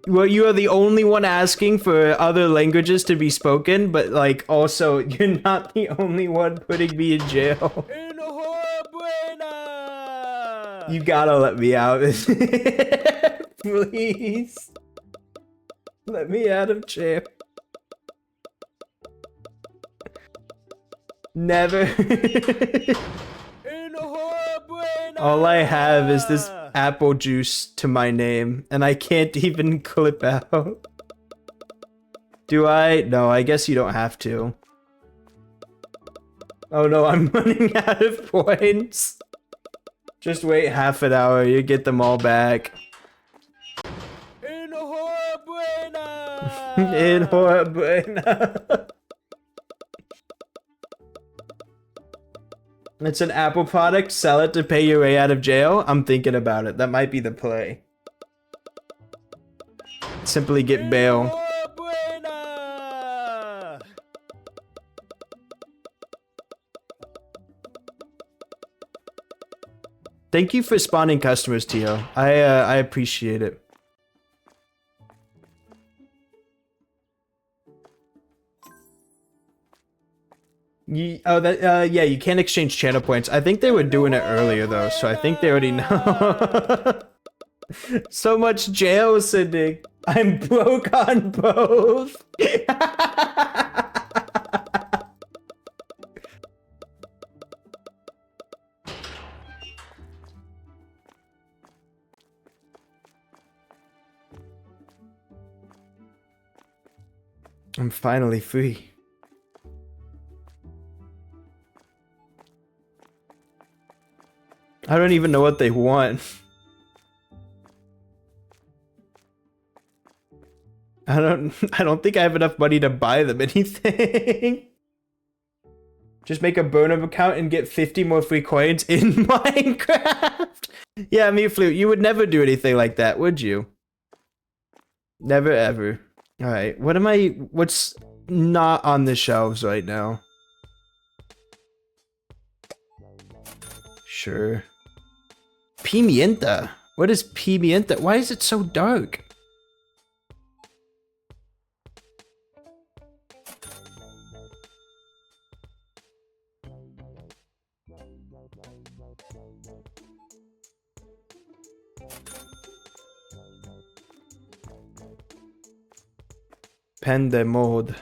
[SPEAKER 1] Well, you are the only one asking for other languages to be spoken, but like also you're not the only one putting me in jail. You gotta let me out. Please. Let me out of jail. Never. All I have is this apple juice to my name, and I can't even clip out. Do I? No, I guess you don't have to. Oh no, I'm running out of points. Just wait half an hour, you get them all back. Enhorabuena. It's an Apple product, sell it to pay your way out of jail? I'm thinking about it. That might be the play. Simply get bail. Thank you for spawning customers, Tio. I appreciate it. Yeah, you can't exchange channel points. I think they were doing it earlier though, so I think they already know. So much jail sending. I'm broke on both. I'm finally free. I don't even know what they want. I don't think I have enough money to buy them anything. Just make a burn-up account and get 50 more free coins in Minecraft. Yeah, me Flute, you would never do anything like that, would you? Never ever. Alright, what's not on the shelves right now? Sure. Pimienta. What is pimienta? Why is it so dark? Panda mode.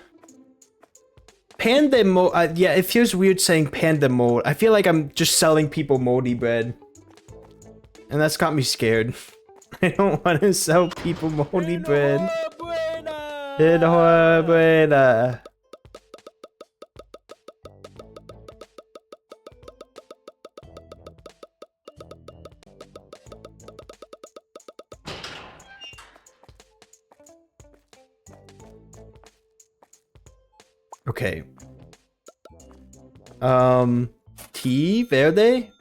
[SPEAKER 1] Panda mode. Yeah, it feels weird saying panda mode. I feel like I'm just selling people moldy bread. And that's got me scared. I don't want to sell people moldy bread. Enhorabuena. Okay. Tea verde?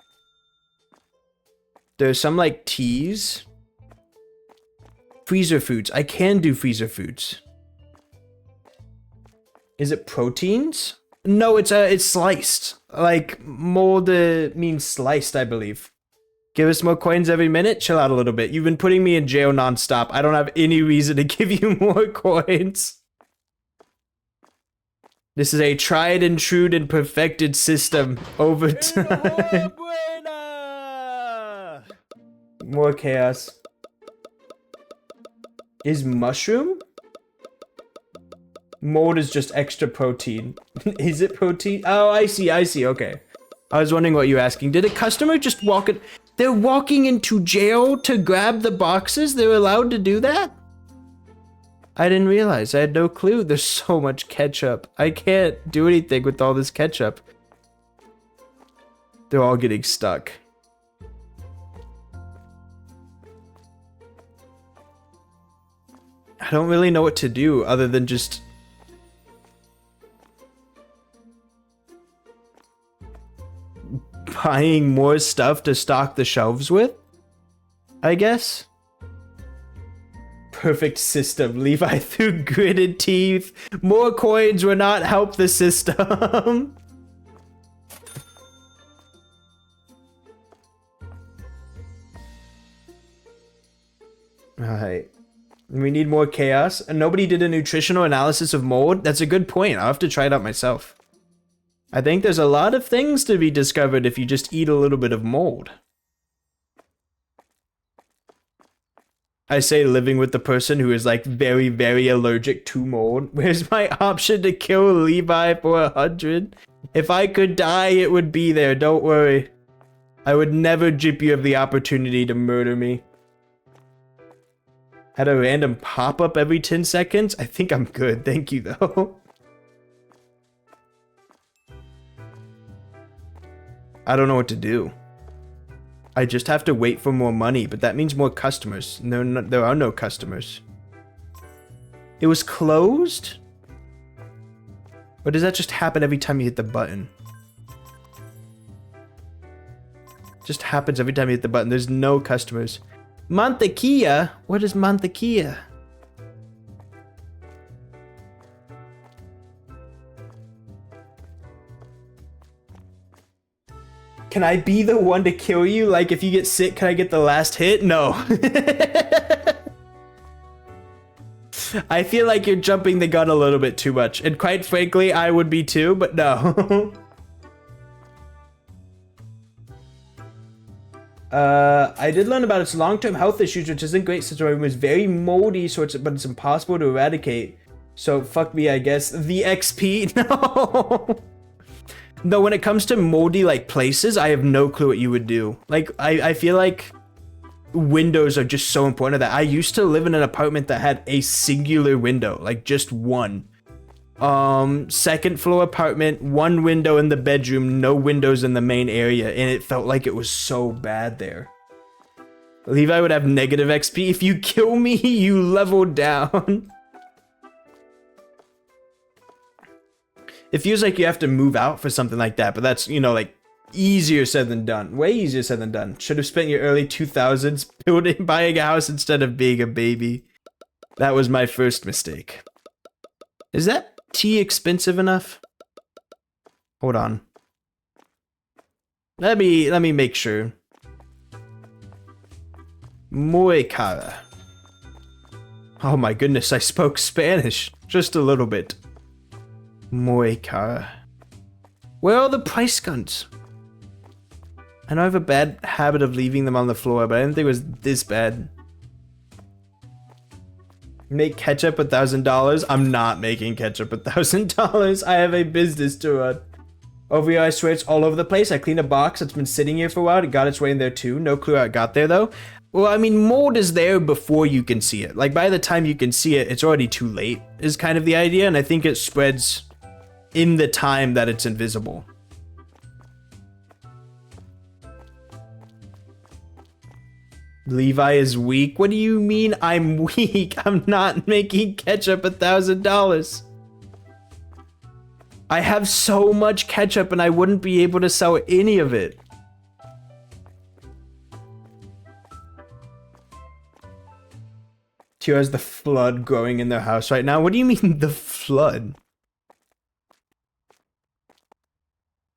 [SPEAKER 1] There's some like teas. Freezer foods. I can do freezer foods. Is it proteins? No, it's sliced. Like mold means sliced, I believe. Give us more coins every minute? Chill out a little bit. You've been putting me in jail nonstop. I don't have any reason to give you more coins. This is a tried and true and perfected system over time. More chaos. Is mushroom? Mold is just extra protein. Is it protein? Oh, I see, okay. I was wondering what you were asking. Did a customer just walk in? They're walking into jail to grab the boxes? They're allowed to do that? I didn't realize. I had no clue. There's so much ketchup. I can't do anything with all this ketchup. They're all getting stuck. I don't really know what to do other than just... buying more stuff to stock the shelves with, I guess. Perfect system. Levi through gritted teeth. More coins will not help the system. Alright. We need more chaos. And nobody did a nutritional analysis of mold? That's a good point. I'll have to try it out myself. I think there's a lot of things to be discovered if you just eat a little bit of mold. I say living with the person who is like very, very allergic to mold. Where's my option to kill Levi for 100? If I could die, it would be there. Don't worry. I would never jip you of the opportunity to murder me. Had a random pop-up every 10 seconds? I think I'm good. Thank you, though. I don't know what to do. I just have to wait for more money, but that means more customers. No, there are no customers. It was closed? Or does that just happen every time you hit the button? Just happens every time you hit the button. There's no customers. Mantequilla? What is mantequilla? Can I be the one to kill you? Like, if you get sick, can I get the last hit? No. I feel like you're jumping the gun a little bit too much. And quite frankly, I would be too, but no. I did learn about its long-term health issues, which isn't great since the room is very moldy, but it's impossible to eradicate. So, fuck me, I guess. The XP? No. No, when it comes to moldy, like, places, I have no clue what you would do. Like, I feel like windows are just so important to that. I used to live in an apartment that had a singular window, like, just one. Second floor apartment, one window in the bedroom, no windows in the main area, and it felt like it was so bad there. Levi would have negative XP. If you kill me, you level down. It feels like you have to move out for something like that, but that's, you know, like, easier said than done. Way easier said than done. Should have spent your early 2000s buying a house instead of being a baby. That was my first mistake. Is that tea expensive enough? Hold on. Let me make sure. Muy cara. Oh my goodness, I spoke Spanish. Just a little bit. Muy cara. Where are the price guns? I know I have a bad habit of leaving them on the floor, but I didn't think it was this bad. Make ketchup $1,000? I'm not making ketchup $1,000. I have a business to run. Over here, I swear it's all over the place. I cleaned a box that's been sitting here for a while. It got its way in there too. No clue how it got there though. Well, I mean, mold is there before you can see it. Like, by the time you can see it, it's already too late, is kind of the idea. And I think it spreads in the time that it's invisible. Levi is weak? What do you mean I'm weak? I'm not making ketchup $1,000. I have so much ketchup and I wouldn't be able to sell any of it. Tio has the flood growing in their house right now. What do you mean the flood?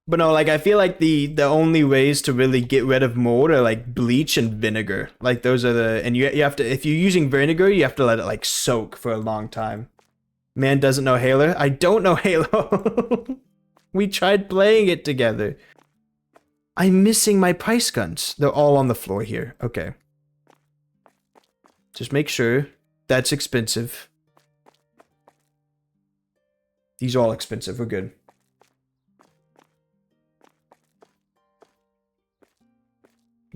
[SPEAKER 1] But no, like, I feel like the only ways to really get rid of mold are like bleach and vinegar. Like, those are the, and you have to, if you're using vinegar, you have to let it like soak for a long time. Man doesn't know Halo. I don't know Halo. We tried playing it together. I'm missing my price guns. They're all on the floor here. Okay. Just make sure. That's expensive. These are all expensive. We're good.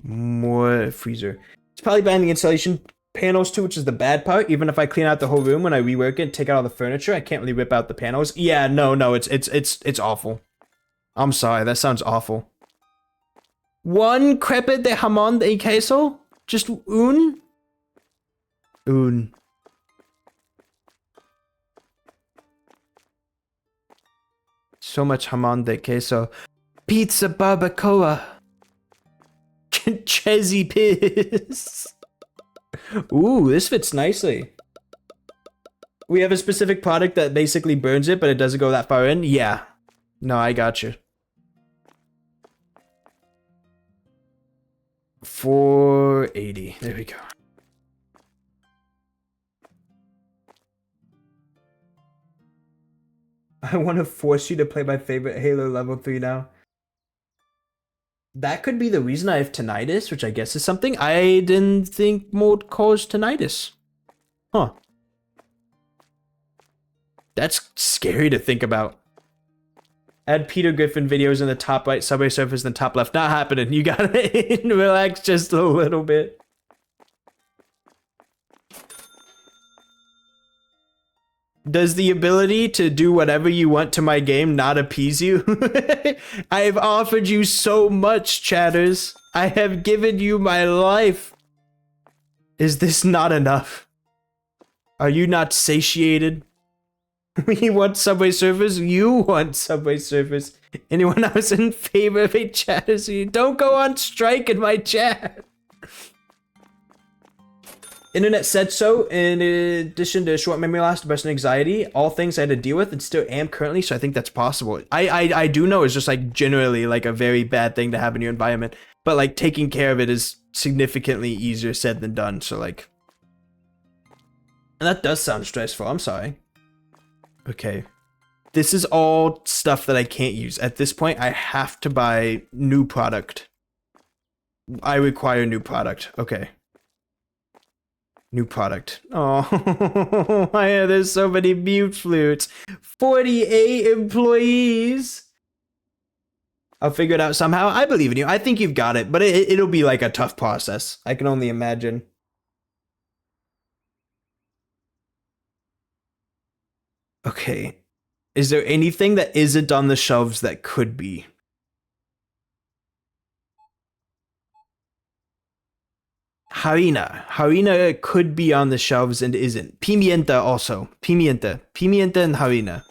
[SPEAKER 1] More freezer. It's probably buying the installation panels too, which is the bad part. Even if I clean out the whole room when I rework it, take out all the furniture, I can't really rip out the panels. Yeah, no, it's awful. I'm sorry, that sounds awful. One crepe de jamón y queso? Just un? Un. So much jamón de queso. Pizza barbacoa. Chezzy piss. Ooh, this fits nicely. We have a specific product that basically burns it, but it doesn't go that far in? Yeah. No, I got you. 480. There we go. I want to force you to play my favorite Halo level 3 now. That could be the reason I have tinnitus, which I guess is something. I didn't think mode caused tinnitus. Huh. That's scary to think about. Add Peter Griffin videos in the top right, Subway Surfers in the top left. Not happening. You gotta relax just a little bit. Does the ability to do whatever you want to my game not appease you? I have offered you so much, chatters. I have given you my life. Is this not enough? Are you not satiated? We want Subway Surfers. You want Subway Surfers. Anyone else in favor of a chatters? Don't go on strike in my chat. Internet said so. In addition to short memory loss, depression, anxiety, all things I had to deal with and still am currently, so I think that's possible. I do know it's just like generally like a very bad thing to have in your environment, but like taking care of it is significantly easier said than done, so like... And that does sound stressful, I'm sorry. Okay. This is all stuff that I can't use. At this point, I have to buy new product. I require new product. Okay. New product. Oh, why are there so many mute flutes? 48 employees. I'll figure it out somehow. I believe in you. I think you've got it, but it'll be like a tough process. I can only imagine. Okay. Is there anything that isn't on the shelves that could be? Harina. Harina could be on the shelves and isn't. Pimienta also. Pimienta. Pimienta and harina.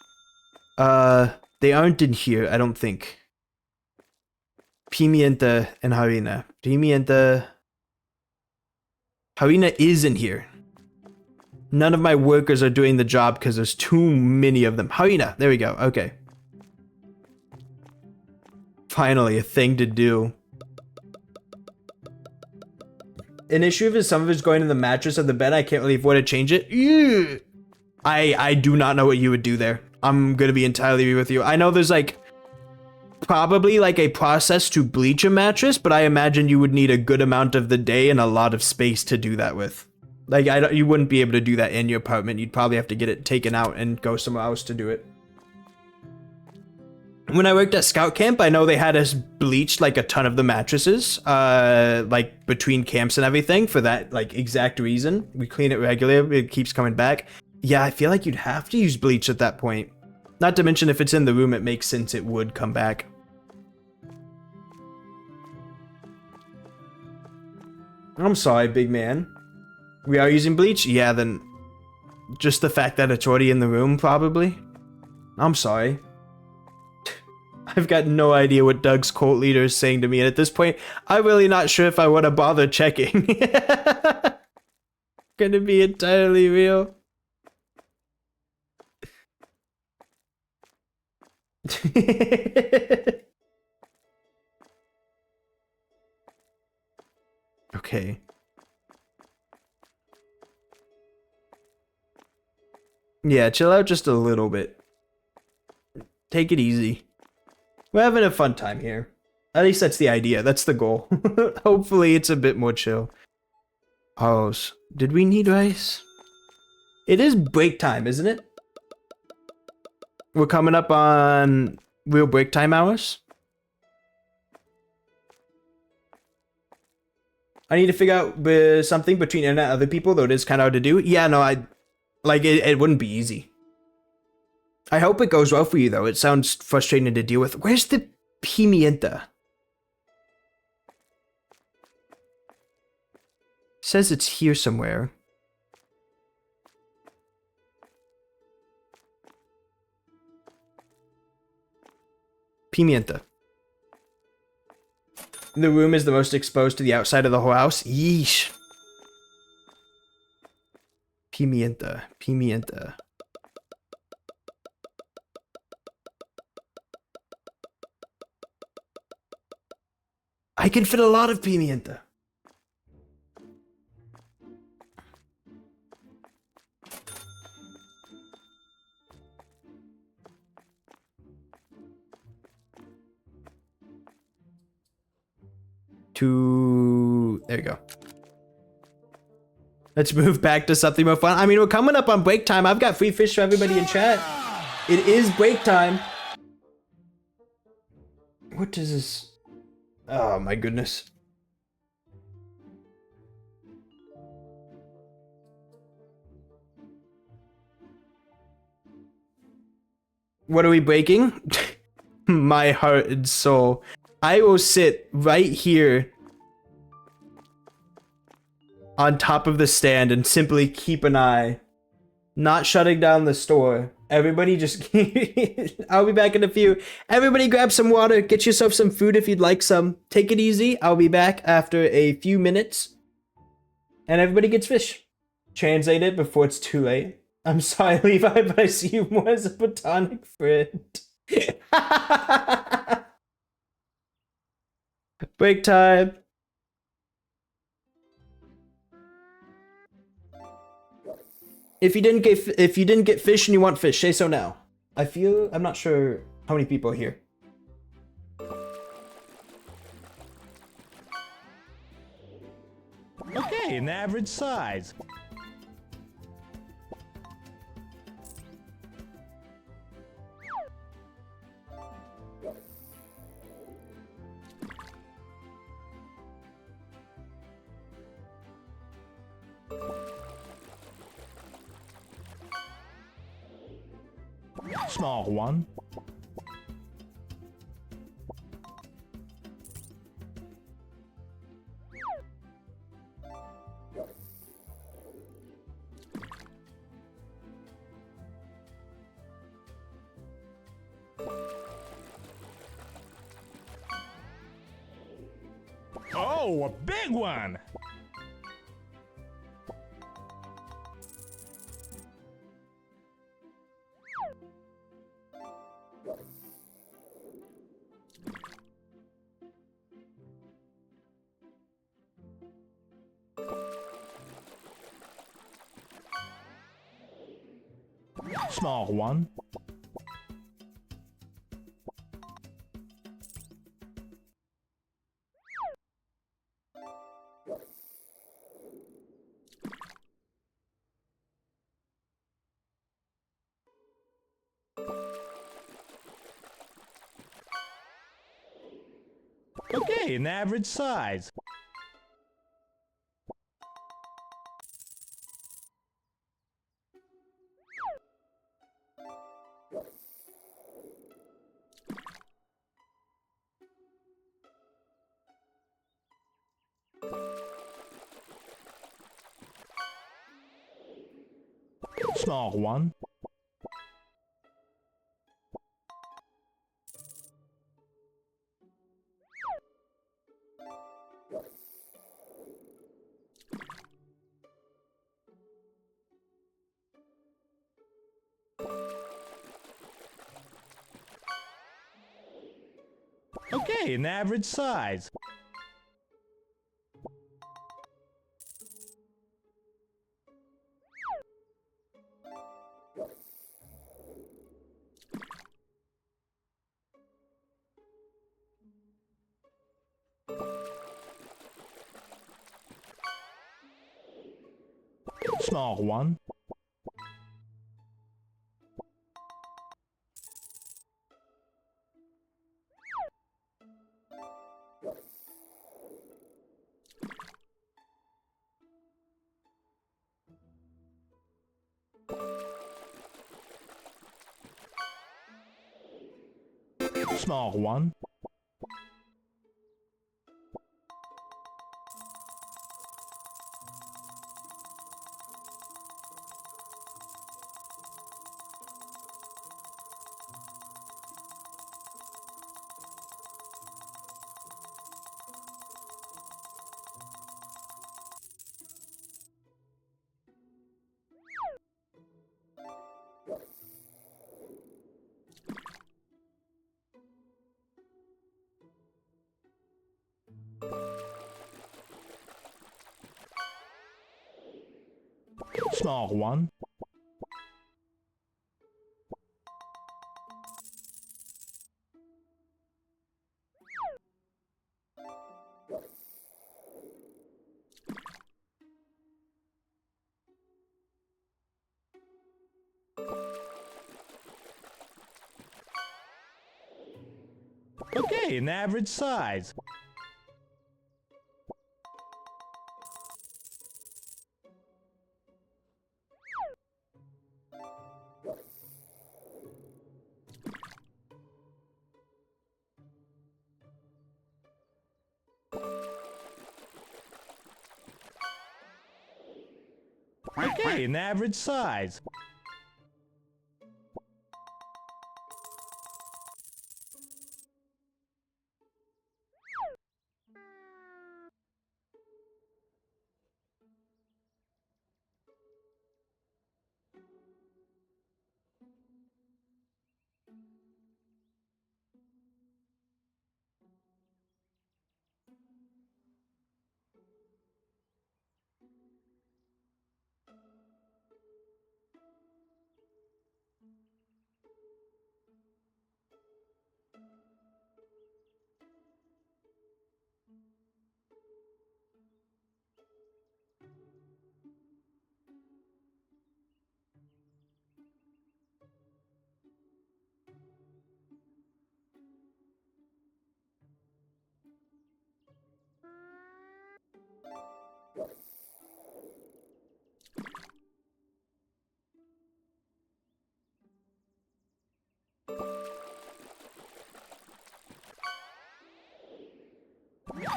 [SPEAKER 1] They aren't in here, I don't think. Pimienta and harina. Pimienta. Harina is in here. None of my workers are doing the job because there's too many of them. Harina. There we go. Okay. Finally, a thing to do. An issue is some of it's going in the mattress of the bed. I can't really afford to change it. Ew. I do not know what you would do there. I'm gonna be entirely with you. I know there's like probably like a process to bleach a mattress, but I imagine you would need a good amount of the day and a lot of space to do that with. Like you wouldn't be able to do that in your apartment. You'd probably have to get it taken out and go somewhere else to do it. When I worked at Scout Camp, I know they had us bleach like a ton of the mattresses, like between camps and everything for that like exact reason. We clean it regularly, it keeps coming back. Yeah, I feel like you'd have to use bleach at that point. Not to mention if it's in the room, it makes sense it would come back. I'm sorry, big man. We are using bleach? Yeah, then just the fact that it's already in the room, probably. I'm sorry. I've got no idea what Doug's cult leader is saying to me, and at this point, I'm really not sure if I want to bother checking. Gonna be entirely real. Okay. Yeah, chill out just a little bit. Take it easy. We're having a fun time here. At least that's the idea. That's the goal. Hopefully it's a bit more chill. Oh, did we need rice? It is break time, isn't it? We're coming up on real break time hours. I need to figure out something between internet and other people, though it is kind of hard to do. Yeah, no, it wouldn't be easy. I hope it goes well for you, though. It sounds frustrating to deal with. Where's the pimienta? It says it's here somewhere. Pimienta. The room is the most exposed to the outside of the whole house. Yeesh. Pimienta. Pimienta. I can fit a lot of pimienta. There you go. Let's move back to something more fun. I mean, we're coming up on break time. I've got free fish for everybody in chat. It is break time. What is this? Oh my goodness. What are we breaking? My heart and soul. I will sit right here on top of the stand and simply keep an eye. Not shutting down the store. Everybody just... I'll be back in a few. Everybody grab some water. Get yourself some food if you'd like some. Take it easy. I'll be back after a few minutes. And everybody gets fish. Translate it before it's too late. I'm sorry, Levi, but I see you more as a platonic friend. Break time. If you didn't get fish and you want fish, say so now. I'm not sure how many people are here.
[SPEAKER 2] Okay, an average size. Small one. Oh, a big one! Small one. Okay, an average size. Small one. Okay, an average size. Small one. Small one. Small one. Okay, an average size. Okay, an average size.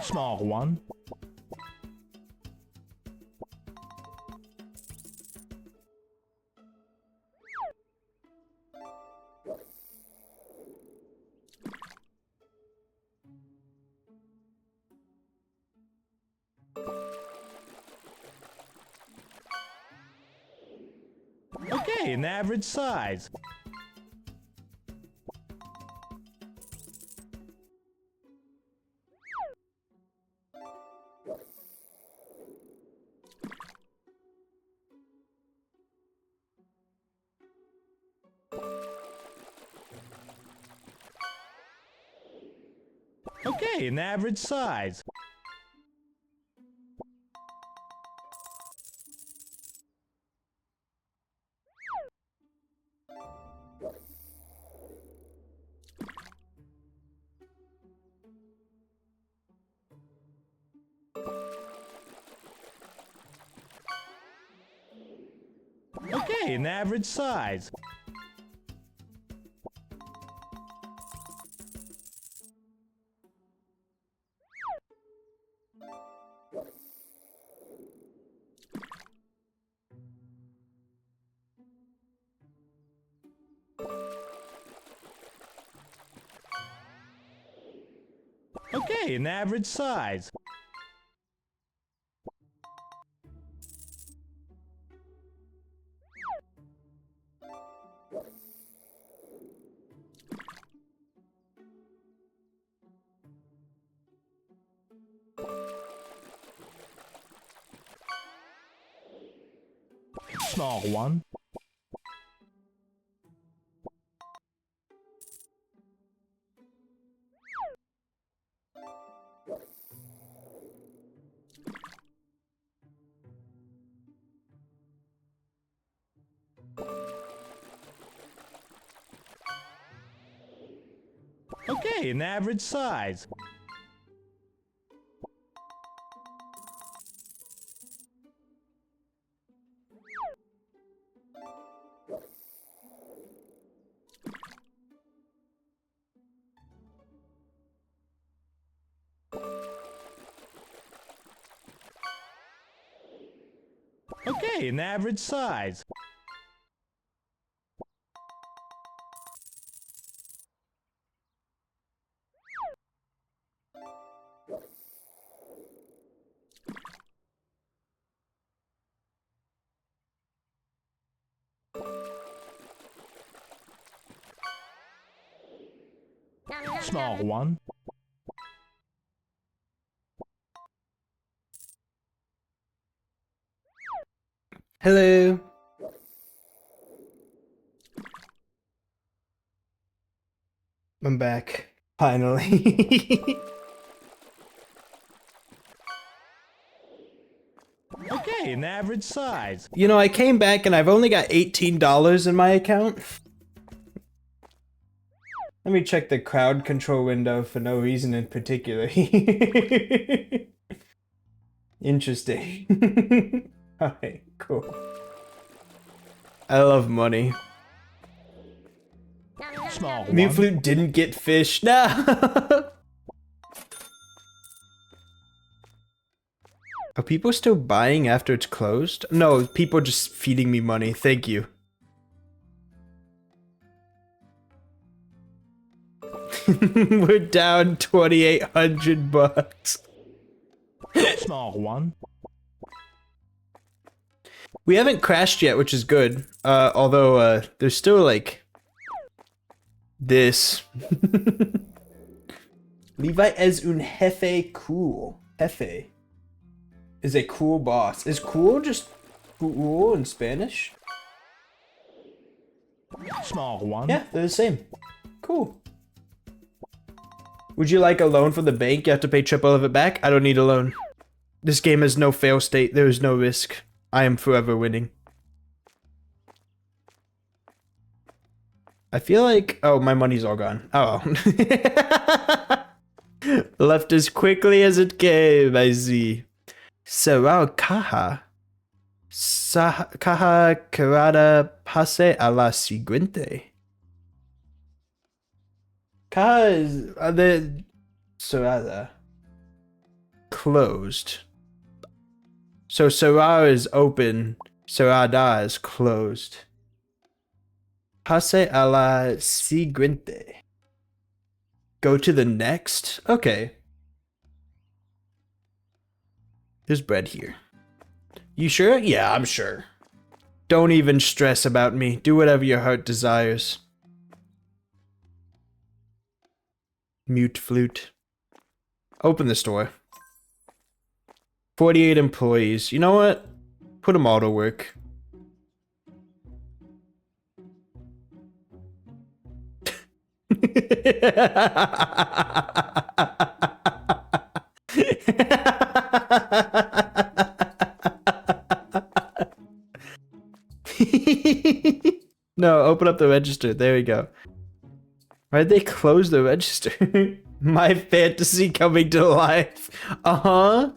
[SPEAKER 2] Small one. Okay, an average size. Okay, an average size. Okay, an average size. Okay, an average size. Small one. Okay, an average size. Okay, an average size. Small one.
[SPEAKER 1] Hello. I'm back. Finally.
[SPEAKER 2] Okay, an average size.
[SPEAKER 1] You know, I came back and I've only got $18 in my account. Let me check the crowd control window for no reason in particular. Interesting. Alright, cool. I love money.
[SPEAKER 2] Small
[SPEAKER 1] Mute
[SPEAKER 2] one.
[SPEAKER 1] Flute didn't get fish. No! Are people still buying after it's closed? No, people just feeding me money. Thank you. We're down 2,800 bucks.
[SPEAKER 2] Small one.
[SPEAKER 1] We haven't crashed yet, which is good. Although, there's still like this. Levi es un jefe cool. Jefe is a cool boss. Is cool just cool in Spanish?
[SPEAKER 2] Small one.
[SPEAKER 1] Yeah, they're the same. Cool. Would you like a loan from the bank? You have to pay triple of it back? I don't need a loan. This game has no fail state. There is no risk. I am forever winning. I feel like... Oh, my money's all gone. Oh. Left as quickly as it came, I see. Será caja. Caja querada pase a la siguiente. Caja is... the... Cerrada. Closed. So cerrar is open. Cerrada is closed. Pase a la siguiente. Go to the next? Okay. There's bread here. You sure? Yeah, I'm sure. Don't even stress about me. Do whatever your heart desires. Mute Flute. Open the store. 48 employees. You know what? Put them all to work. No, open up the register. There we go. Why'd they close the register? My fantasy coming to life. Uh-huh.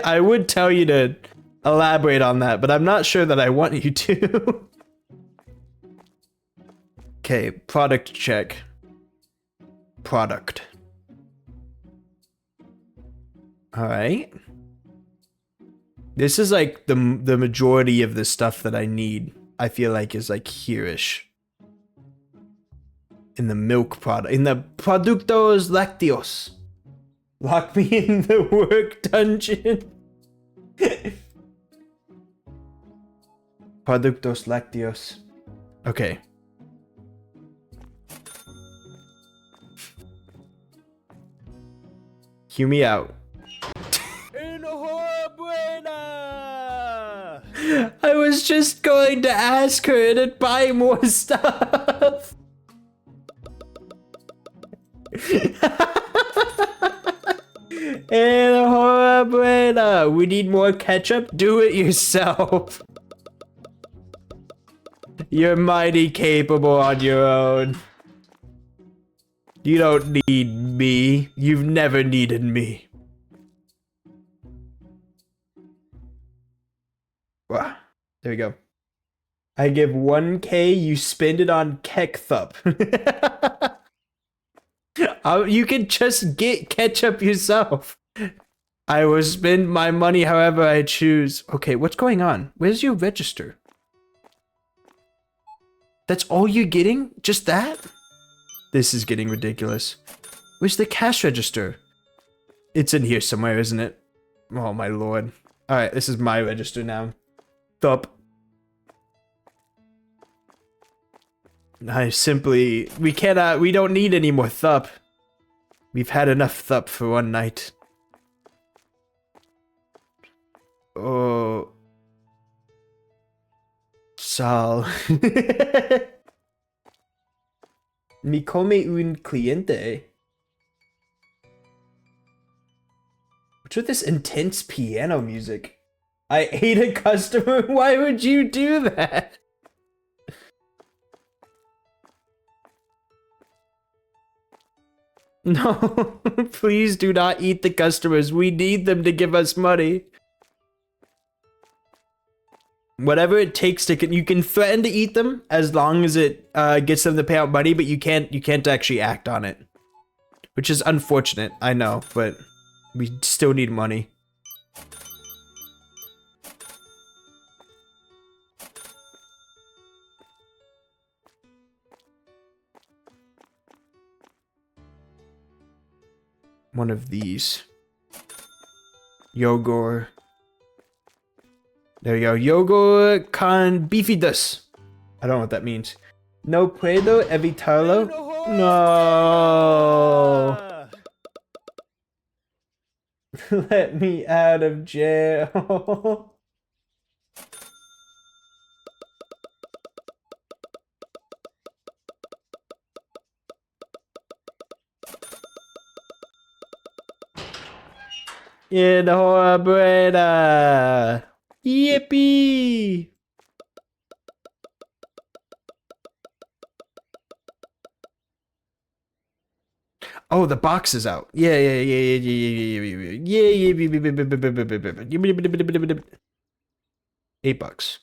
[SPEAKER 1] I would tell you to elaborate on that, but I'm not sure that I want you to. Okay, product check. Product. Alright. This is like the majority of the stuff that I need, I feel like is like here-ish. In the milk product, in the productos lácteos. Lock me in the work dungeon. Productos lácteos. Okay. Hear me out. I was just going to ask her to buy more stuff. Enhorabuena. We need more ketchup? Do it yourself. You're mighty capable on your own. You don't need me. You've never needed me. Wow. There we go. I give 1K, you spend it on ketchup. You can just get ketchup yourself. I will spend my money however I choose. Okay, what's going on? Where's your register? That's all you're getting? Just that? This is getting ridiculous. Where's the cash register? It's in here somewhere, isn't it? Oh my lord. Alright, this is my register now. Thup. We don't need any more thup. We've had enough thup for one night. Oh. Sal. Mi come un cliente. What's with this intense piano music? I ate a customer? Why would you do that? No, please do not eat the customers. We need them to give us money. Whatever it takes to, you can threaten to eat them as long as it gets them to pay out money, but you can't actually act on it, which is unfortunate. I know, but we still need money. One of these. Yogurt. There you go. Yogurt con bifidos. I don't know what that means. No puedo evitarlo. No. Let me out of jail. Enhorabuena. Yippee! Oh, the box is out. Yeah. $8.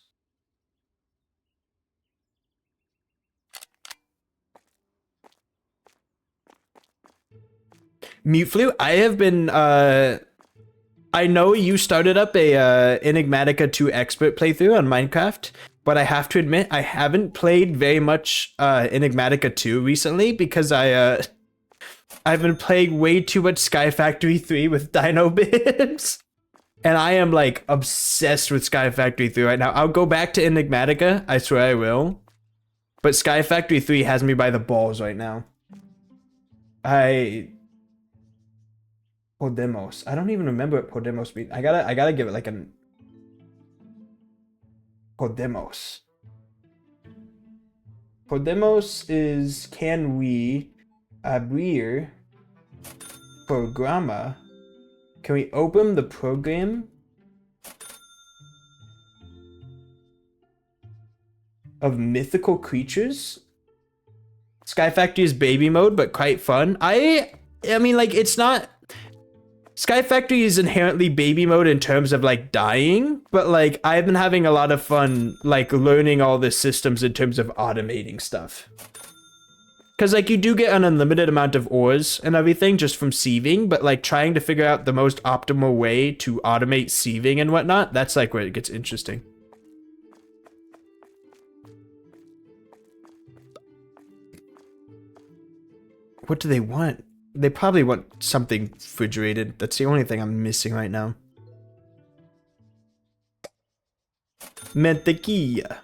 [SPEAKER 1] Mute Flute, I have been I know you started up a Enigmatica 2 expert playthrough on Minecraft, but I have to admit I haven't played very much Enigmatica 2 recently because I've been playing way too much Sky Factory 3 with Dino Bits. And I am like obsessed with Sky Factory 3 right now. I'll go back to Enigmatica, I swear I will. But Sky Factory 3 has me by the balls right now. Podemos. I don't even remember what Podemos means. I gotta give it like an Podemos. Podemos is can we abrir programa? Can we open the program of mythical creatures? Sky Factory is baby mode, but quite fun. I mean, like, it's not. Sky Factory is inherently baby mode in terms of like dying, but like I've been having a lot of fun like learning all the systems in terms of automating stuff. Cause like you do get an unlimited amount of ores and everything just from sieving, but like trying to figure out the most optimal way to automate sieving and whatnot, that's like where it gets interesting. What do they want? They probably want something refrigerated. That's the only thing I'm missing right now. Mantequilla.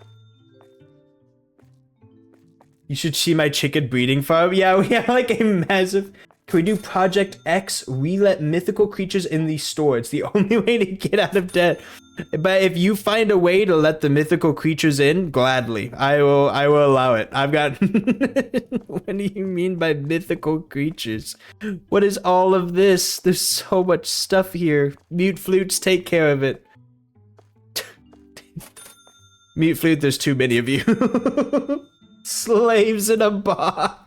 [SPEAKER 1] You should see my chicken breeding farm. Yeah, we have like a massive... Can we do Project X? We let mythical creatures in the store. It's the only way to get out of debt. But if you find a way to let the mythical creatures in, gladly. I will allow it. I've got... What do you mean by mythical creatures? What is all of this? There's so much stuff here. Mute Flutes, take care of it. Mute Flute, there's too many of you. Slaves in a box.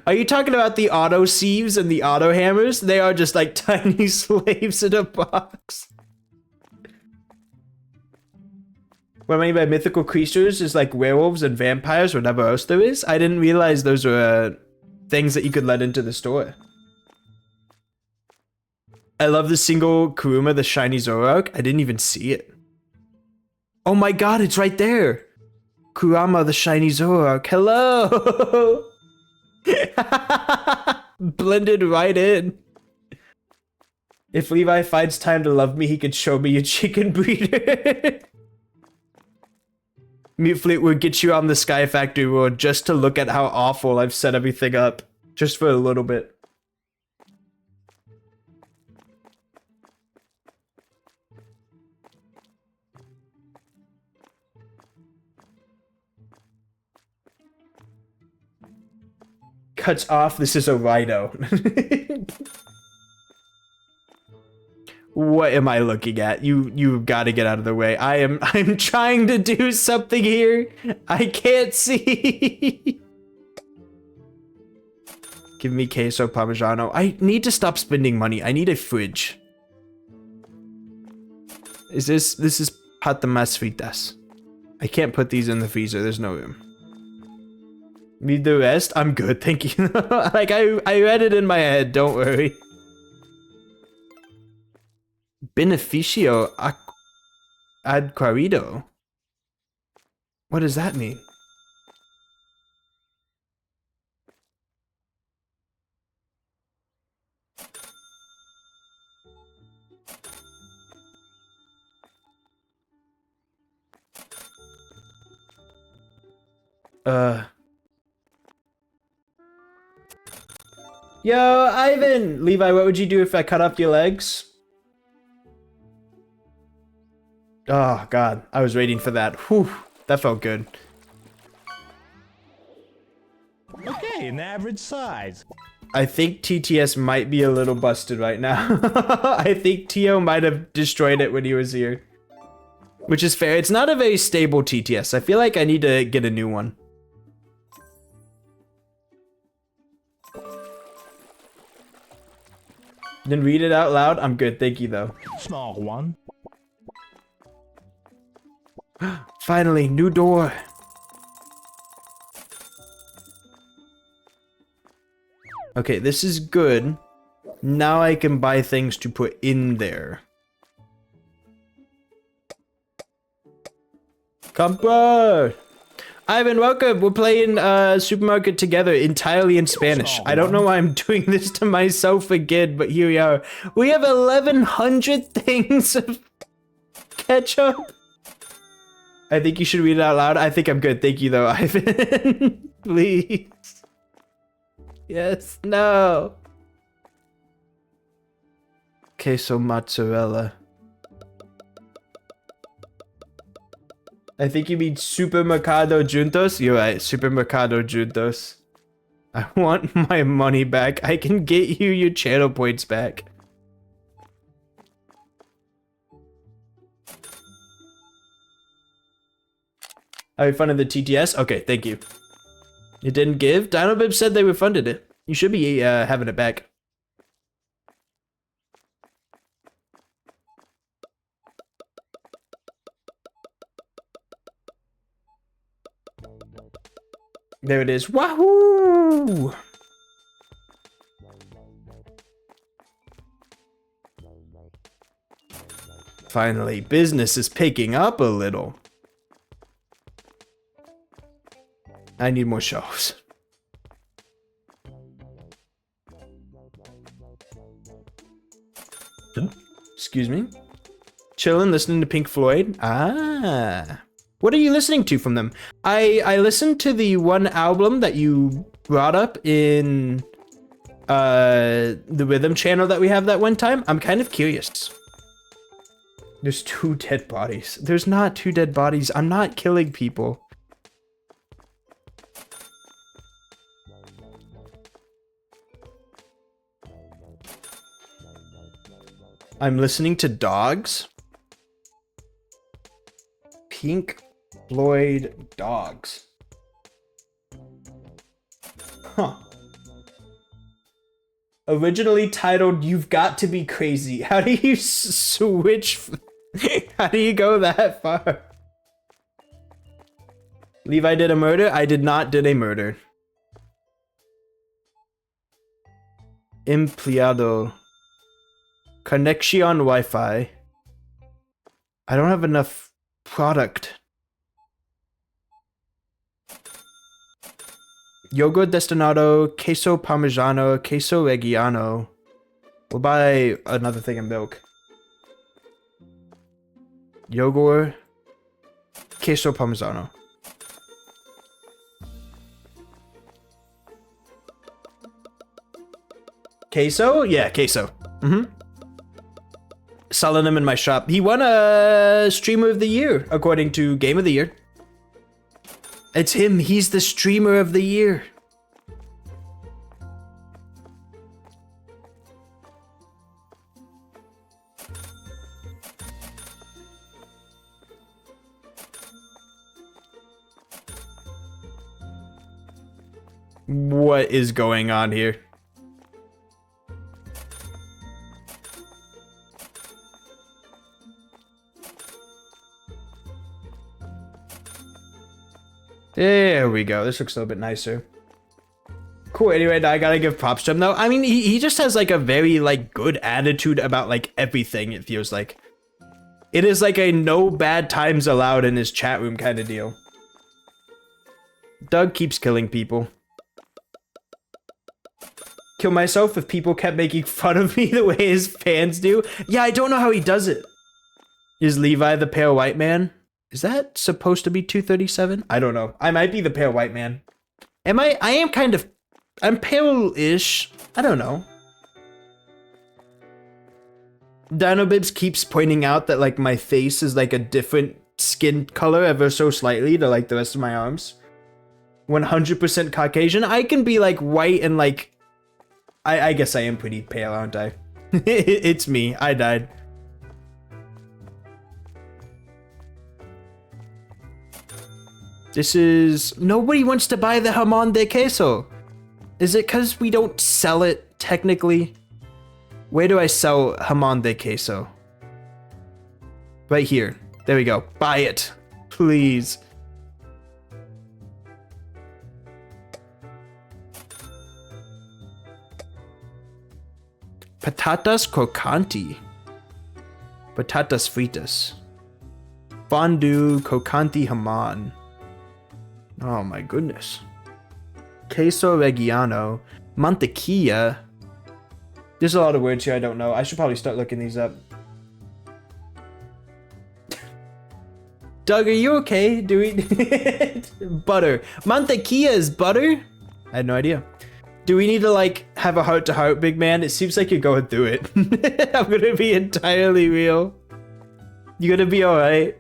[SPEAKER 1] Are you talking about the auto sieves and the auto hammers? They are just like tiny slaves in a box. What I mean by mythical creatures is like werewolves and vampires, whatever else there is. I didn't realize those were things that you could let into the store. I love the single Kuruma, the shiny Zoroark. I didn't even see it. Oh my god, it's right there. Kurama, the shiny Zoroark. Hello. Blended right in. If Levi finds time to love me, he could show me a chicken breeder. Mute Fleet would get you on the Sky Factory world just to look at how awful I've set everything up. Just for a little bit. Cuts off, this is a rhino. What am I looking at? You've got to get out of the way. I'm trying to do something here. I can't see. Give me queso parmigiano. I need to stop spending money. I need a fridge. This is patatas fritas. I can't put these in the freezer. There's no room. Need the rest? I'm good, thank you. Like I read it in my head. Don't worry. Beneficio adquirido. What does that mean? Yo, Ivan! Levi, what would you do if I cut off your legs? Oh, God. I was waiting for that. Whew. That felt good.
[SPEAKER 2] Okay, an average size.
[SPEAKER 1] I think TTS might be a little busted right now. I think Tio might have destroyed it when he was here. Which is fair. It's not a very stable TTS. I feel like I need to get a new one. Then read it out loud. I'm good. Thank you, though.
[SPEAKER 2] Small one.
[SPEAKER 1] Finally, new door. Okay, this is good. Now I can buy things to put in there. Comprar! Ivan, welcome. We're playing Supermarket together entirely in Spanish. I don't know why I'm doing this to myself again, but here we are. We have 1,100 things of ketchup. I think you should read it out loud. I think I'm good. Thank you, though, Ivan. Please. Yes, no. Queso mozzarella. I think you mean Supermercado Juntos. You're right, Supermercado Juntos. I want my money back. I can get you your channel points back. I refunded the TTS? Okay, thank you. It didn't give? Dinobib said they refunded it. You should be having it back. There it is. Wahoo! Finally, business is picking up a little. I need more shelves. Excuse me. Chillin', listening to Pink Floyd. Ah. What are you listening to from them? I listened to the one album that you brought up in the Rhythm channel that we have that one time. I'm kind of curious. There's 2 dead bodies. There's not 2 dead bodies. I'm not killing people. I'm listening to Dogs. Pink Floyd Dogs. Huh. Originally titled You've Got to Be Crazy. How do you switch? How do you go that far? Levi did a murder? I did not did a murder. Empleado. Conexion Wi-Fi. I don't have enough product. Yogurt destinado, queso parmigiano, queso reggiano. We'll buy another thing of milk. Yogurt, queso parmigiano. Queso? Yeah, queso. Selling them in my shop. He won a Streamer of the Year, according to Game of the Year. It's him. He's the Streamer of the Year. What is going on here? There we go. This looks a little bit nicer. Cool. Anyway, I gotta give props to him though. I mean, he just has like a very like good attitude about like everything. It feels like it is like a no bad times allowed in his chat room kind of deal. Doug keeps killing people. Kill myself if people kept making fun of me the way his fans do. Yeah, I don't know how he does it. Is Levi the pale white man? Is that supposed to be 237? I don't know. I might be the pale white man. Am I? I am kind of... I'm pale-ish. I don't know. DinoBibs keeps pointing out that like my face is like a different skin color ever so slightly to like the rest of my arms. 100% Caucasian. I can be like white and like... I guess I am pretty pale, aren't I? It's me. I died. This is... Nobody wants to buy the jamon de queso. Is it because we don't sell it, technically? Where do I sell jamon de queso? Right here. There we go. Buy it. Please. Patatas crocanti. Patatas fritas. Fondue crocanti jamon. Oh my goodness. Queso reggiano. Mantequilla. There's a lot of words here I don't know. I should probably start looking these up. Doug, are you okay? Do we... Butter. Mantequilla is butter? I had no idea. Do we need to, like, have a heart-to-heart, big man? It seems like you're going through it. I'm gonna be entirely real. You gonna be alright?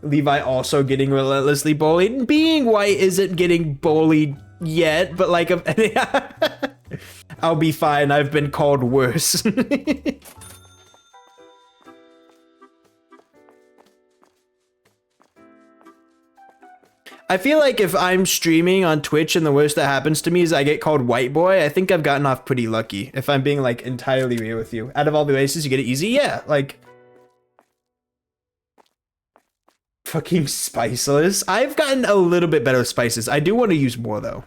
[SPEAKER 1] Levi also getting relentlessly bullied. Being white isn't getting bullied yet, but, like, I'll be fine. I've been called worse. I feel like if I'm streaming on Twitch and the worst that happens to me is I get called white boy, I think I've gotten off pretty lucky. If I'm being like entirely real with you. Out of all the races, you get it easy? Yeah, like... Fucking spiceless. I've gotten a little bit better with spices. I do want to use more though.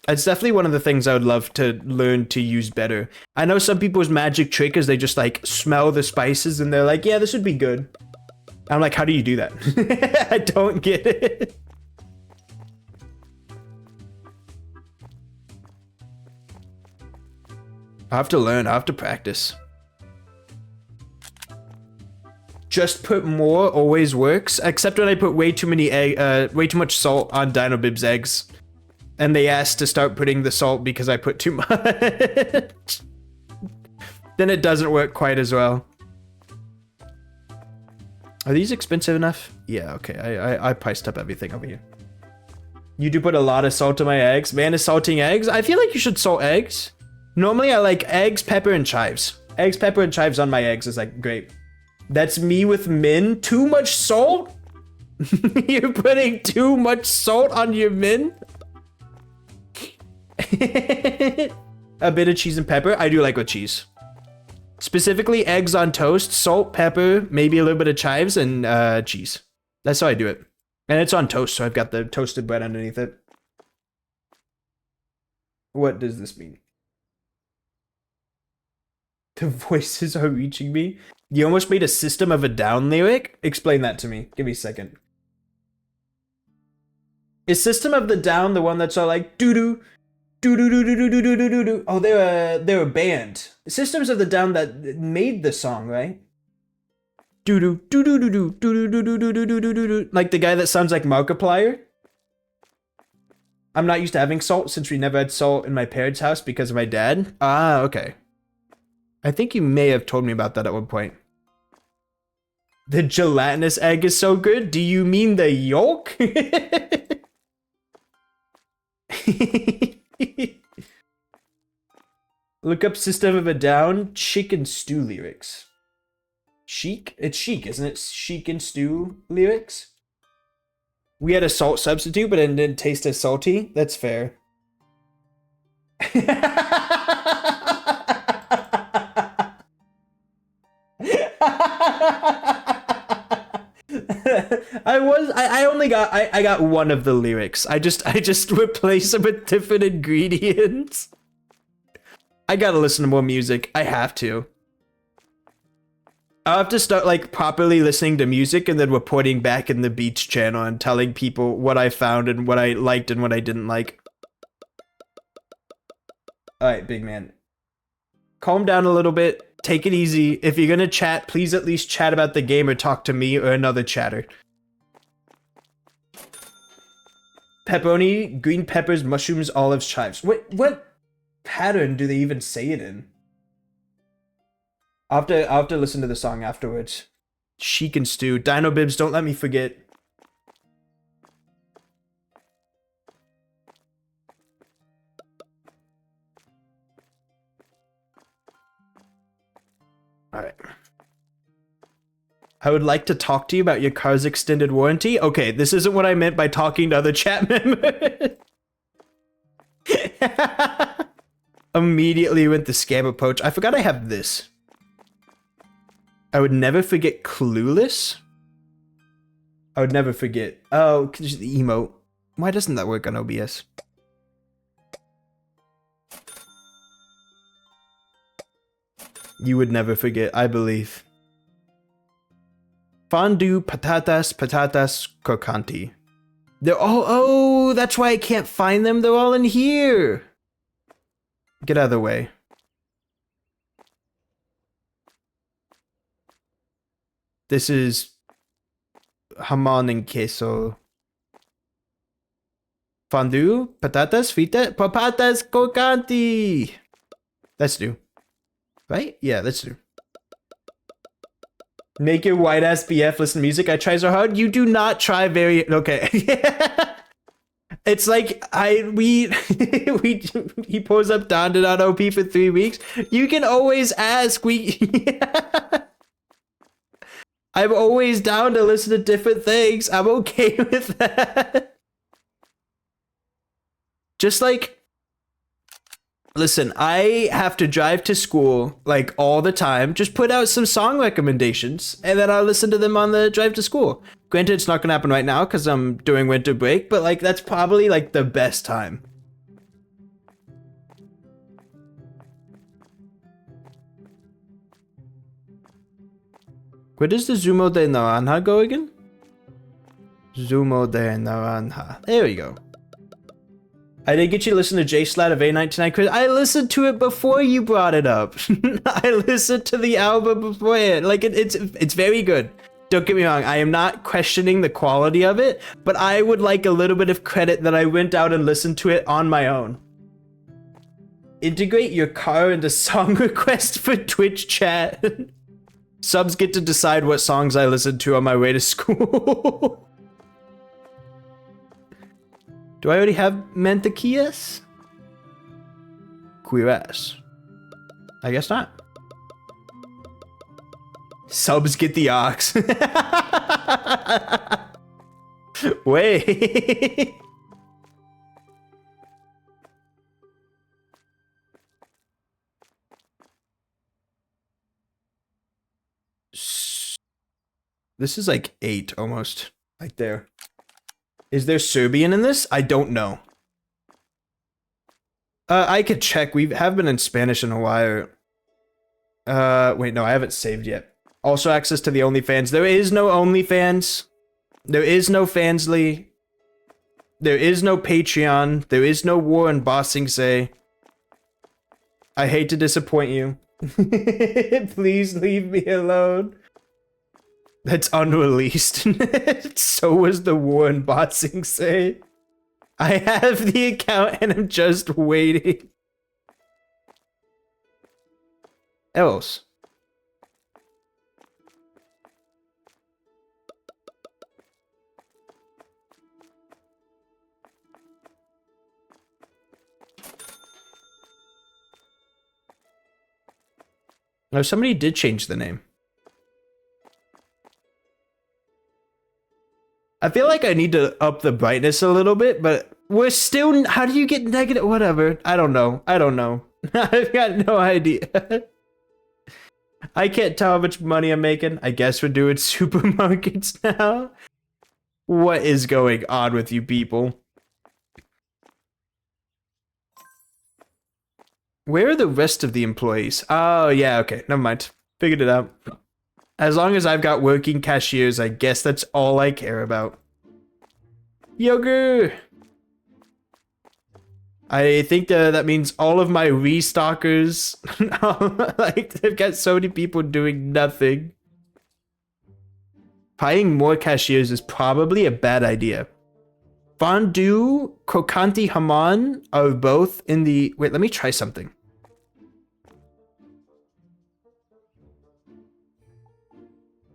[SPEAKER 1] It's definitely one of the things I would love to learn to use better. I know some people's magic trick is they just like smell the spices and they're like, yeah, this would be good. I'm like, how do you do that? I don't get it. I have to learn. I have to practice. Just put more always works, except when I put way too much salt on DinoBib's eggs, and they asked to start putting the salt because I put too much. Then it doesn't work quite as well. Are these expensive enough? Yeah, okay. I priced up everything over here. You do put a lot of salt on my eggs. Man is salting eggs. I feel like you should salt eggs. Normally I like eggs, pepper, and chives. Eggs, pepper, and chives on my eggs is like great. That's me with min. Too much salt? You're putting too much salt on your min? A bit of cheese and pepper. I do like with cheese. Specifically, eggs on toast, salt, pepper, maybe a little bit of chives, and cheese. That's how I do it. And it's on toast, so I've got the toasted bread underneath it. What does this mean? The voices are reaching me? You almost made a System of a Down lyric? Explain that to me. Give me a second. Is System of the Down the one that's all like doo-doo, doo-doo-doo-doo-doo-doo-doo-doo? Oh, they're a band. Systems of the Down that made the song, right? Doo-doo, doo-doo-doo-doo, doo-doo-doo-doo-doo-doo-doo-doo. Like the guy that sounds like Markiplier? I'm not used to having salt since we never had salt in my parents' house because of my dad. Ah, okay. I think you may have told me about that at one point. The gelatinous egg is so good. Do you mean the yolk? Look up System of a Down chicken stew lyrics. Chic? It's chic, isn't it? Chic and stew lyrics? We had a salt substitute, but it didn't taste as salty. That's fair. I got one of the lyrics. I just replaced them with different ingredients. I gotta listen to more music. I have to. I'll have to start like properly listening to music and then reporting back in the Beats channel and telling people what I found and what I liked and what I didn't like. Alright, big man. Calm down a little bit. Take it easy. If you're gonna chat, please at least chat about the game or talk to me or another chatter. Pepperoni, green peppers, mushrooms, olives, chives. What pattern do they even say it in? I'll have to listen to the song afterwards. Chic and stew. Dino Bibs, don't let me forget. Alright. I would like to talk to you about your car's extended warranty. Okay, this isn't what I meant by talking to other chat members. Immediately went the scam approach. I forgot I have this. I would never forget Clueless. I would never forget. Oh, just the emote. Why doesn't that work on OBS? You would never forget, I believe. Fondue, patatas, patatas, crocanti. They're all, oh, that's why I can't find them. They're all in here. Get out of the way. This is jamon and queso. Fondue, patatas, fritas, papatas, crocanti. That's new. Right? Yeah, that's new. Make your white ass BF listen to music. I try so hard. You do not try very okay. It's like he pulls up Don.op for 3 weeks. You can always ask. I'm always down to listen to different things. I'm okay with that. Just like, listen, I have to drive to school like all the time. Just put out some song recommendations and then I'll listen to them on the drive to school. Granted, it's not gonna happen right now because I'm doing winter break, but like that's probably like the best time. Where does the Zumo de Naranja go again? Zumo de Naranja. There we go. I did get you to listen to J Slat of A99 Chris. I listened to it before you brought it up. I listened to the album beforehand. Like it's very good. Don't get me wrong. I am not questioning the quality of it, but I would like a little bit of credit that I went out and listened to it on my own. Integrate your car into song request for Twitch chat. Subs get to decide what songs I listen to on my way to school. Do I already have mantequillas? Cuirass. I guess not. Subs get the ox. Wait. This is like 8 almost. Right there. Is there Serbian in this? I don't know. I could check. We have been in Spanish in a while. Wait, no, I haven't saved yet. Also access to the OnlyFans. There is no OnlyFans. There is no Fansly. There is no Patreon. There is no War and Bossing Say. I hate to disappoint you. Please leave me alone. That's unreleased. So was the War and Bossing Say. I have the account and I'm just waiting. Else. No, somebody did change the name. I feel like I need to up the brightness a little bit, but we're still... How do you get negative? Whatever. I don't know. I've got no idea. I can't tell how much money I'm making. I guess we're doing supermarkets now. What is going on with you people? Where are the rest of the employees? Oh, yeah, okay. Never mind. Figured it out. As long as I've got working cashiers, I guess that's all I care about. Yogurt! I think that means all of my restockers. Like, they've got so many people doing nothing. Hiring more cashiers is probably a bad idea. Fondue, Crocanti Hamon are both in the... Wait, let me try something.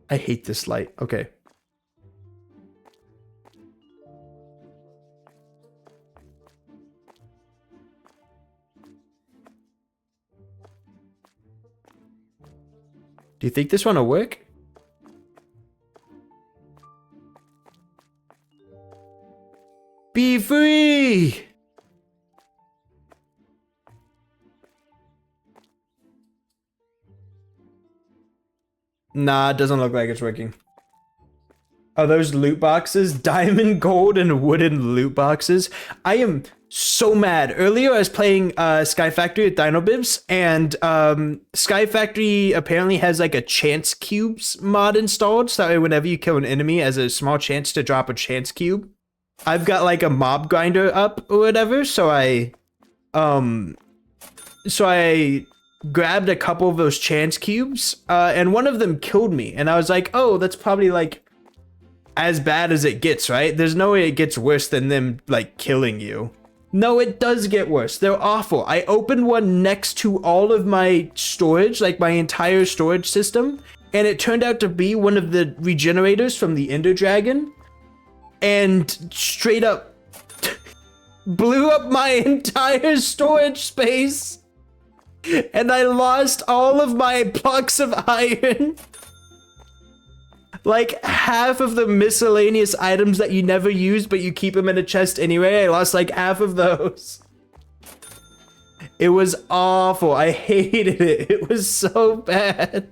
[SPEAKER 1] I hate this light. Okay. Do you think this one will work? Be free! Nah, it doesn't look like it's working. Are those loot boxes? Diamond, gold, and wooden loot boxes? I am so mad. Earlier I was playing Sky Factory with Dino Bibs, and Sky Factory apparently has like a chance cubes mod installed, so that way whenever you kill an enemy has a small chance to drop a chance cube. I've got like a mob grinder up or whatever, so I grabbed a couple of those chance cubes, and one of them killed me, and I was like, oh, that's probably like as bad as it gets, right? There's no way it gets worse than them like killing you. No, it does get worse. They're awful. I opened one next to all of my storage, like my entire storage system, and it turned out to be one of the regenerators from the Ender Dragon, and straight up blew up my entire storage space. And I lost all of my blocks of iron. Like half of the miscellaneous items that you never use, but you keep them in a chest anyway. I lost like half of those. It was awful. I hated it. It was so bad.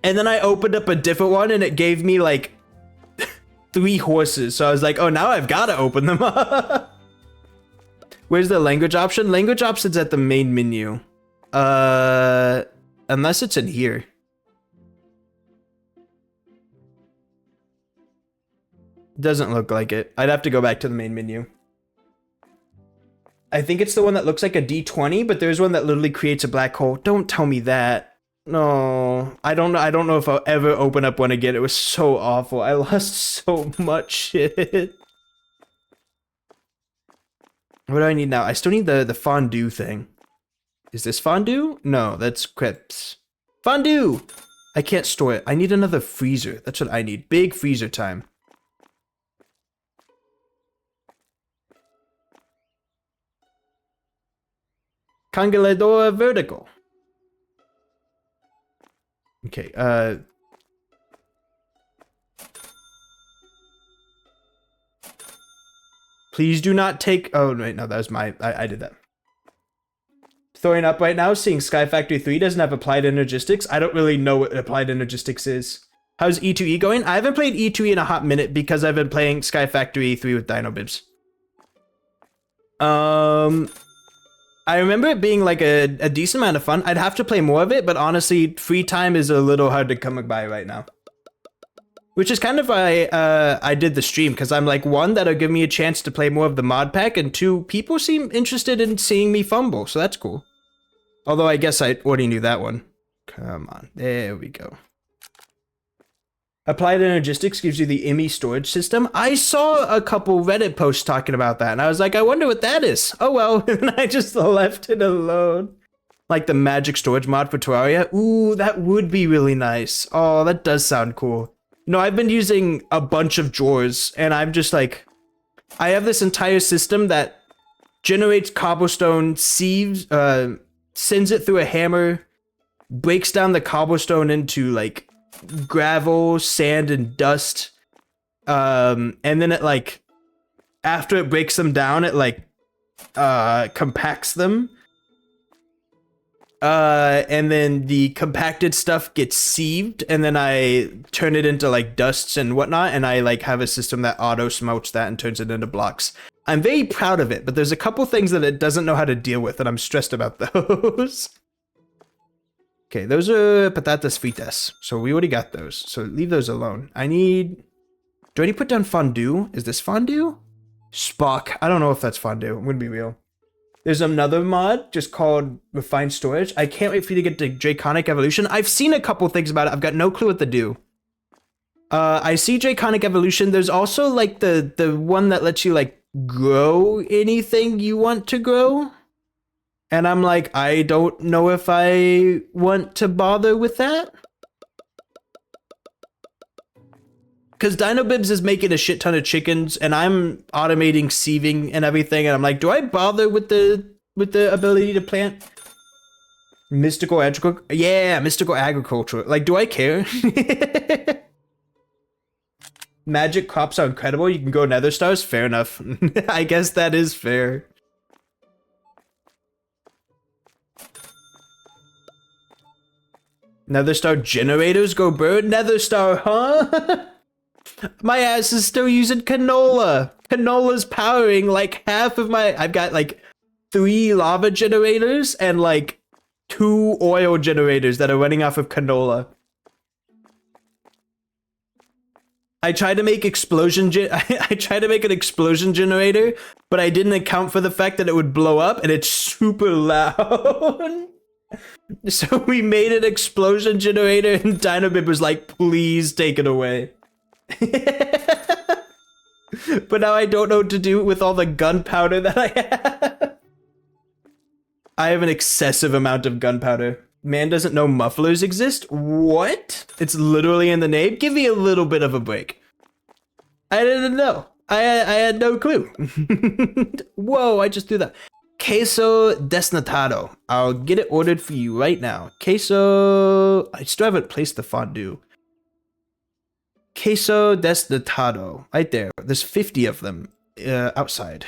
[SPEAKER 1] And then I opened up a different one and it gave me like 3 horses. So I was like, oh, now I've got to open them up. Where's the language option? Language option's at the main menu. Unless it's in here. Doesn't look like it. I'd have to go back to the main menu. I think it's the one that looks like a D20, but there's one that literally creates a black hole. Don't tell me that. No, I don't know if I'll ever open up one again. It was so awful. I lost so much shit. What do I need now? I still need the fondue thing. Is this fondue? No, that's crepes. Fondue! I can't store it. I need another freezer. That's what I need. Big freezer time. Congelador vertical. Okay, please do not take... Oh, wait, no, that was my... I did that. Throwing up right now, seeing Sky Factory 3 doesn't have applied energistics. I don't really know what applied energistics is. How's E2E going? I haven't played E2E in a hot minute because I've been playing Sky Factory 3 with Dino Bibs. I remember it being like a decent amount of fun. I'd have to play more of it, but honestly, free time is a little hard to come by right now. Which is kind of why I did the stream, because I'm like, one, that'll give me a chance to play more of the mod pack, and two, people seem interested in seeing me fumble, so that's cool. Although I guess I already knew that one. Come on, there we go. Applied Energistics gives you the IMI storage system. I saw a couple Reddit posts talking about that, and I was like, I wonder what that is. Oh well, and I just left it alone. Like the magic storage mod for Terraria. Ooh, that would be really nice. Oh, that does sound cool. No, I've been using a bunch of drawers, and I'm just like, I have this entire system that generates cobblestone, sieves, sends it through a hammer, breaks down the cobblestone into like gravel, sand, and dust. And then it like, after it breaks them down, it like compacts them. And then the compacted stuff gets sieved, and then I turn it into like dusts and whatnot, and I like have a system that auto smelts that and turns it into blocks. I'm very proud of it, but there's a couple things that it doesn't know how to deal with, and I'm stressed about those. Okay, those are patatas fritas, so we already got those, so leave those alone. Do I need to put down fondue? Is this fondue? Spock. I don't know if that's fondue. I'm gonna be real. There's another mod just called Refined Storage. I can't wait for you to get to Draconic Evolution. I've seen a couple things about it. I've got no clue what to do. I see Draconic Evolution. There's also like the one that lets you like grow anything you want to grow. And I'm like, I don't know if I want to bother with that. Because DinoBibs is making a shit ton of chickens, and I'm automating sieving and everything, and I'm like, do I bother with the ability to plant? Mystical agriculture? Yeah, mystical agriculture. Like, do I care? Magic crops are incredible. You can grow nether stars. Fair enough. I guess that is fair. Nether star generators go burn nether star, huh? My ass is still using canola. Canola's powering like half of my... I've got like 3 lava generators and like 2 oil generators that are running off of canola. I tried to make I tried to make an explosion generator, but I didn't account for the fact that it would blow up, and it's super loud. So we made an explosion generator, and DinoBib was like, please take it away. But now I don't know what to do with all the gunpowder that I have. I have an excessive amount of gunpowder. Man doesn't know mufflers exist? What? It's literally in the name? Give me a little bit of a break. I didn't know. I had no clue. Whoa, I just threw that. Queso desnatado. I'll get it ordered for you right now. Queso... I still haven't placed the fondue. Queso desnatado. Right there. There's 50 of them outside.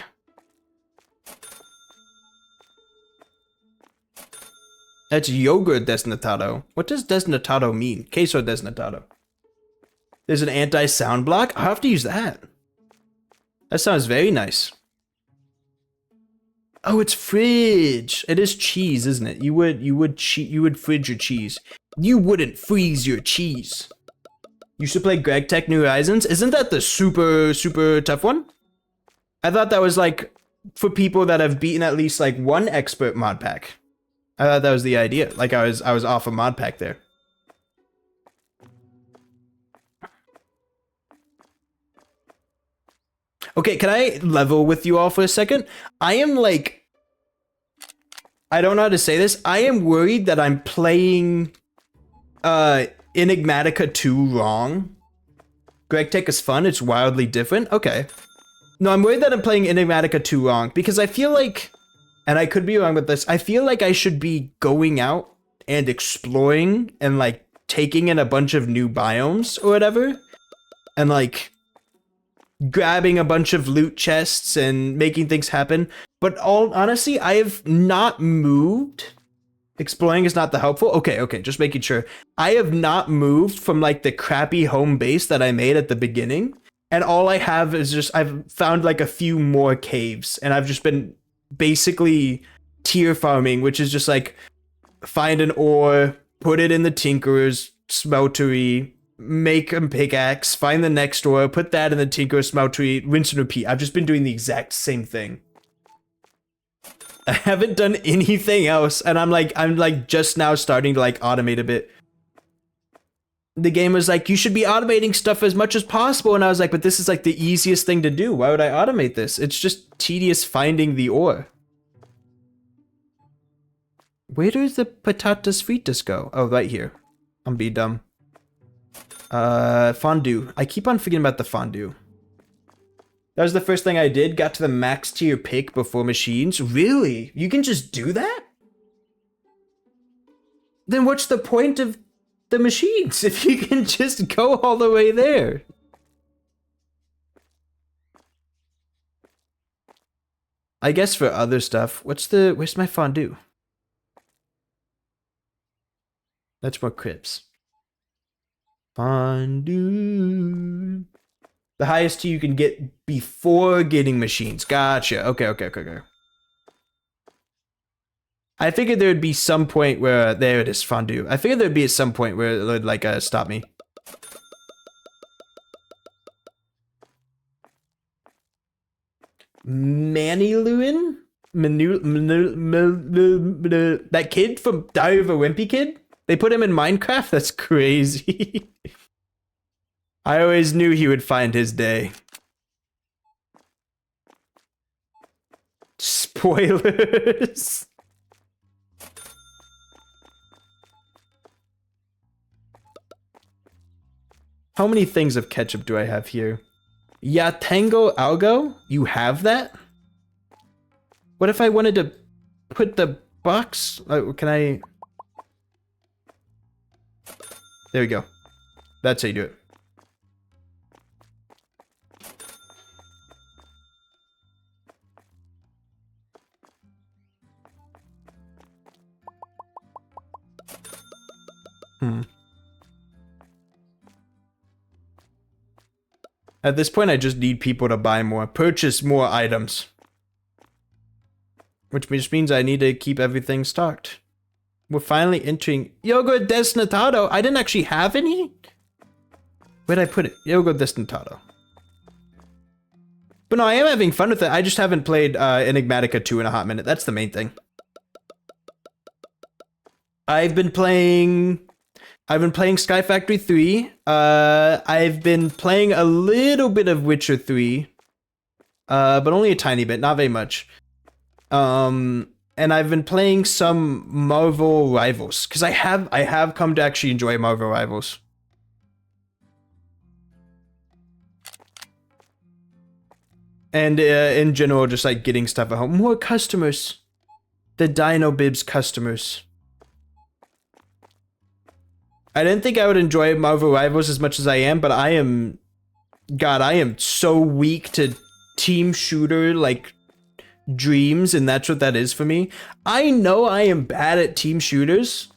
[SPEAKER 1] That's yogurt desnatado. What does desnatado mean? Queso desnatado. There's an anti-sound block? I'll have to use that. That sounds very nice. Oh, it's fridge. It is cheese, isn't it? You would fridge your cheese. You wouldn't freeze your cheese. You should play Greg Tech New Horizons. Isn't that the super tough one? I thought that was like for people that have beaten at least like one expert mod pack. I thought that was the idea. Like I was off a mod pack there. Okay, can I level with you all for a second? I am like, I don't know how to say this. I am worried that I'm playing Enigmatica 2 wrong. Greg Tech is fun. It's wildly different. Okay. No, I'm worried that I'm playing Enigmatica 2 wrong because I feel like, and I could be wrong with this, I feel like I should be going out and exploring and like taking in a bunch of new biomes or whatever. And like grabbing a bunch of loot chests and making things happen. But honestly, I have not moved. Exploring is not the helpful. Okay, just making sure. I have not moved from like the crappy home base that I made at the beginning. And all I have is just, I've found like a few more caves and I've just been basically tier farming, which is just like find an ore, put it in the tinkerer's smeltery, make a pickaxe, find the next ore, put that in the tinkerer's smeltery, rinse and repeat. I've just been doing the exact same thing. I haven't done anything else, and I'm like just now starting to like automate a bit. The game was like, you should be automating stuff as much as possible, and I was like, but this is like the easiest thing to do. Why would I automate this? It's just tedious finding the ore. Where does the patatas fritas go? Oh, right here. I'm being dumb. Fondue. I keep on forgetting about the fondue. That was the first thing I did. Got to the max tier pick before machines. Really? You can just do that? Then what's the point of the machines if you can just go all the way there? I guess for other stuff. Where's my fondue? That's more crepes. Fondue. The highest tier you can get before getting machines. Gotcha. Okay. I figured there would be some point where there it is, fondue. I figured there'd be at some point where it would like stop me. Manny Lewin? That kid from Diary of a Wimpy Kid? They put him in Minecraft? That's crazy. I always knew he would find his day. Spoilers. How many things of ketchup do I have here? Ya tengo algo? You have that? What if I wanted to put the box? Can I? There we go. That's how you do it. At this point, I just need people to buy more, purchase more items. Which just means I need to keep everything stocked. We're finally entering Yogurt Desnatado. I didn't actually have any. Where'd I put it? Yogurt Desnatado. But no, I am having fun with it. I just haven't played Enigmatica 2 in a hot minute. That's the main thing. I've been playing Sky Factory 3. I've been playing a little bit of Witcher 3. But only a tiny bit, not very much. And I've been playing some Marvel Rivals because I have come to actually enjoy Marvel Rivals. And in general, just like getting stuff at home. More customers. The Dino Bibs customers. I didn't think I would enjoy Marvel Rivals as much as I am, but I am so weak to team shooter like dreams, and that's what that is for me. I know I am bad at team shooters.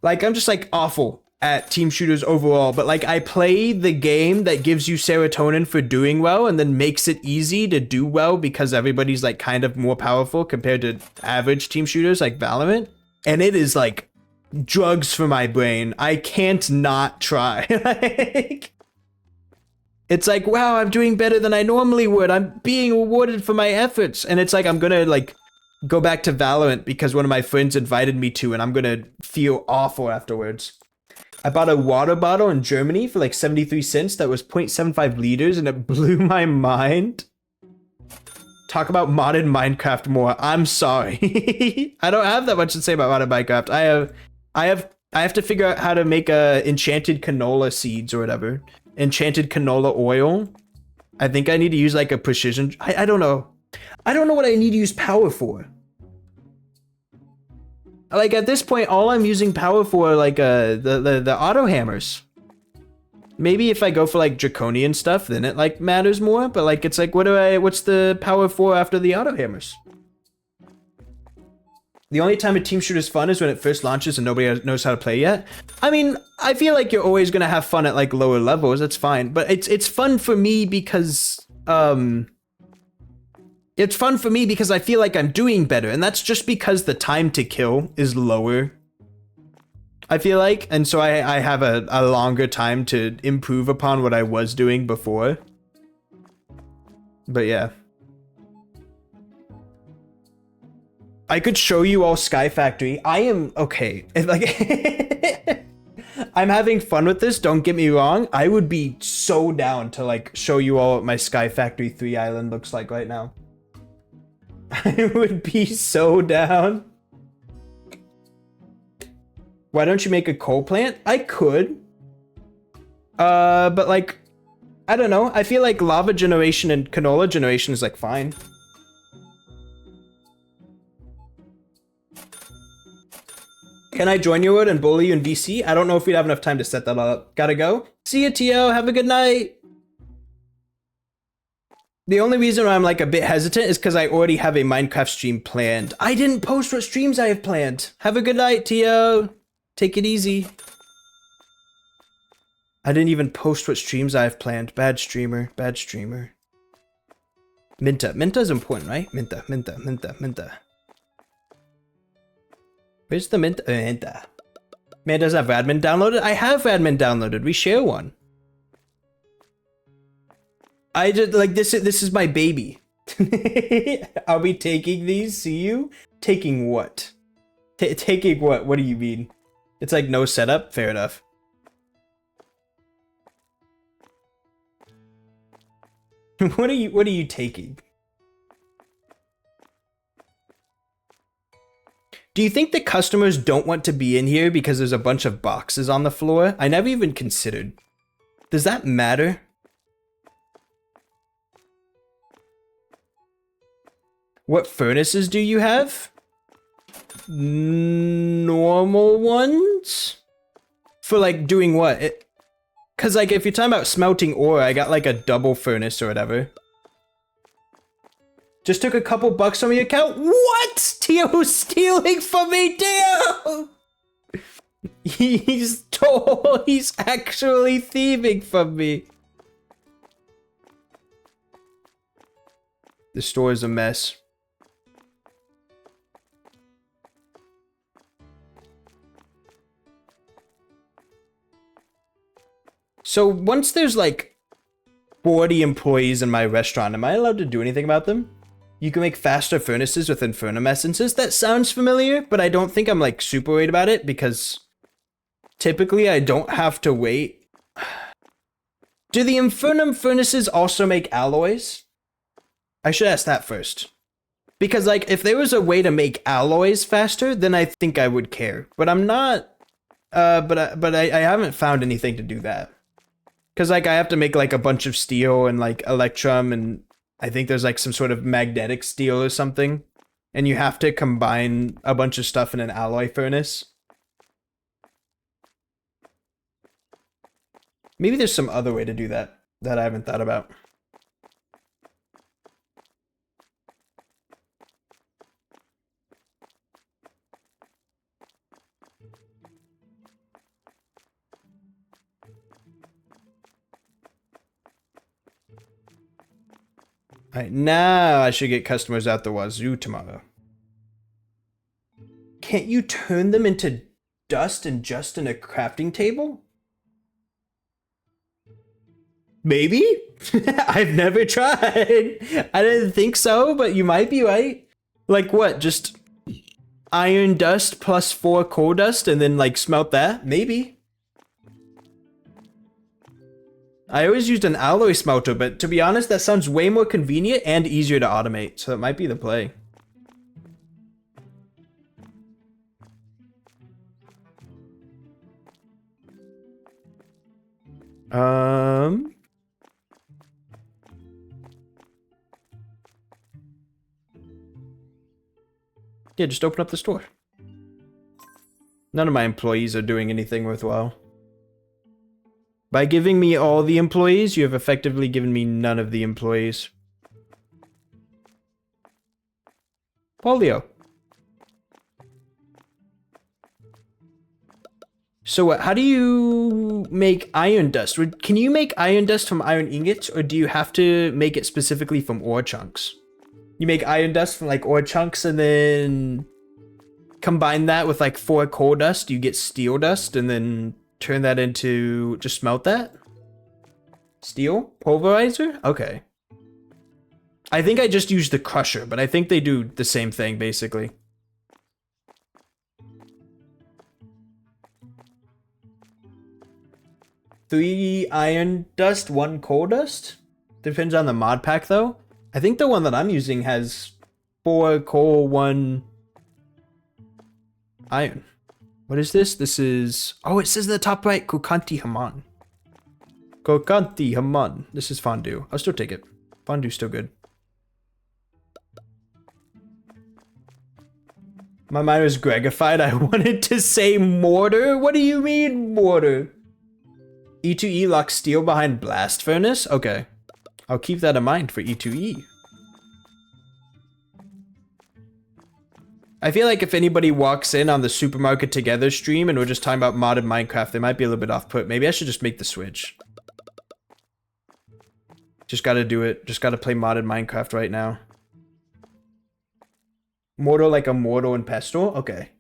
[SPEAKER 1] Like, I'm just like awful at team shooters overall, but like I play the game that gives you serotonin for doing well and then makes it easy to do well because everybody's like kind of more powerful compared to average team shooters like Valorant. And it is like drugs for my brain. I can't not try. Like, it's like, wow, I'm doing better than I normally would. I'm being rewarded for my efforts. And it's like, I'm gonna like go back to Valorant because one of my friends invited me to, and I'm gonna feel awful afterwards. I bought a water bottle in Germany for like 73 cents that was 0.75 liters, and it blew my mind. Talk about modded Minecraft more. I'm sorry. I don't have that much to say about modded Minecraft. I have to figure out how to make enchanted canola seeds or whatever. Enchanted canola oil. I think I need to use like a precision. I don't know. I don't know what I need to use power for. Like at this point, all I'm using power for like the auto hammers. Maybe if I go for like draconian stuff, then it like matters more. But like it's like what's the power for after the auto hammers? The only time a team shooter is fun is when it first launches and nobody knows how to play yet. I mean, I feel like you're always gonna have fun at like lower levels. That's fine, but it's fun for me because It's fun for me because I feel like I'm doing better, and that's just because the time to kill is lower, I feel like, and so I have a longer time to improve upon what I was doing before. But yeah. I could show you all Sky Factory. I am, okay, like, I'm having fun with this, don't get me wrong. I would be so down to like show you all what my Sky Factory 3 island looks like right now. I would be so down. Why don't you make a coal plant? I could. But like, I don't know. I feel like lava generation and canola generation is like fine. Can I join your wood and bully you in VC? I don't know if we'd have enough time to set that all up. Gotta go. See ya, Tio. Have a good night. The only reason why I'm like a bit hesitant is because I already have a Minecraft stream planned. I didn't post what streams I have planned. Have a good night, Tio. Take it easy. I didn't even post what streams I have planned. Bad streamer. Bad streamer. Minta. Minta is important, right? Minta. Minta. Minta. Minta. Where's the Minta? Minta. Man, does have Radmin downloaded? I have Radmin downloaded. We share one. I just like this is my baby. Are we taking these? See you? Taking what? Taking what? What do you mean? It's like no setup? Fair enough. What are you taking? Do you think the customers don't want to be in here because there's a bunch of boxes on the floor? I never even considered. Does that matter? What furnaces do you have? Normal ones? For like doing what? Cause like if you're talking about smelting ore, I got like a double furnace or whatever. Just took a couple bucks from your account? What? Tio's stealing from me, Tio! He's actually thieving from me. The store is a mess. So once there's like 40 employees in my restaurant, am I allowed to do anything about them? You can make faster furnaces with Infernum essences. That sounds familiar, but I don't think I'm like super worried about it because typically I don't have to wait. Do the Infernum furnaces also make alloys? I should ask that first. Because like if there was a way to make alloys faster, then I think I would care. But I'm not, but I haven't found anything to do that. Because like I have to make like a bunch of steel and like electrum, and I think there's like some sort of magnetic steel or something. And you have to combine a bunch of stuff in an alloy furnace. Maybe there's some other way to do that that I haven't thought about. Alright, now I should get customers out the wazoo tomorrow. Can't you turn them into dust and just in a crafting table? Maybe? I've never tried. I didn't think so, but you might be right. Like what, just iron dust plus 4 coal dust and then like smelt that? Maybe. I always used an alloy smelter, but to be honest, that sounds way more convenient and easier to automate, so it might be the play. Yeah, just open up the store. None of my employees are doing anything worthwhile. By giving me all the employees, you have effectively given me none of the employees. Polio. So how do you make iron dust? Can you make iron dust from iron ingots, or do you have to make it specifically from ore chunks? You make iron dust from like ore chunks and then combine that with like 4 coal dust, you get steel dust, and then turn that into, just smelt that? Steel? Pulverizer? Okay. I think I just used the crusher, but I think they do the same thing basically. Three iron dust, 1 coal dust? Depends on the mod pack though. I think the one that I'm using has 4 coal, 1 iron. What is this? This is... Oh, it says in the top right, Kokanti Haman. Kokanti Haman. This is fondue. I'll still take it. Fondue's still good. My mind was Gregified. I wanted to say mortar. What do you mean mortar? E2E locks steel behind blast furnace? Okay. I'll keep that in mind for E2E. I feel like if anybody walks in on the Supermarket Together stream and we're just talking about modded Minecraft, they might be a little bit off put. Maybe I should just make the switch. Just gotta do it. Just gotta play modded Minecraft right now. Mortar like a mortar and pestle? Okay.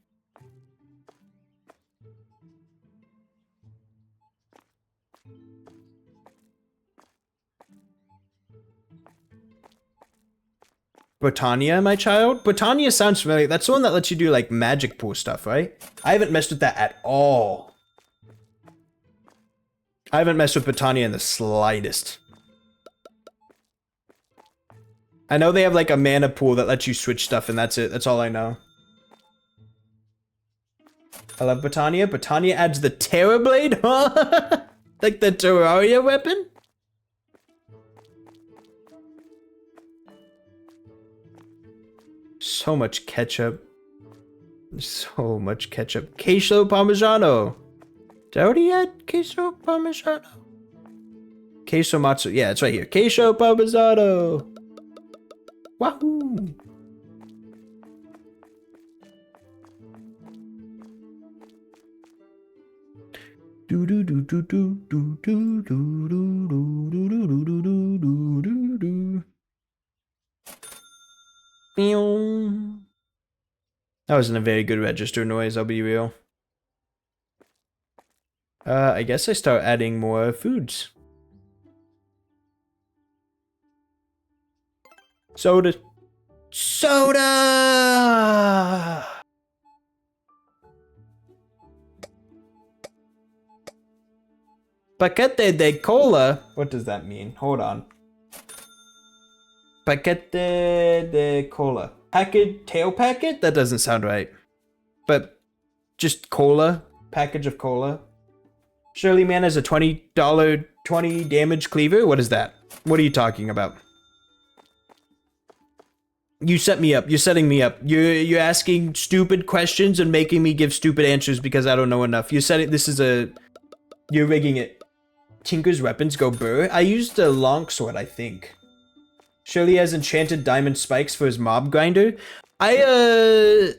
[SPEAKER 1] Botania, my child? Botania sounds familiar. That's the one that lets you do like magic pool stuff, right? I haven't messed with that at all. I haven't messed with Botania in the slightest. I know they have like a mana pool that lets you switch stuff and that's it. That's all I know. I love Botania. Botania adds the Terror Blade, huh? Like the Terraria weapon? So much ketchup. So much ketchup. Queso Parmigiano. Did I already add Queso Parmigiano? Queso Matsu. Yeah, it's right here. Queso Parmigiano. Wahoo! Do do do do do do do do do do do do do do do do. That wasn't a very good register noise, I'll be real. I guess I start adding more foods. Soda. Soda! Paquete de cola? What does that mean? Hold on. Paquete de cola. Tail packet? That doesn't sound right. But just cola. Package of cola. Shirley Man has a $20 20 damage cleaver? What is that? What are you talking about? You set me up. You're setting me up. You're asking stupid questions and making me give stupid answers because I don't know enough. You're setting... This is a... You're rigging it. Tinker's weapons go burr. I used a longsword, I think. Shirley has enchanted diamond spikes for his mob grinder. There's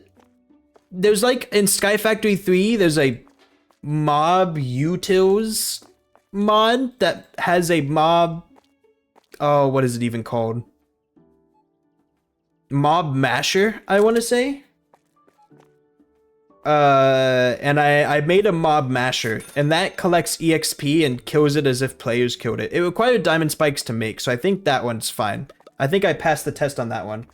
[SPEAKER 1] like in Sky Factory 3, there's a mob utils mod that has a mob... Oh, what is it even called? Mob masher, I want to say. And I made a mob masher, and that collects EXP and kills it as if players killed it. It required diamond spikes to make, so I think that one's fine. I think I passed the test on that one.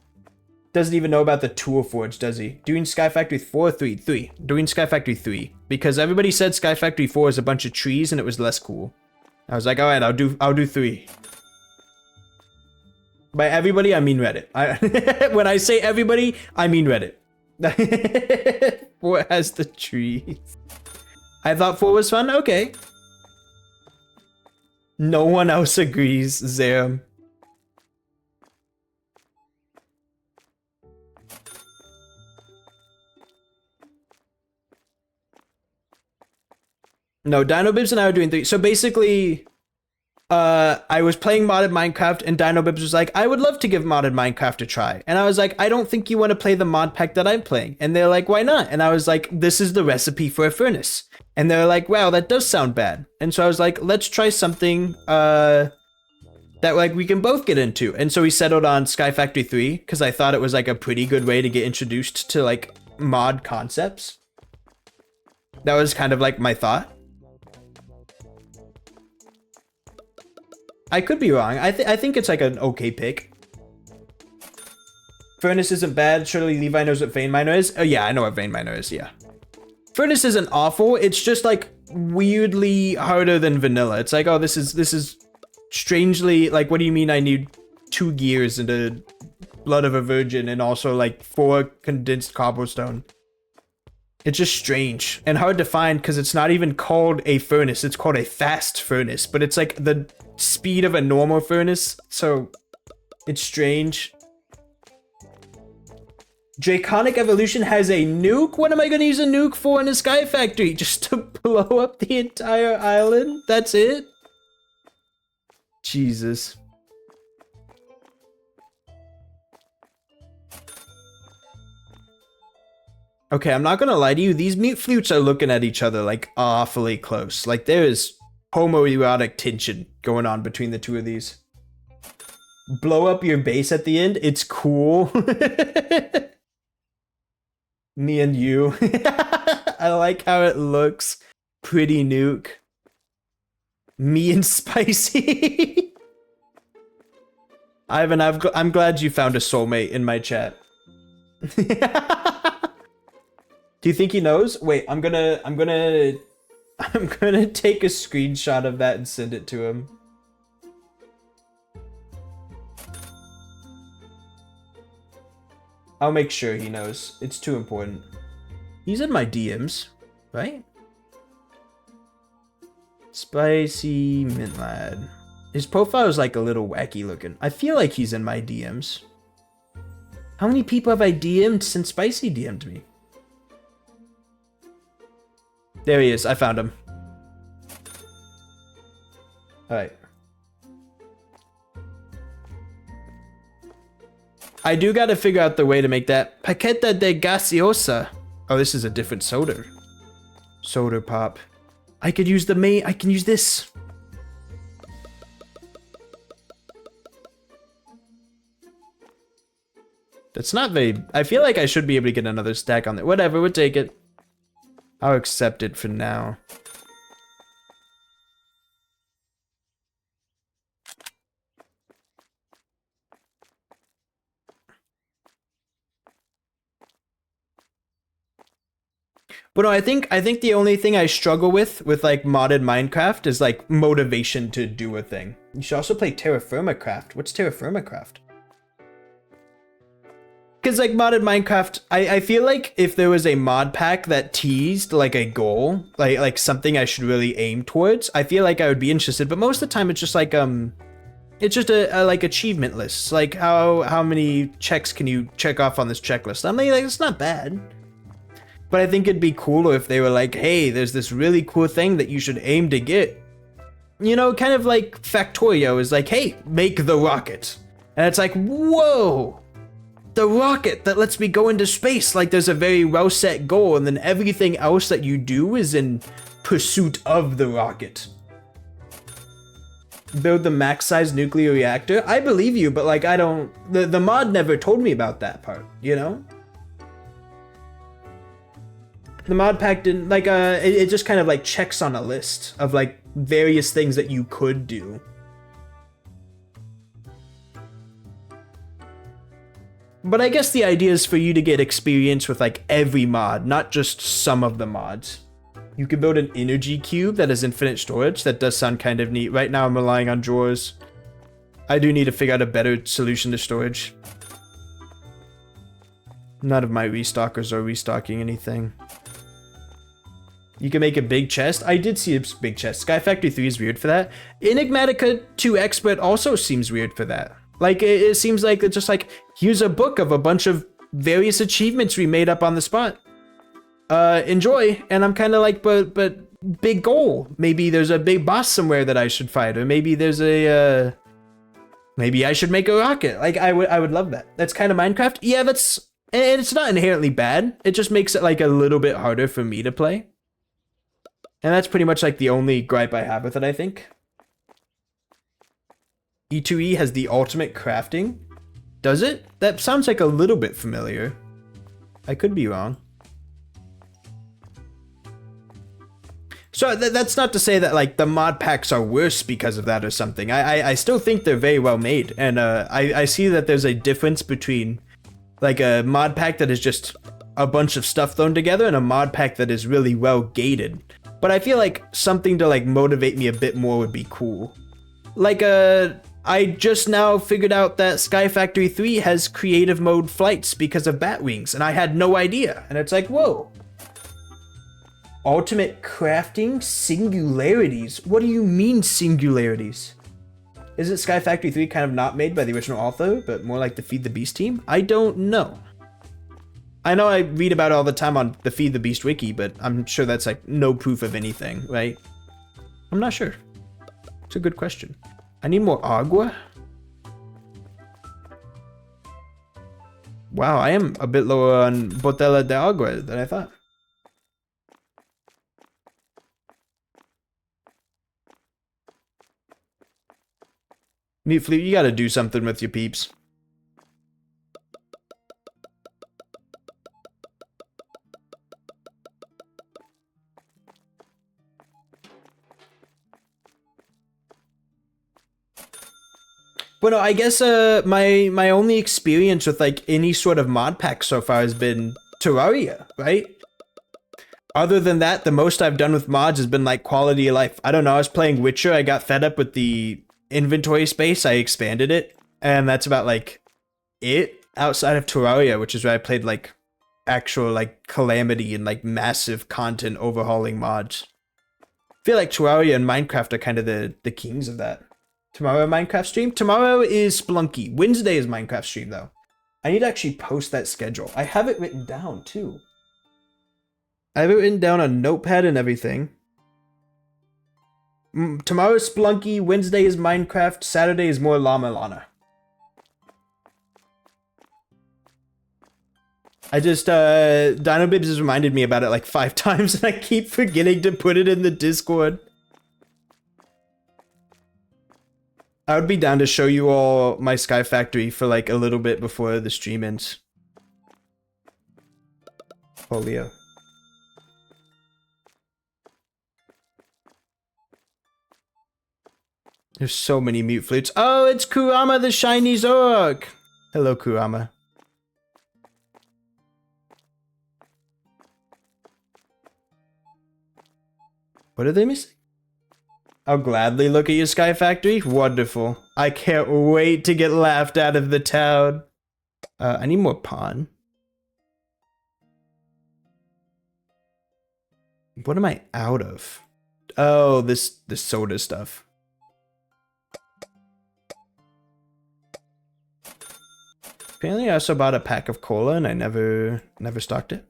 [SPEAKER 1] Doesn't even know about the tool forge, does he? Doing Sky Factory 4 or 3? 3. Doing Sky Factory 3. Because everybody said Sky Factory 4 is a bunch of trees and it was less cool. I was like, alright, I'll do 3. By everybody, I mean Reddit. When I say everybody, I mean Reddit. 4 has the trees. I thought 4 was fun? Okay. No one else agrees, Zam. No, Dino Bibs and I were doing 3. So basically, I was playing modded Minecraft and Dino Bibs was like, I would love to give modded Minecraft a try. And I was like, I don't think you want to play the mod pack that I'm playing. And they're like, why not? And I was like, this is the recipe for a furnace. And they're like, wow, that does sound bad. And so I was like, let's try something that like we can both get into. And so we settled on Sky Factory 3 because I thought it was like a pretty good way to get introduced to like mod concepts. That was kind of like my thought. I could be wrong. I think it's like an okay pick. Furnace isn't bad. Surely Levi knows what Vein Miner is. Oh yeah, I know what Vein Miner is, yeah. Furnace isn't awful. It's just like weirdly harder than vanilla. It's like, oh, this is strangely like, what do you mean I need 2 gears and a blood of a virgin and also like 4 condensed cobblestone? It's just strange and hard to find because it's not even called a furnace. It's called a fast furnace, but it's like the speed of a normal furnace. So it's strange. Draconic Evolution has a nuke? What am I gonna use a nuke for in a Sky Factory? Just to blow up the entire island? That's it? Jesus. Okay, I'm not gonna lie to you. These mute flutes are looking at each other like awfully close. Like there is homoerotic tension going on between the two of these. Blow up your base at the end. It's cool. Me and you. I like how it looks. Pretty nuke. Me and Spicy. Ivan, I'm glad you found a soulmate in my chat. Do you think he knows? Wait, I'm gonna take a screenshot of that and send it to him. I'll make sure he knows. It's too important. He's in my DMs, right? Spicy Mint Lad. His profile is like a little wacky looking. I feel like he's in my DMs. How many people have I DM'd since Spicy DM'd me? There he is. I found him. Alright. I do gotta figure out the way to make that paqueta de gaseosa. Oh, this is a different soda. Soda pop. I could use the main. I can use this. That's not very. I feel like I should be able to get another stack on there. Whatever, we'll take it. I'll accept it for now. But no, I think the only thing I struggle with like modded Minecraft is like motivation to do a thing. You should also play Terra Firma Craft. What's Terra Firma Craft? Because like modded Minecraft, I feel like if there was a mod pack that teased like a goal, like something I should really aim towards, I feel like I would be interested. But most of the time it's just like it's just a like achievement list. Like how many checks can you check off on this checklist? I mean, like it's not bad. But I think it'd be cooler if they were like, hey, there's this really cool thing that you should aim to get. You know, kind of like Factorio is like, hey, make the rocket. And it's like, whoa, the rocket that lets me go into space. Like there's a very well set goal and then everything else that you do is in pursuit of the rocket. Build the max size nuclear reactor. I believe you, but like I don't, the mod never told me about that part, you know? The mod pack didn't, like, it just kind of, like, checks on a list of, like, various things that you could do. But I guess the idea is for you to get experience with, like, every mod, not just some of the mods. You can build an energy cube that has infinite storage. That does sound kind of neat. Right now I'm relying on drawers. I do need to figure out a better solution to storage. None of my restockers are restocking anything. You can make a big chest. I did see a big chest. Sky Factory 3 is weird for that. Enigmatica 2 Expert also seems weird for that. Like, it seems like it's just like, here's a book of a bunch of various achievements we made up on the spot. Enjoy. And I'm kind of like, but big goal. Maybe there's a big boss somewhere that I should fight. Or maybe there's a, maybe I should make a rocket. Like, I would love that. That's kind of Minecraft. Yeah, and it's not inherently bad. It just makes it like a little bit harder for me to play. And that's pretty much like the only gripe I have with it, I think. E2E has the ultimate crafting? Does it? That sounds like a little bit familiar. I could be wrong. So that's not to say that like the mod packs are worse because of that or something. I still think they're very well made, and I see that there's a difference between like a mod pack that is just a bunch of stuff thrown together and a mod pack that is really well gated. But I feel like something to like motivate me a bit more would be cool. Like I just now figured out that Sky Factory 3 has creative mode flights because of bat wings, and I had no idea. And it's like, whoa. Ultimate crafting singularities? What do you mean singularities? Isn't Sky Factory 3 kind of not made by the original author, but more like the Feed the Beast team? I don't know. I know I read about it all the time on the Feed the Beast wiki, but I'm sure that's like no proof of anything, right? I'm not sure. It's a good question. I need more agua? Wow, I am a bit lower on botella de agua than I thought. Mute Flute, you gotta do something with your peeps. But no, I guess my only experience with like any sort of mod pack so far has been Terraria, right? Other than that, the most I've done with mods has been like quality of life. I don't know, I was playing Witcher, I got fed up with the inventory space, I expanded it, and that's about like it outside of Terraria, which is where I played like actual like Calamity and like massive content overhauling mods. I feel like Terraria and Minecraft are kind of the kings of that. Tomorrow Minecraft stream? Tomorrow is Splunky. Wednesday is Minecraft stream though. I need to actually post that schedule. I have it written down too. I have it written down on Notepad and everything. Tomorrow is Splunky, Wednesday is Minecraft, Saturday is more Llama Lana. I just, Dino Bibs has reminded me about it like 5 times and I keep forgetting to put it in the Discord. I would be down to show you all my Sky Factory for like a little bit before the stream ends. Polio. There's so many mute flutes. Oh, it's Kurama the shiny Zork! Hello, Kurama. What are they missing? I'll gladly look at your Sky Factory. Wonderful. I can't wait to get laughed out of the town. I need more pawn. What am I out of? Oh, the soda stuff. Apparently I also bought a pack of cola and I never stocked it.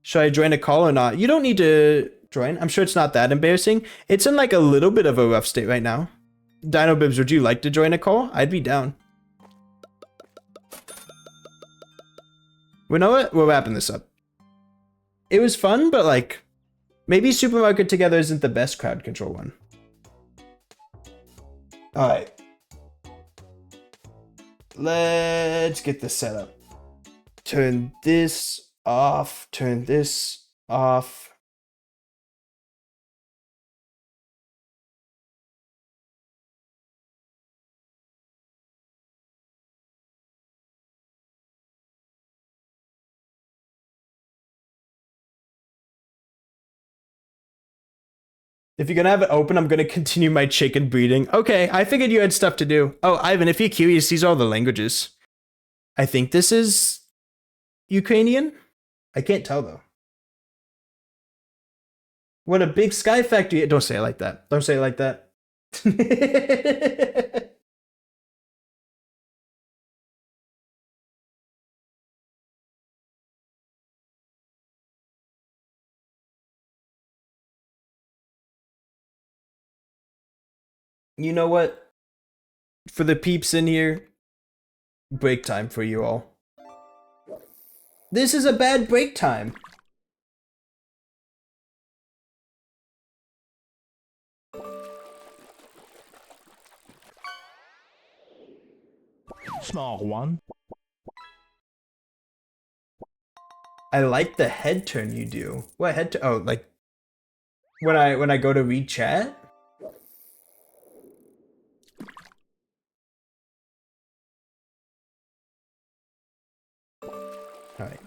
[SPEAKER 1] Should I join a call or not? You don't need to join. I'm sure it's not that embarrassing. It's in like a little bit of a rough state right now. Dino Bibs, would you like to join a call? I'd be down. You know what? We're wrapping this up. It was fun, but like, maybe Supermarket Together isn't the best crowd control one. Alright. Let's get this set up. Turn this off. Turn this off. If you're gonna have it open, I'm gonna continue my chicken breeding. Okay, I figured you had stuff to do. Oh, Ivan, if you're curious, these are all the languages. I think this is Ukrainian? I can't tell though. What a big Sky Factory. Don't say it like that. Don't say it like that. You know what? For the peeps in here, break time for you all. This is a bad break time.
[SPEAKER 2] Small one.
[SPEAKER 1] I like the head turn you do. What head turn? Oh, like when I go to read chat? Alright.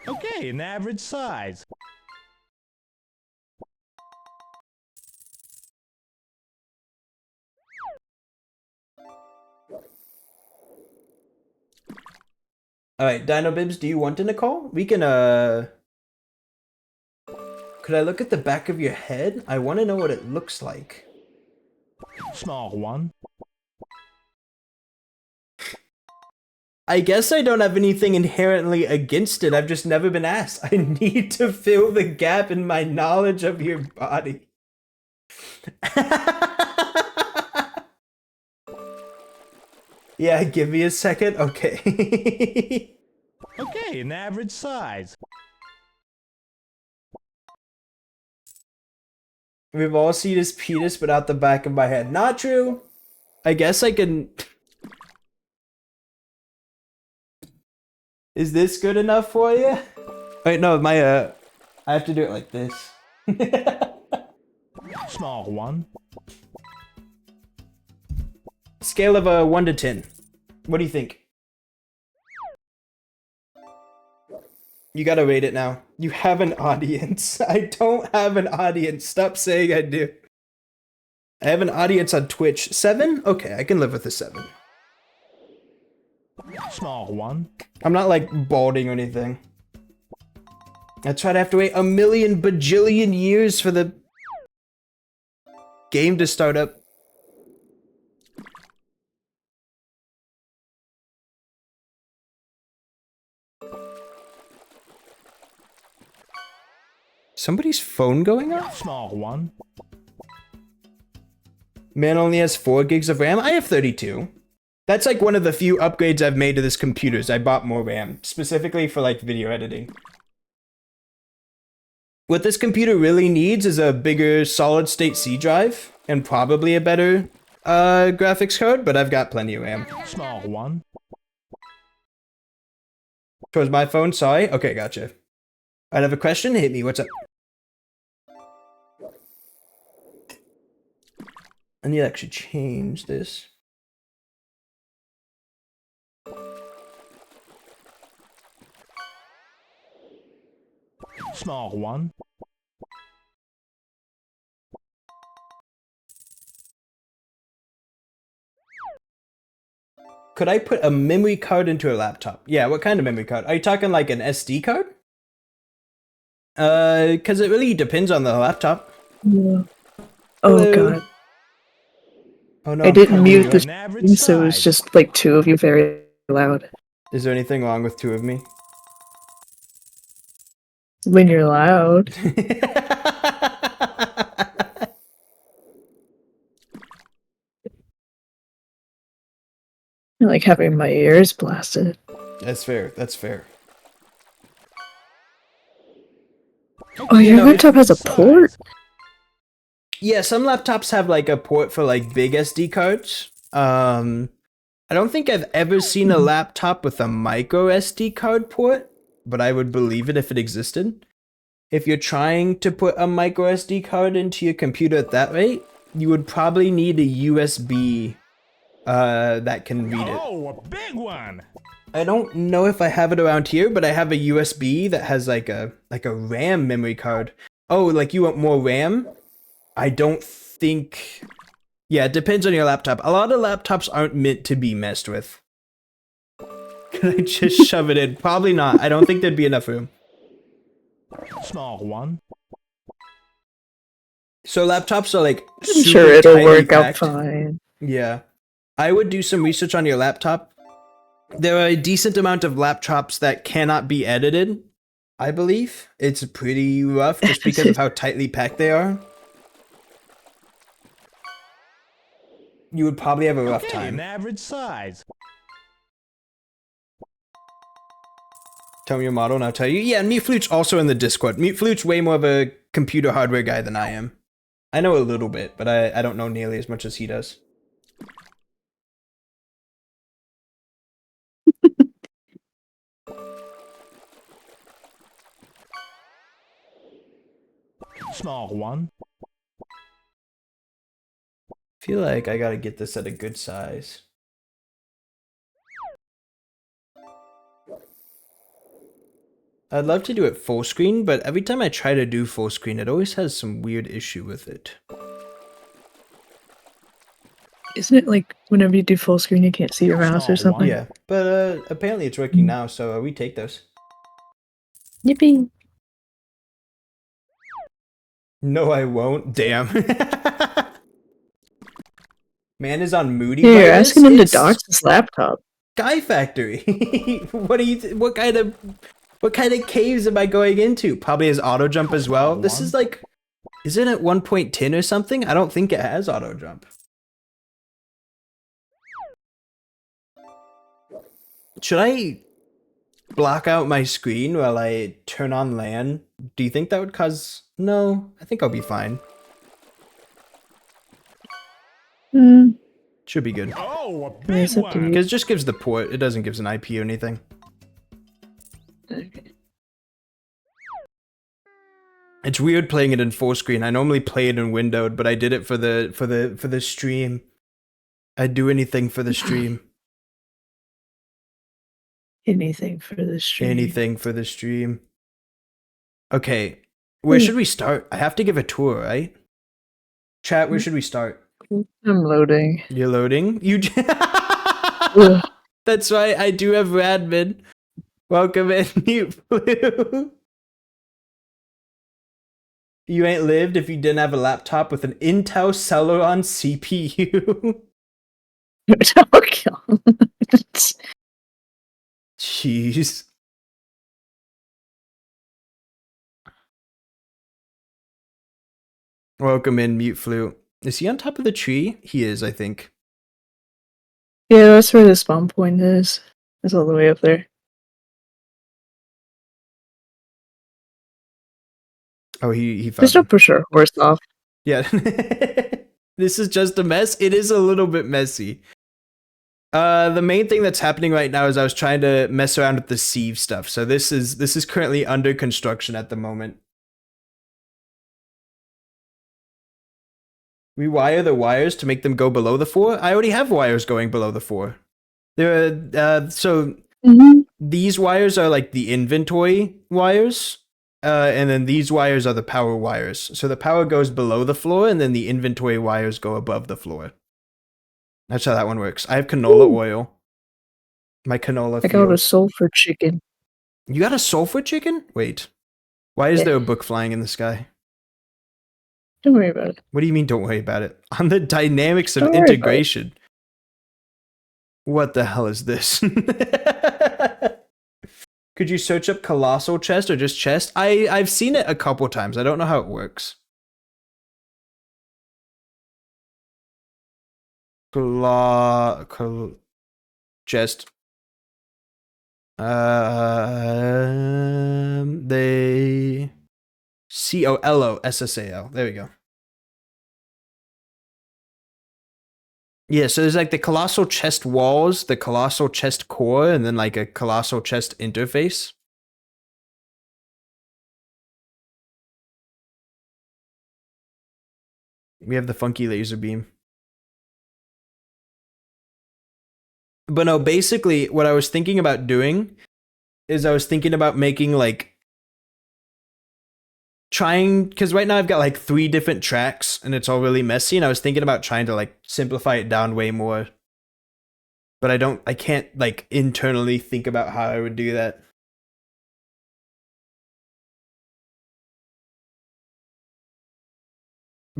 [SPEAKER 2] Okay, an average size.
[SPEAKER 1] Alright, Dino Bibs, do you want a Nicole? We can, could I look at the back of your head? I want to know what it looks like.
[SPEAKER 2] Small one.
[SPEAKER 1] I guess I don't have anything inherently against it. I've just never been asked. I need to fill the gap in my knowledge of your body. Yeah, give me a second. Okay.
[SPEAKER 2] Okay, an average size.
[SPEAKER 1] We've all seen his penis without the back of my head. Not true. I guess I can... Is this good enough for you? Wait, no, my, I have to do it like this.
[SPEAKER 2] Small one.
[SPEAKER 1] Scale of 1 to 10. What do you think? You gotta rate it now. You have an audience. I don't have an audience. Stop saying I do. I have an audience on Twitch. 7? Okay, I can live with a 7.
[SPEAKER 2] Small one.
[SPEAKER 1] I'm not like balding or anything. That's right, I have to wait a million bajillion years for the game to start up. Somebody's phone going off?
[SPEAKER 2] Small one.
[SPEAKER 1] Man only has 4 gigs of RAM. I have 32. That's like one of the few upgrades I've made to this computer. I bought more RAM, specifically for like video editing. What this computer really needs is a bigger solid state C drive and probably a better graphics card, but I've got plenty of RAM.
[SPEAKER 2] Small one.
[SPEAKER 1] Towards my phone, sorry. Okay, gotcha. I have a question. Hit me. What's up? I need to actually change this.
[SPEAKER 2] Small one.
[SPEAKER 1] Could I put a memory card into a laptop? Yeah, what kind of memory card? Are you talking like an SD card? Because it really depends on the laptop.
[SPEAKER 5] Yeah. Oh
[SPEAKER 1] Hello.
[SPEAKER 5] god.
[SPEAKER 1] Oh no,
[SPEAKER 5] I
[SPEAKER 1] I'm
[SPEAKER 5] didn't
[SPEAKER 1] cutting
[SPEAKER 5] mute
[SPEAKER 1] you
[SPEAKER 5] the
[SPEAKER 1] off.
[SPEAKER 2] An average
[SPEAKER 5] stream, so it was
[SPEAKER 2] size.
[SPEAKER 5] just like 2 of you very loud.
[SPEAKER 1] Is there anything wrong with 2 of me?
[SPEAKER 5] When you're loud. I like having my ears blasted.
[SPEAKER 1] That's fair. That's fair.
[SPEAKER 5] Oh, your
[SPEAKER 1] know,
[SPEAKER 5] laptop has a
[SPEAKER 2] Size.
[SPEAKER 5] port?
[SPEAKER 1] Yeah, some laptops have like a port for like big SD cards. I don't think I've ever seen a laptop with a micro SD card port, but I would believe it if it existed. If you're trying to put a micro SD card into your computer at that rate, you would probably need a USB that can read it.
[SPEAKER 2] Oh, a big one.
[SPEAKER 1] I don't know if I have it around here, but I have a USB that has like a RAM memory card. Oh, like you want more RAM? I don't think... Yeah, it depends on your laptop. A lot of laptops aren't meant to be messed with. Can I just shove it in? Probably not. I don't think there'd be enough room.
[SPEAKER 2] Small one.
[SPEAKER 1] So laptops are like
[SPEAKER 5] I'm
[SPEAKER 1] super
[SPEAKER 5] sure it'll
[SPEAKER 1] tightly
[SPEAKER 5] work out
[SPEAKER 1] packed.
[SPEAKER 5] fine.
[SPEAKER 1] Yeah. I would do some research on your laptop. There are a decent amount of laptops that cannot be edited, I believe. It's pretty rough just because of how tightly packed they are. You would probably have a rough
[SPEAKER 2] Okay, an
[SPEAKER 1] time.
[SPEAKER 2] average size.
[SPEAKER 1] Tell me your model and I'll tell you. Yeah, Mute Flute's also in the Discord. Mute Flute's way more of a computer hardware guy than I am. I know a little bit, but I don't know nearly as much as he does.
[SPEAKER 2] Small one.
[SPEAKER 1] Feel like I gotta get this at a good size. I'd love to do it full screen, but every time I try to do full screen, it always has some weird issue with it.
[SPEAKER 5] Isn't it like whenever you do full screen, you can't see your mouse or
[SPEAKER 2] Small
[SPEAKER 5] something?
[SPEAKER 1] Yeah, but apparently it's working now, so we take those.
[SPEAKER 5] Yippee!
[SPEAKER 1] No, I won't. Damn. Man is on moody.
[SPEAKER 5] Yeah, you're
[SPEAKER 1] virus?
[SPEAKER 5] asking him to
[SPEAKER 1] It's
[SPEAKER 5] dox his laptop.
[SPEAKER 1] Sky Factory. What are you? What kind of caves am I going into? Probably his auto jump as well. This is like, is it at 1.10 or something? I don't think it has auto jump. Should I block out my screen while I turn on LAN? Do you think that would cause? No, I think I'll be fine.
[SPEAKER 5] Hmm.
[SPEAKER 1] Should be good.
[SPEAKER 2] Oh, a
[SPEAKER 5] Yeah,
[SPEAKER 2] big
[SPEAKER 5] it's up to
[SPEAKER 2] one.
[SPEAKER 5] you.
[SPEAKER 1] Because it just gives the port. It doesn't give an IP or anything.
[SPEAKER 5] Okay.
[SPEAKER 1] It's weird playing it in full screen. I normally play it in windowed, but I did it for the stream. I'd do anything for the stream.
[SPEAKER 5] Anything for the stream.
[SPEAKER 1] Anything for the stream. Okay, where should we start? I have to give a tour, right? Chat, where should we start?
[SPEAKER 5] I'm loading.
[SPEAKER 1] You're loading? You
[SPEAKER 5] Ugh.
[SPEAKER 1] That's right, I do have Radman. Welcome in, Mute Blue. You ain't lived if you didn't have a laptop with an Intel Celeron CPU. Jeez. Welcome in, Mute Flute. Is he on top of the tree? He is, I think.
[SPEAKER 5] Yeah, that's where the spawn point is. It's all the way up there.
[SPEAKER 1] Oh, he found
[SPEAKER 5] Just
[SPEAKER 1] him.
[SPEAKER 5] don't push our horse off.
[SPEAKER 1] Yeah. This is just a mess. It is a little bit messy. The main thing that's happening right now is I was trying to mess around with the sieve stuff. So this is currently under construction at the moment. We wire the wires to make them go below the 4. I already have wires going below the 4. There are, so these wires are like the inventory wires. And then these wires are the power wires. So the power goes below the floor, and then the inventory wires go above the floor. That's how that one works. I have canola oil. My canola
[SPEAKER 5] I got a
[SPEAKER 1] field.
[SPEAKER 5] sulfur chicken.
[SPEAKER 1] You got a sulfur chicken? Wait. Why is
[SPEAKER 5] Yeah.
[SPEAKER 1] there a book flying in the sky?
[SPEAKER 5] Don't worry about it.
[SPEAKER 1] What do you mean, don't worry about it? On the dynamics of
[SPEAKER 5] Don't worry about it.
[SPEAKER 1] integration. What the hell is this? Could you search up colossal chest or just chest? I've seen it a couple times. I don't know how it works. Chest. They COLOSSAL. There we go. Yeah, so there's like the colossal chest walls, the colossal chest core, and then like a colossal chest interface. We have the funky laser beam. But no, basically what I was thinking about doing is I was thinking about making like because right now I've got like 3 different tracks and it's all really messy, and I was thinking about trying to like simplify it down way more. But I can't like internally think about how I would do that.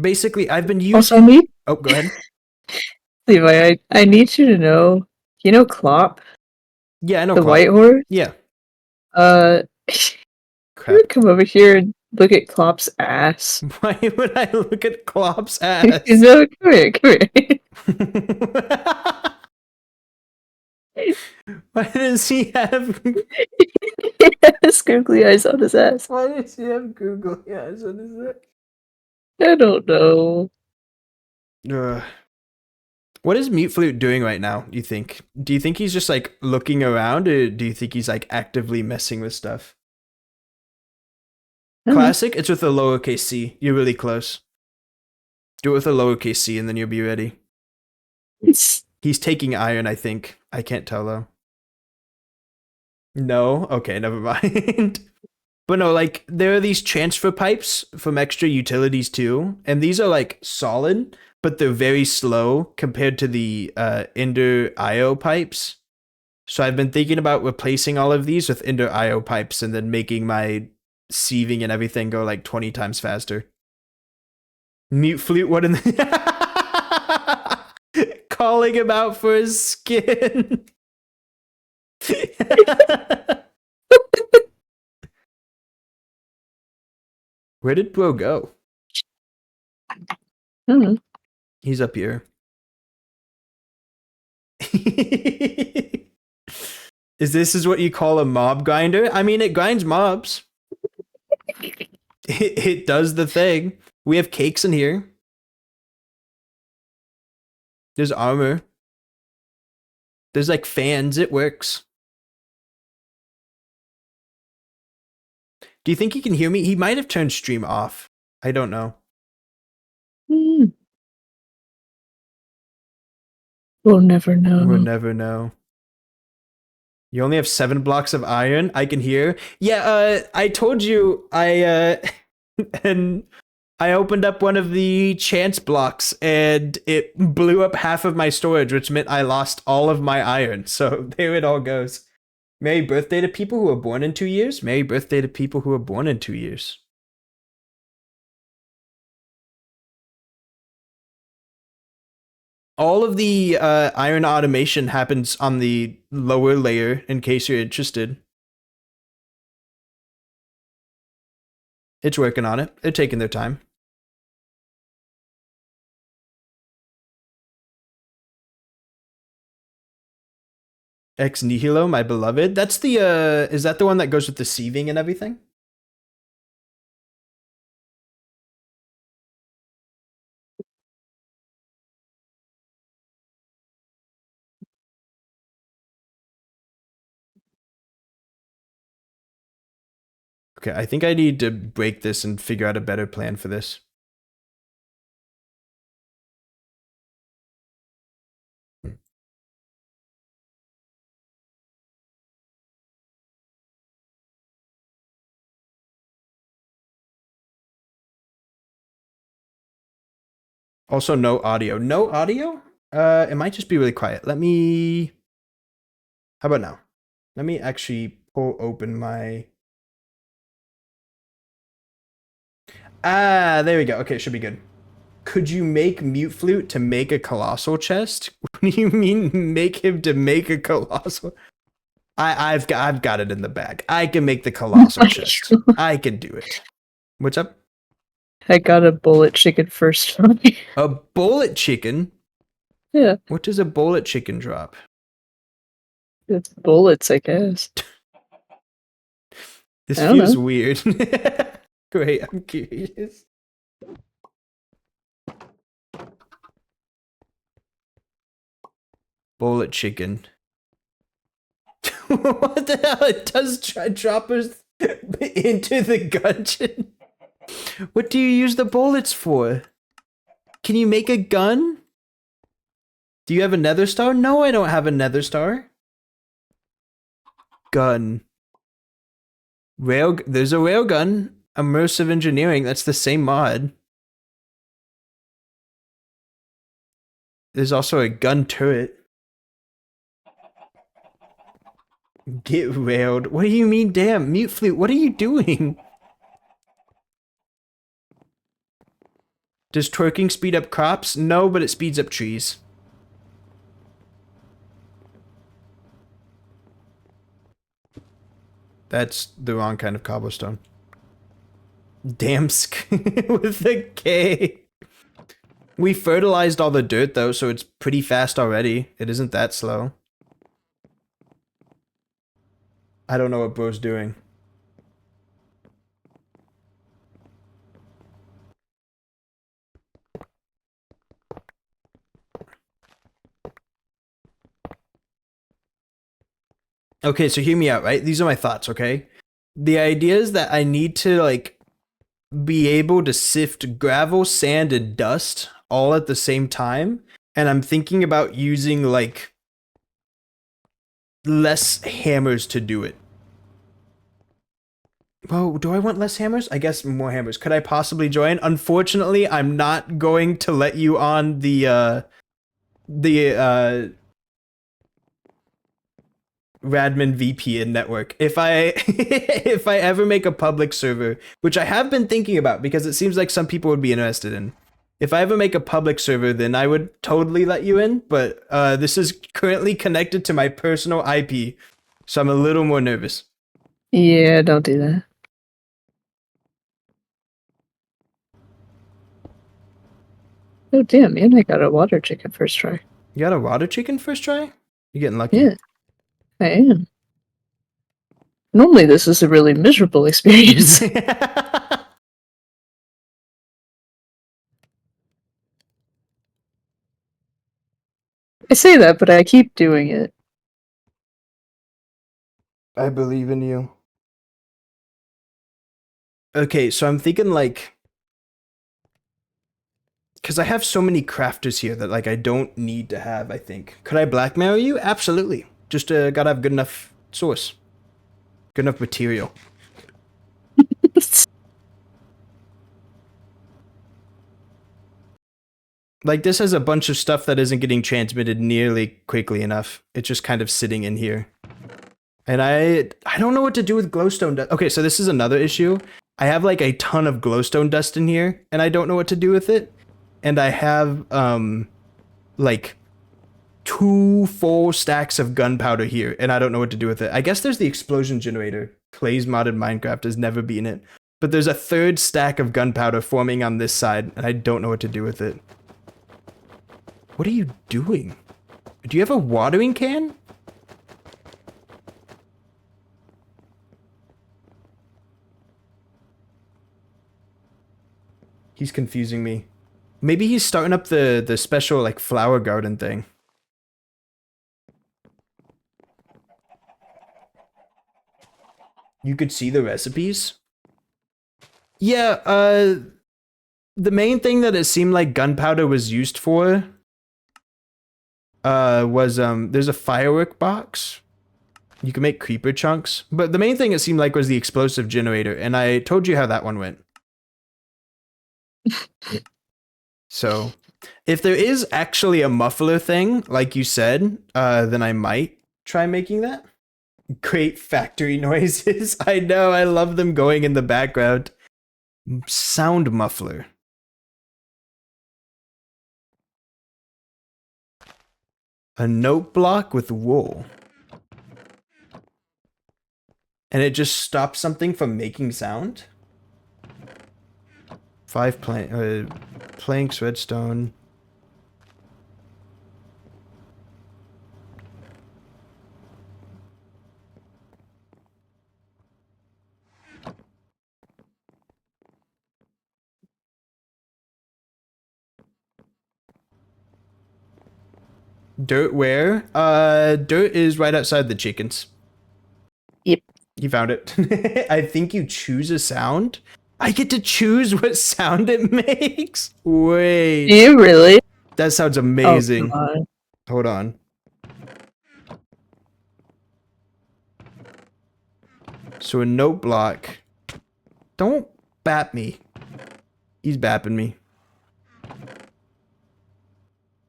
[SPEAKER 1] Basically, I've been using.
[SPEAKER 5] Also, I need
[SPEAKER 1] Oh, go ahead.
[SPEAKER 5] Levi. I need you to know. You know, Clop,
[SPEAKER 1] Yeah, I know.
[SPEAKER 5] the
[SPEAKER 1] Clark.
[SPEAKER 5] white horse.
[SPEAKER 1] Yeah.
[SPEAKER 5] You would come over here and look at Clop's ass.
[SPEAKER 1] Why would I look at Klopp's ass?
[SPEAKER 5] You know, come here, come here.
[SPEAKER 1] Why does he have?
[SPEAKER 5] Scribbly eyes on his ass.
[SPEAKER 1] Why does he have googly eyes? What is that?
[SPEAKER 5] I don't know.
[SPEAKER 1] What is Mute Flute doing right now, do you think? Do you think he's just like looking around, or do you think he's like actively messing with stuff? Classic, it's with a lowercase c. You're really close. Do it with a lowercase c and then you'll be ready. He's taking iron, I think. I can't tell though. No? Okay, never mind. But no, like, there are these transfer pipes from extra utilities too, and these are like solid, but they're very slow compared to the Ender IO pipes. So I've been thinking about replacing all of these with Ender IO pipes and then making my sieving and everything go like 20 times faster. Mute flute, what in the calling him out for his skin. Where did bro go? He's up here. Is what you call a mob grinder? I mean, it grinds mobs. It does the thing. We have cakes in here. There's armor. There's like fans. It works. Do you think he can hear me? He might have turned stream off. I don't know.
[SPEAKER 5] We'll never know.
[SPEAKER 1] We'll never know. You only have 7 blocks of iron. I can hear. Yeah, I told you and I opened up one of the chance blocks and it blew up half of my storage, which meant I lost all of my iron. So there it all goes. Merry birthday to people who were born in 2 years. Merry birthday to people who were born in 2 years. All of the iron automation happens on the lower layer, in case you're interested. It's working on it. They're taking their time. Ex nihilo, my beloved. That's the, is that the one that goes with the sieving and everything? Okay, I think I need to break this and figure out a better plan for this. Also, no audio. No audio? It might just be really quiet. Let me... How about now? Let me actually pull open my... Ah, there we go. Okay, should be good. Could you make Mute Flute to make a colossal chest? What do you mean make him to make a colossal? I've got it in the bag. I can make the colossal chest. I can do it. What's up?
[SPEAKER 5] I got a bullet chicken first try.
[SPEAKER 1] A bullet chicken?
[SPEAKER 5] Yeah.
[SPEAKER 1] What does a bullet chicken drop?
[SPEAKER 5] It's bullets, I guess.
[SPEAKER 1] This
[SPEAKER 5] I don't
[SPEAKER 1] feels
[SPEAKER 5] know.
[SPEAKER 1] weird. Great, I'm curious. Bullet chicken. What the hell? It does drop us into the gungeon. What do you use the bullets for? Can you make a gun? Do you have a nether star? No, I don't have a nether star. Gun. There's a railgun. Immersive engineering. That's the same mod. There's also a gun turret. Get railed. What do you mean, damn? Mute Flute, what are you doing? Does twerking speed up crops? No, but it speeds up trees. That's the wrong kind of cobblestone. Damsk with a K. We fertilized all the dirt though, so it's pretty fast already. It isn't that slow. I don't know what bro's doing. Okay, so hear me out, right? These are my thoughts, okay? The idea is that I need to, like, be able to sift gravel, sand, and dust all at the same time. And I'm thinking about using like less hammers to do it. Well, do I want less hammers? I guess more hammers. Could I possibly join? Unfortunately, I'm not going to let you on the Radman VPN network. If I if I ever make a public server, which I have been thinking about because it seems like some people would be interested in. If I ever make a public server, then I would totally let you in, but this is currently connected to my personal IP, so I'm a little more nervous.
[SPEAKER 5] Yeah, don't do that. Oh damn, man, I got a water chicken first try.
[SPEAKER 1] You got a water chicken first try? You're getting lucky.
[SPEAKER 5] Yeah, I am. Normally this is a really miserable experience. I say that, but I keep doing it.
[SPEAKER 1] I believe in you. Okay, so I'm thinking like, because I have so many crafters here that like I don't need to have, I think. Could I blackmail you? Absolutely. Just gotta have good enough source. Good enough material. Like this has a bunch of stuff that isn't getting transmitted nearly quickly enough. It's just kind of sitting in here. And I don't know what to do with glowstone dust. Okay, so this is another issue. I have like a ton of glowstone dust in here, and I don't know what to do with it. And I have like 2 full stacks of gunpowder here, and I don't know what to do with it. I guess there's the explosion generator. Clay's modded Minecraft has never been it. But there's a 3rd stack of gunpowder forming on this side, and I don't know what to do with it. What are you doing? Do you have a watering can? He's confusing me. Maybe he's starting up the special like flower garden thing. You could see the recipes? Yeah, the main thing that it seemed like gunpowder was used for was there's a firework box. You can make creeper chunks, but the main thing it seemed like was the explosive generator, and I told you how that one went. So, if there is actually a muffler thing, like you said, then I might try making that. Great factory noises. I know, I love them going in the background. Sound muffler. A note block with wool. And it just stops something from making sound? 5 planks, redstone. Dirt where? Dirt is right outside the chickens.
[SPEAKER 5] Yep.
[SPEAKER 1] You found it. I think you choose a sound. I get to choose what sound it makes. Wait.
[SPEAKER 5] Do you really?
[SPEAKER 1] That sounds amazing.
[SPEAKER 5] Oh, God.
[SPEAKER 1] Hold on. So a note block. Don't bap me. He's bapping me.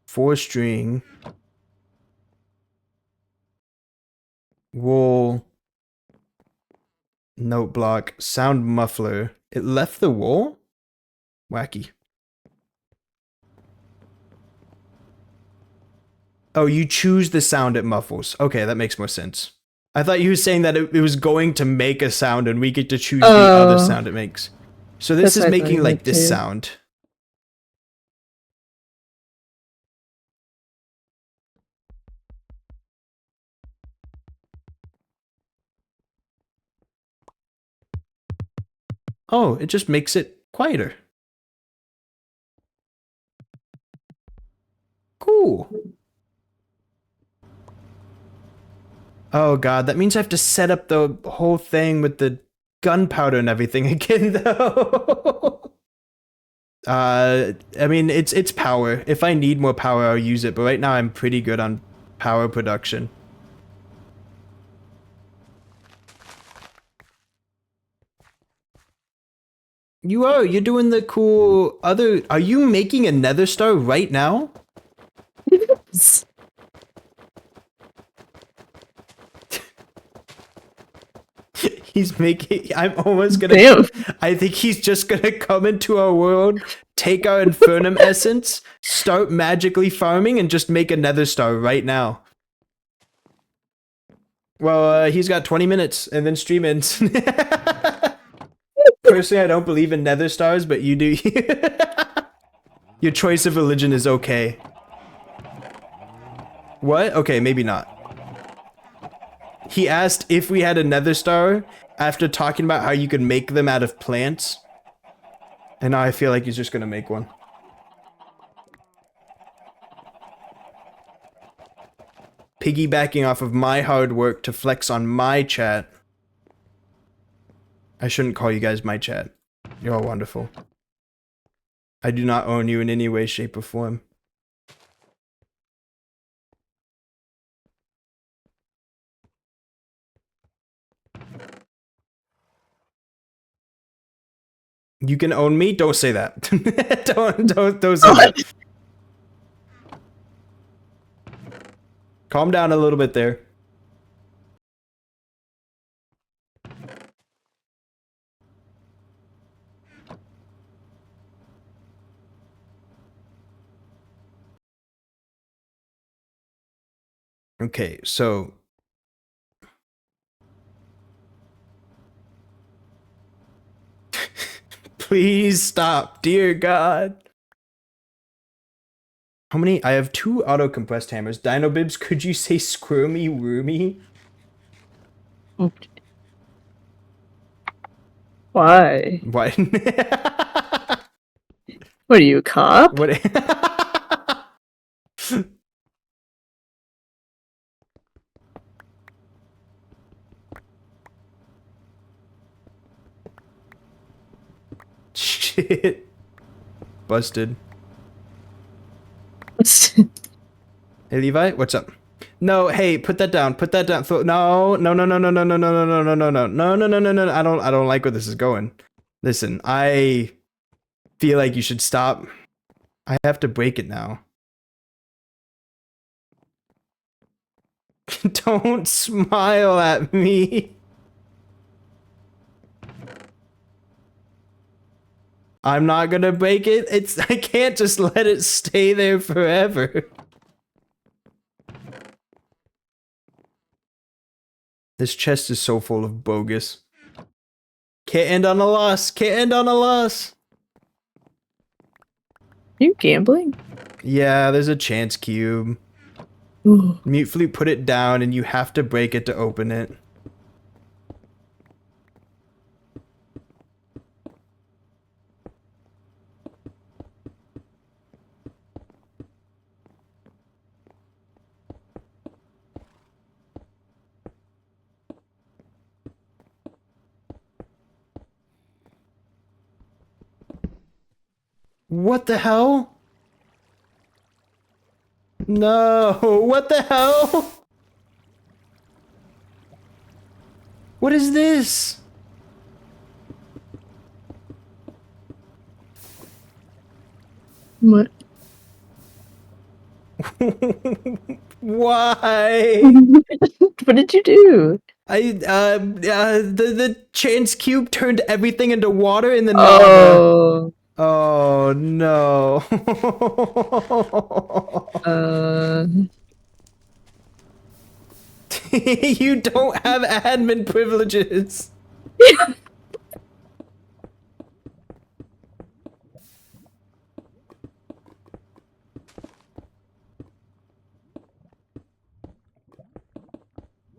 [SPEAKER 1] 4 string. Wool. Note block. Sound muffler. It left the wool? Wacky. Oh, you choose the sound it muffles. Okay, that makes more sense. I thought you were saying that it was going to make a sound and we get to choose the other sound it makes. So this is making like this sound. Oh, it just makes it quieter. Cool. Oh god, that means I have to set up the whole thing with the gunpowder and everything again, though. I mean, it's power. If I need more power, I'll use it. But right now, I'm pretty good on power production. You're doing the cool other. Are you making a nether star right now? He's making. I'm almost gonna.
[SPEAKER 5] Damn.
[SPEAKER 1] I think he's just gonna come into our world, take our Infernum essence, start magically farming, and just make a nether star right now. Well, he's got 20 minutes, and then stream ends. Personally, I don't believe in nether stars, but you do. Your choice of religion is okay. What? Okay, maybe not. He asked if we had a nether star after talking about how you could make them out of plants. And now I feel like he's just gonna make one. Piggybacking off of my hard work to flex on my chat. I shouldn't call you guys my chat. You're all wonderful. I do not own you in any way, shape, or form. You can own me? Don't say that. don't say that. Calm down a little bit there. Okay, so please stop, dear God. How many? I have 2 auto-compressed hammers. Dino Bibs, could you say squirmy roomy?
[SPEAKER 5] Why?
[SPEAKER 1] What?
[SPEAKER 5] What are you, a cop?
[SPEAKER 1] What? Shit. Busted. Hey Levi, what's up? No, hey, put that down. Put that down. No, no, no, no, no, no, no, no, no, no, no, no, no, no, no, no, no, no. I don't like where this is going. Listen, I feel like you should stop. I have to break it now. Don't smile at me. I'm not gonna break it. I can't just let it stay there forever. This chest is so full of bogus. Can't end on a loss. Can't end on a loss.
[SPEAKER 5] Are you gambling?
[SPEAKER 1] Yeah, there's a chance cube.
[SPEAKER 5] Ooh.
[SPEAKER 1] Mute Flute put it down and you have to break it to open it. What the hell? No, what the hell? What is this?
[SPEAKER 5] What?
[SPEAKER 1] Why?
[SPEAKER 5] What did you do?
[SPEAKER 1] The chance cube turned everything into water and then
[SPEAKER 5] Oh.
[SPEAKER 1] Oh no. You don't have admin privileges.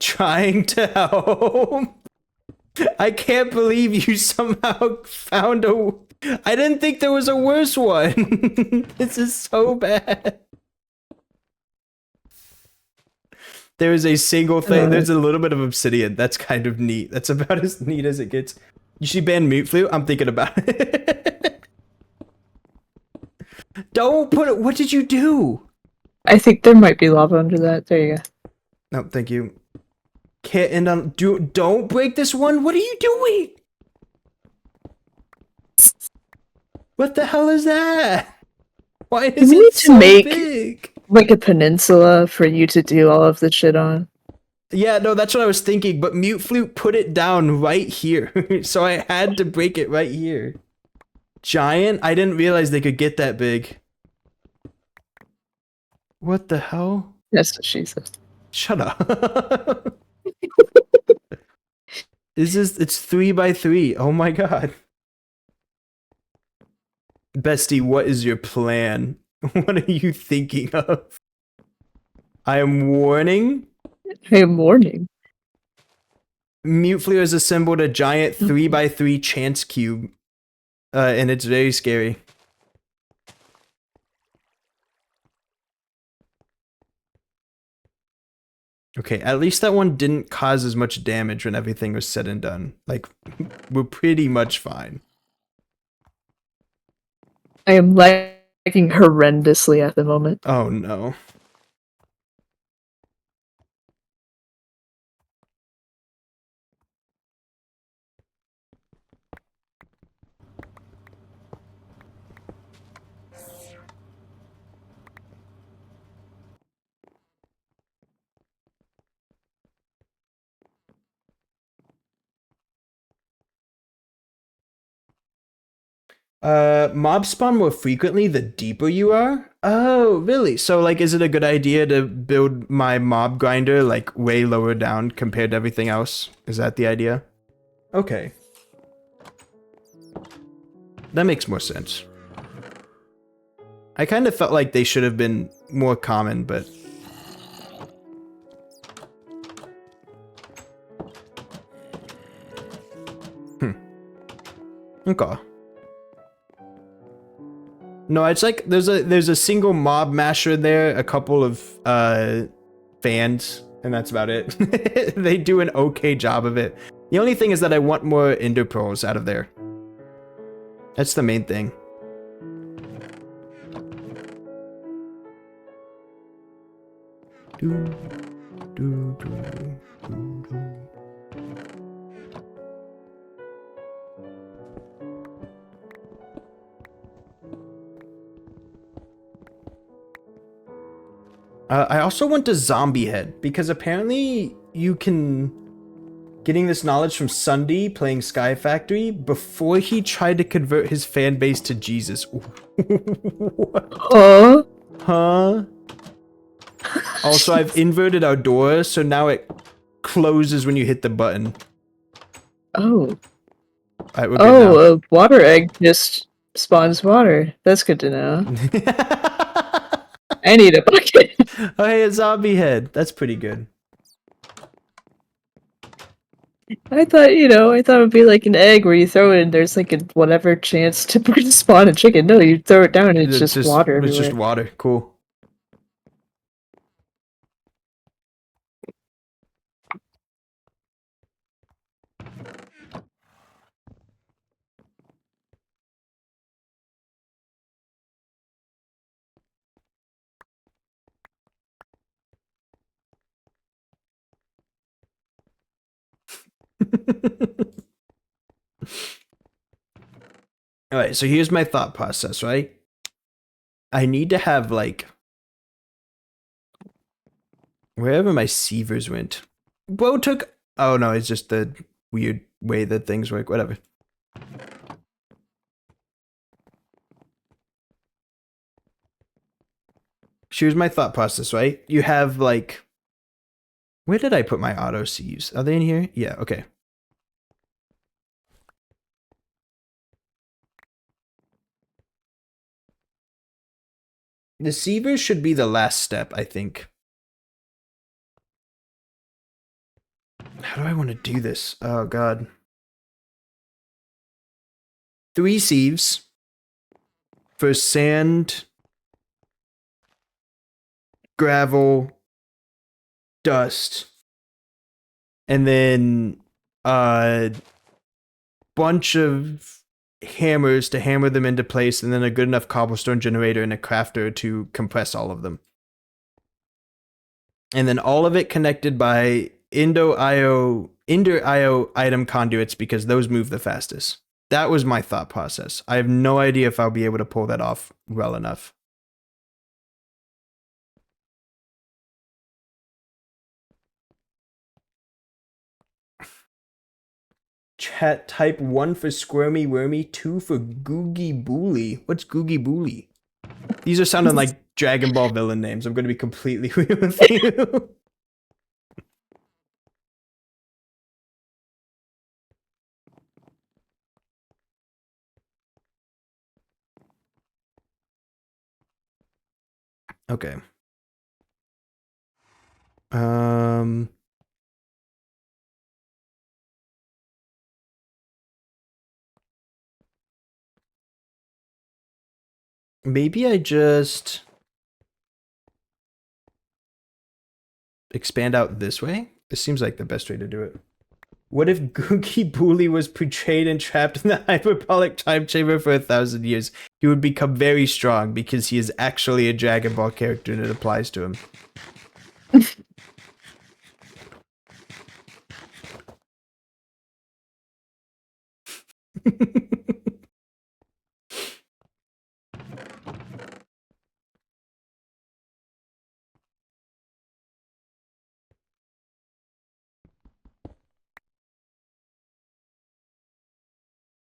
[SPEAKER 1] Trying to help. I can't believe you somehow found a... I didn't think there was a worse one. This is so bad. There is a single thing. There's a little bit of obsidian. That's kind of neat. That's about as neat as it gets. You should ban mute flute? I'm thinking about it. Don't put it. What did you do?
[SPEAKER 5] I think there might be lava under that. There you go.
[SPEAKER 1] No, thank you. Can't end on. Don't break this one. What are you doing? What the hell is that? Why is
[SPEAKER 5] We
[SPEAKER 1] it
[SPEAKER 5] need to
[SPEAKER 1] so
[SPEAKER 5] make-
[SPEAKER 1] big?
[SPEAKER 5] Like a peninsula for you to do all of the shit on.
[SPEAKER 1] Yeah, no, that's what I was thinking, but Mute Flute put it down right here. So I had to break it right here. Giant? I didn't realize they could get that big. What the hell?
[SPEAKER 5] That's what she said.
[SPEAKER 1] Shut up. It's 3x3. Oh my god. Bestie, what is your plan? What are you thinking of? I am warning.
[SPEAKER 5] Hey, morning.
[SPEAKER 1] Mute Flute has assembled a giant 3x3 chance cube. And it's very scary. Okay, at least that one didn't cause as much damage when everything was said and done. Like, we're pretty much fine.
[SPEAKER 5] I am lagging horrendously at the moment.
[SPEAKER 1] Oh no. Mob spawn more frequently the deeper you are? Oh, really? So, like, is it a good idea to build my mob grinder, like, way lower down compared to everything else? Is that the idea? Okay. That makes more sense. I kind of felt like they should have been more common, but... Okay. No, it's like there's a single mob masher there, a couple of fans, and that's about it. They do an okay job of it. The only thing is that I want more ender pearls out of there. That's the main thing. Do, do, do, do, do. I also want a zombie head, because apparently you can... Getting this knowledge from Sunday playing Sky Factory before he tried to convert his fan base to Jesus. What?
[SPEAKER 5] Huh?
[SPEAKER 1] Huh? Also, I've inverted our door, so now it closes when you hit the button.
[SPEAKER 5] Oh.
[SPEAKER 1] Alright, we're good now.
[SPEAKER 5] Oh, a water egg just spawns water. That's good to know. I need a bucket.
[SPEAKER 1] Oh, hey, a zombie head. That's pretty good.
[SPEAKER 5] I thought it would be like an egg where you throw it and there's like a whatever chance to spawn a chicken. No, you throw it down and it's just water
[SPEAKER 1] It's
[SPEAKER 5] everywhere.
[SPEAKER 1] just water. Cool. Alright, so here's my thought process, right? I need to have, like... Wherever my sievers went. Bro took... Oh no, it's just the weird way that things work. Whatever. Here's my thought process, right? You have, like... Where did I put my auto sieves? Are they in here? Yeah, okay. The sievers should be the last step, I think. How do I want to do this? Oh, God. 3 sieves for sand, gravel, dust, and then bunch of hammers to hammer them into place, and then a good enough cobblestone generator and a crafter to compress all of them. And then all of it connected by Ender IO item conduits, because those move the fastest. That was my thought process. I have no idea if I'll be able to pull that off well enough. Chat, type 1 for Squirmy Wormy, 2 for Googie Booly. What's Googie Booly? These are sounding like Dragon Ball villain names. I'm going to be completely real with you. Okay. Maybe I just expand out this way? This seems like the best way to do it. What if Googie Booly was betrayed and trapped in the hyperbolic time chamber for 1,000 years? He would become very strong because he is actually a Dragon Ball character and it applies to him.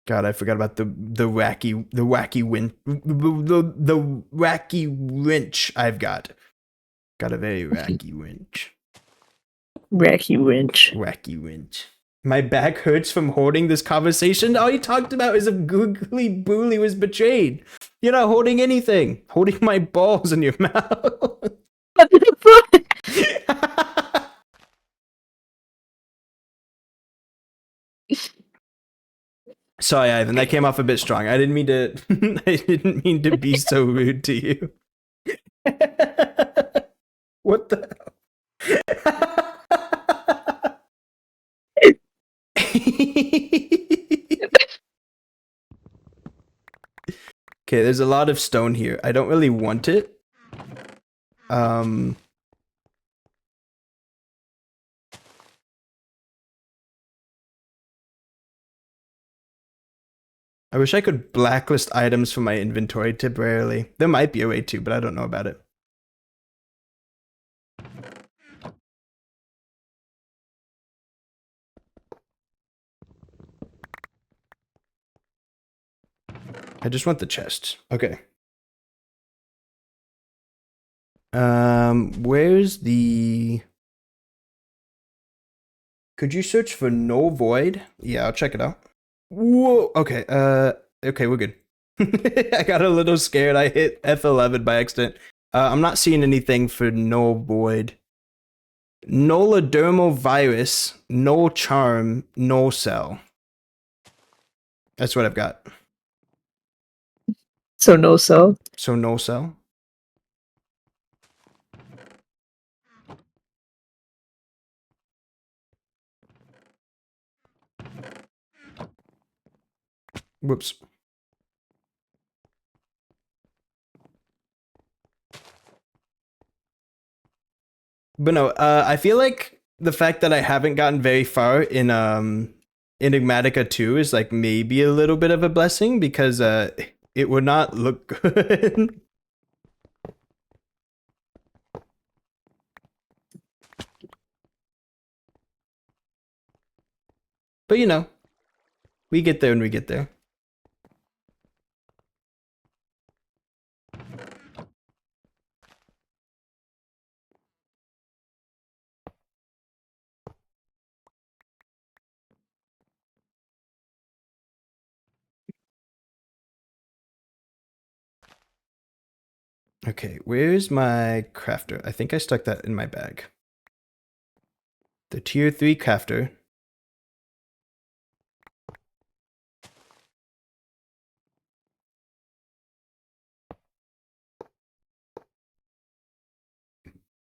[SPEAKER 1] God, I forgot about the wacky wrench I've got. Got a very wacky wrench.
[SPEAKER 5] Wacky wrench.
[SPEAKER 1] Wacky wrench. My back hurts from holding this conversation. All you talked about is if Googly Booly was betrayed. You're not holding anything. Holding my balls in your mouth.
[SPEAKER 5] What the fuck?
[SPEAKER 1] Sorry, Ivan. That came off a bit strong. I didn't mean to. I didn't mean to be so rude to you. What the hell? Okay, there's a lot of stone here. I don't really want it. I wish I could blacklist items from my inventory temporarily. There might be a way to, but I don't know about it. I just want the chest. Okay. Where's the... Could you search for no void? Yeah, I'll check it out. Whoa, okay, okay, we're good. I got a little scared. I hit F11 by accident. I'm not seeing anything for no void. Noladermal virus, no charm, no cell. That's what I've got.
[SPEAKER 5] So no cell.
[SPEAKER 1] So no cell. Whoops. But no, I feel like the fact that I haven't gotten very far in Enigmatica 2 is like maybe a little bit of a blessing, because it would not look good. But you know, we get there when we get there. Okay, where's my crafter? I think I stuck that in my bag. The tier 3 crafter.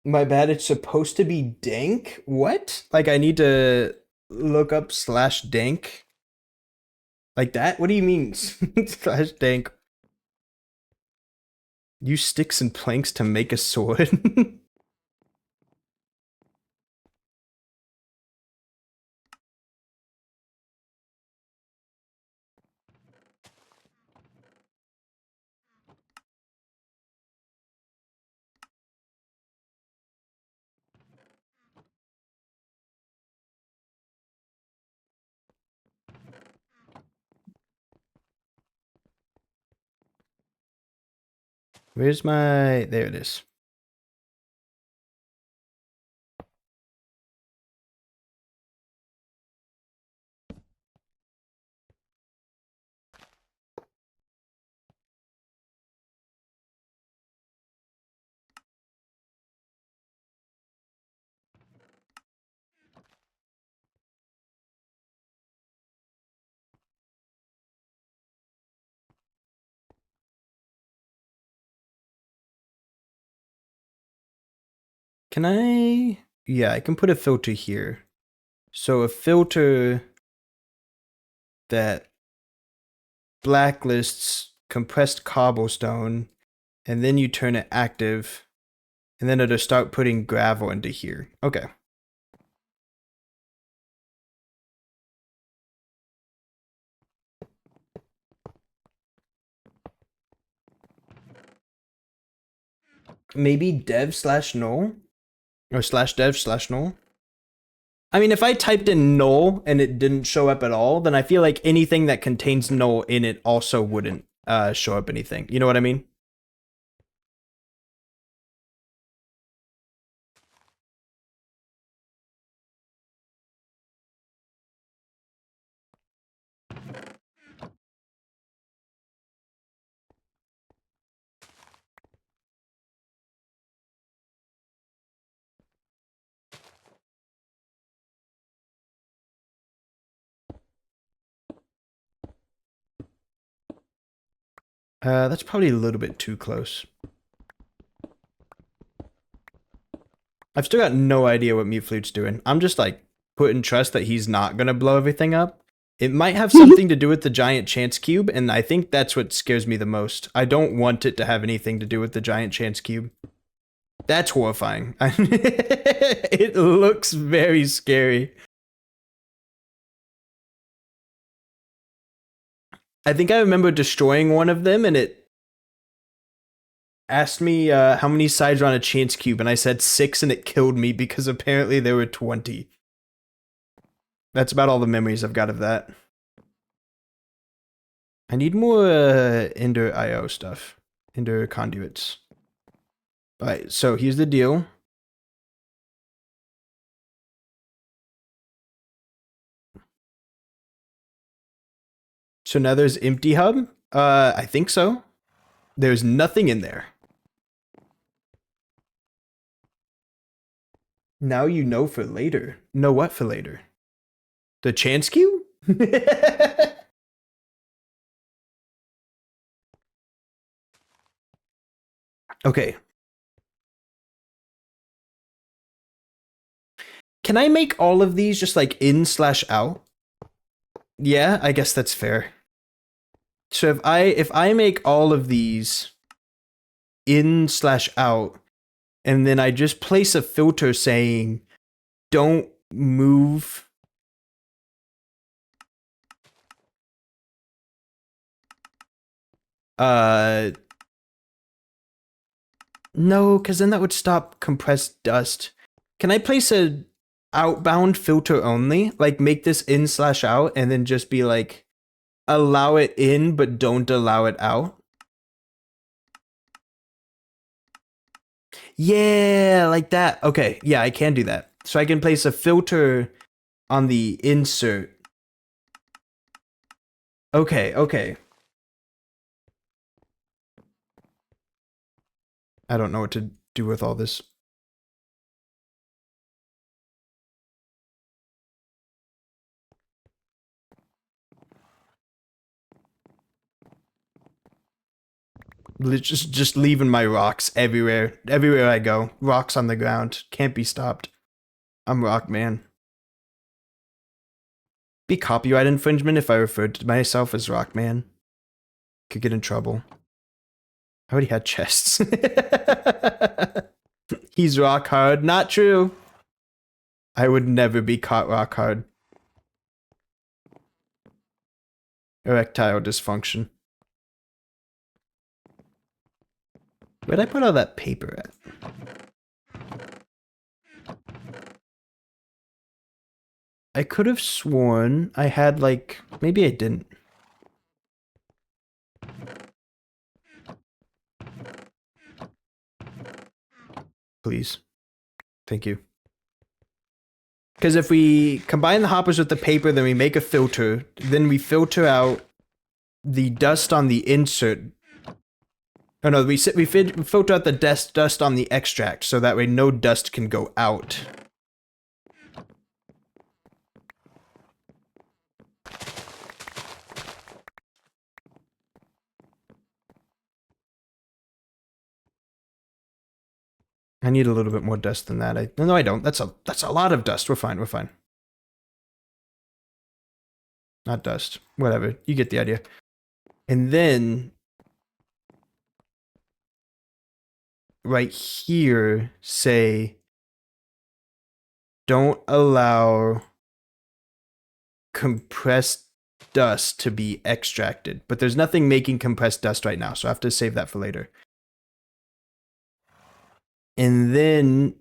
[SPEAKER 1] My bad, it's supposed to be dank? What? Like I need to look up /dank? Like that? What do you mean? Slash dank. Use sticks and planks to make a sword. Where's my... There it is. Can I... Yeah, I can put a filter here. So a filter that blacklists compressed cobblestone, and then you turn it active, and then it'll start putting gravel into here. Okay. Maybe dev slash null? Or slash dev slash null? I mean, if I typed in null and it didn't show up at all, then I feel like anything that contains null in it also wouldn't show up anything. You know what I mean? That's probably a little bit too close. I've still got no idea what Mute Flute's doing. I'm just like putting trust that he's not gonna blow everything up. It might have something to do with the giant chance cube, and I think that's what scares me the most. I don't want it to have anything to do with the giant chance cube. That's horrifying. It looks very scary. I think I remember destroying one of them, and it asked me how many sides are on a chance cube, and I said 6, and it killed me because apparently there were 20. That's about all the memories I've got of that. I need more Ender IO stuff. Ender conduits. Alright, so here's the deal. So now there's empty hub? I think so. There's nothing in there. Now you know for later. Know what for later? The chance cube? Okay. Can I make all of these just like in slash out? Yeah, I guess that's fair. So if I make all of these in slash out, and then I just place a filter saying don't move no, because then that would stop compressed dust. Can I place a outbound filter only? Like make this in slash out and then just be like allow it in but don't allow it out? Yeah, like that. Okay, yeah, I can do that. So I can place a filter on the insert. Okay, okay. I don't know what to do with all this. Just leaving my rocks everywhere. Everywhere I go. Rocks on the ground. Can't be stopped. I'm Rock Man. be copyright infringement if I referred to myself as Rockman. Could get in trouble. I already had chests. He's rock hard. Not true. I would never be caught rock hard. Erectile dysfunction. Where'd I put all that paper at? I could have sworn I had, like, maybe I didn't. Please. Thank you. Because if we combine the hoppers with the paper, then we make a filter, then we filter out the dust on the insert. Oh no, we filter out the dust on the extract, so that way no dust can go out. I need a little bit more dust than that. No, I don't. That's a lot of dust. We're fine. We're fine. Not dust. Whatever. You get the idea. And then right here, say, don't allow compressed dust to be extracted. But there's nothing making compressed dust right now, so I have to save that for later. And then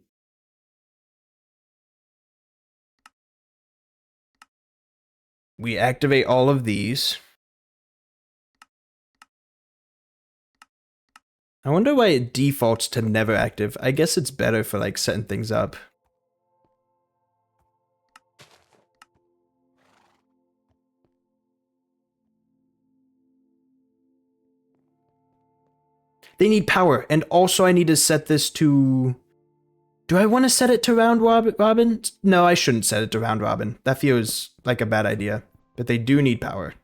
[SPEAKER 1] we activate all of these. I wonder why it defaults to never active. I guess it's better for like setting things up. They need power, and also I need to set this to... Do I want to set it to round robin? No, I shouldn't set it to round robin. That feels like a bad idea. But they do need power.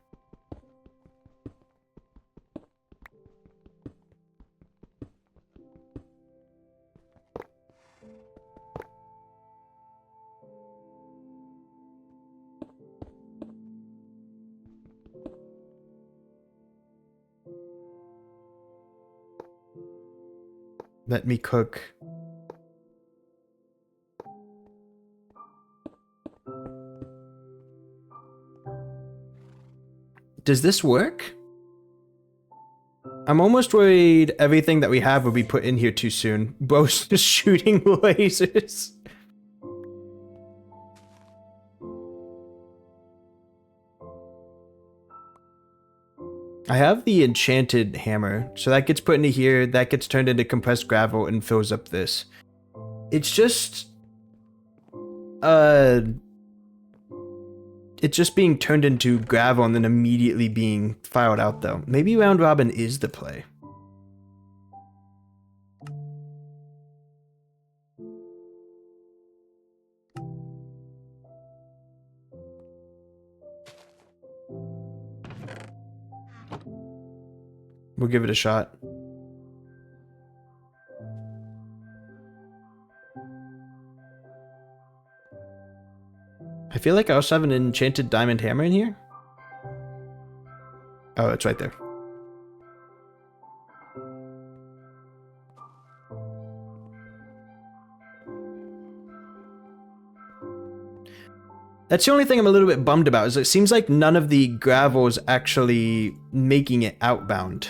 [SPEAKER 1] Let me cook. Does this work? I'm almost worried everything that we have will be put in here too soon. Bo's just shooting lasers. I have the enchanted hammer, so that gets put into here, that gets turned into compressed gravel and fills up this. It's just... It's just being turned into gravel and then immediately being filed out though. Maybe round robin is the play. We'll give it a shot. I feel like I also have an enchanted diamond hammer in here. Oh, it's right there. That's the only thing I'm a little bit bummed about, is it seems like none of the gravel is actually making it outbound.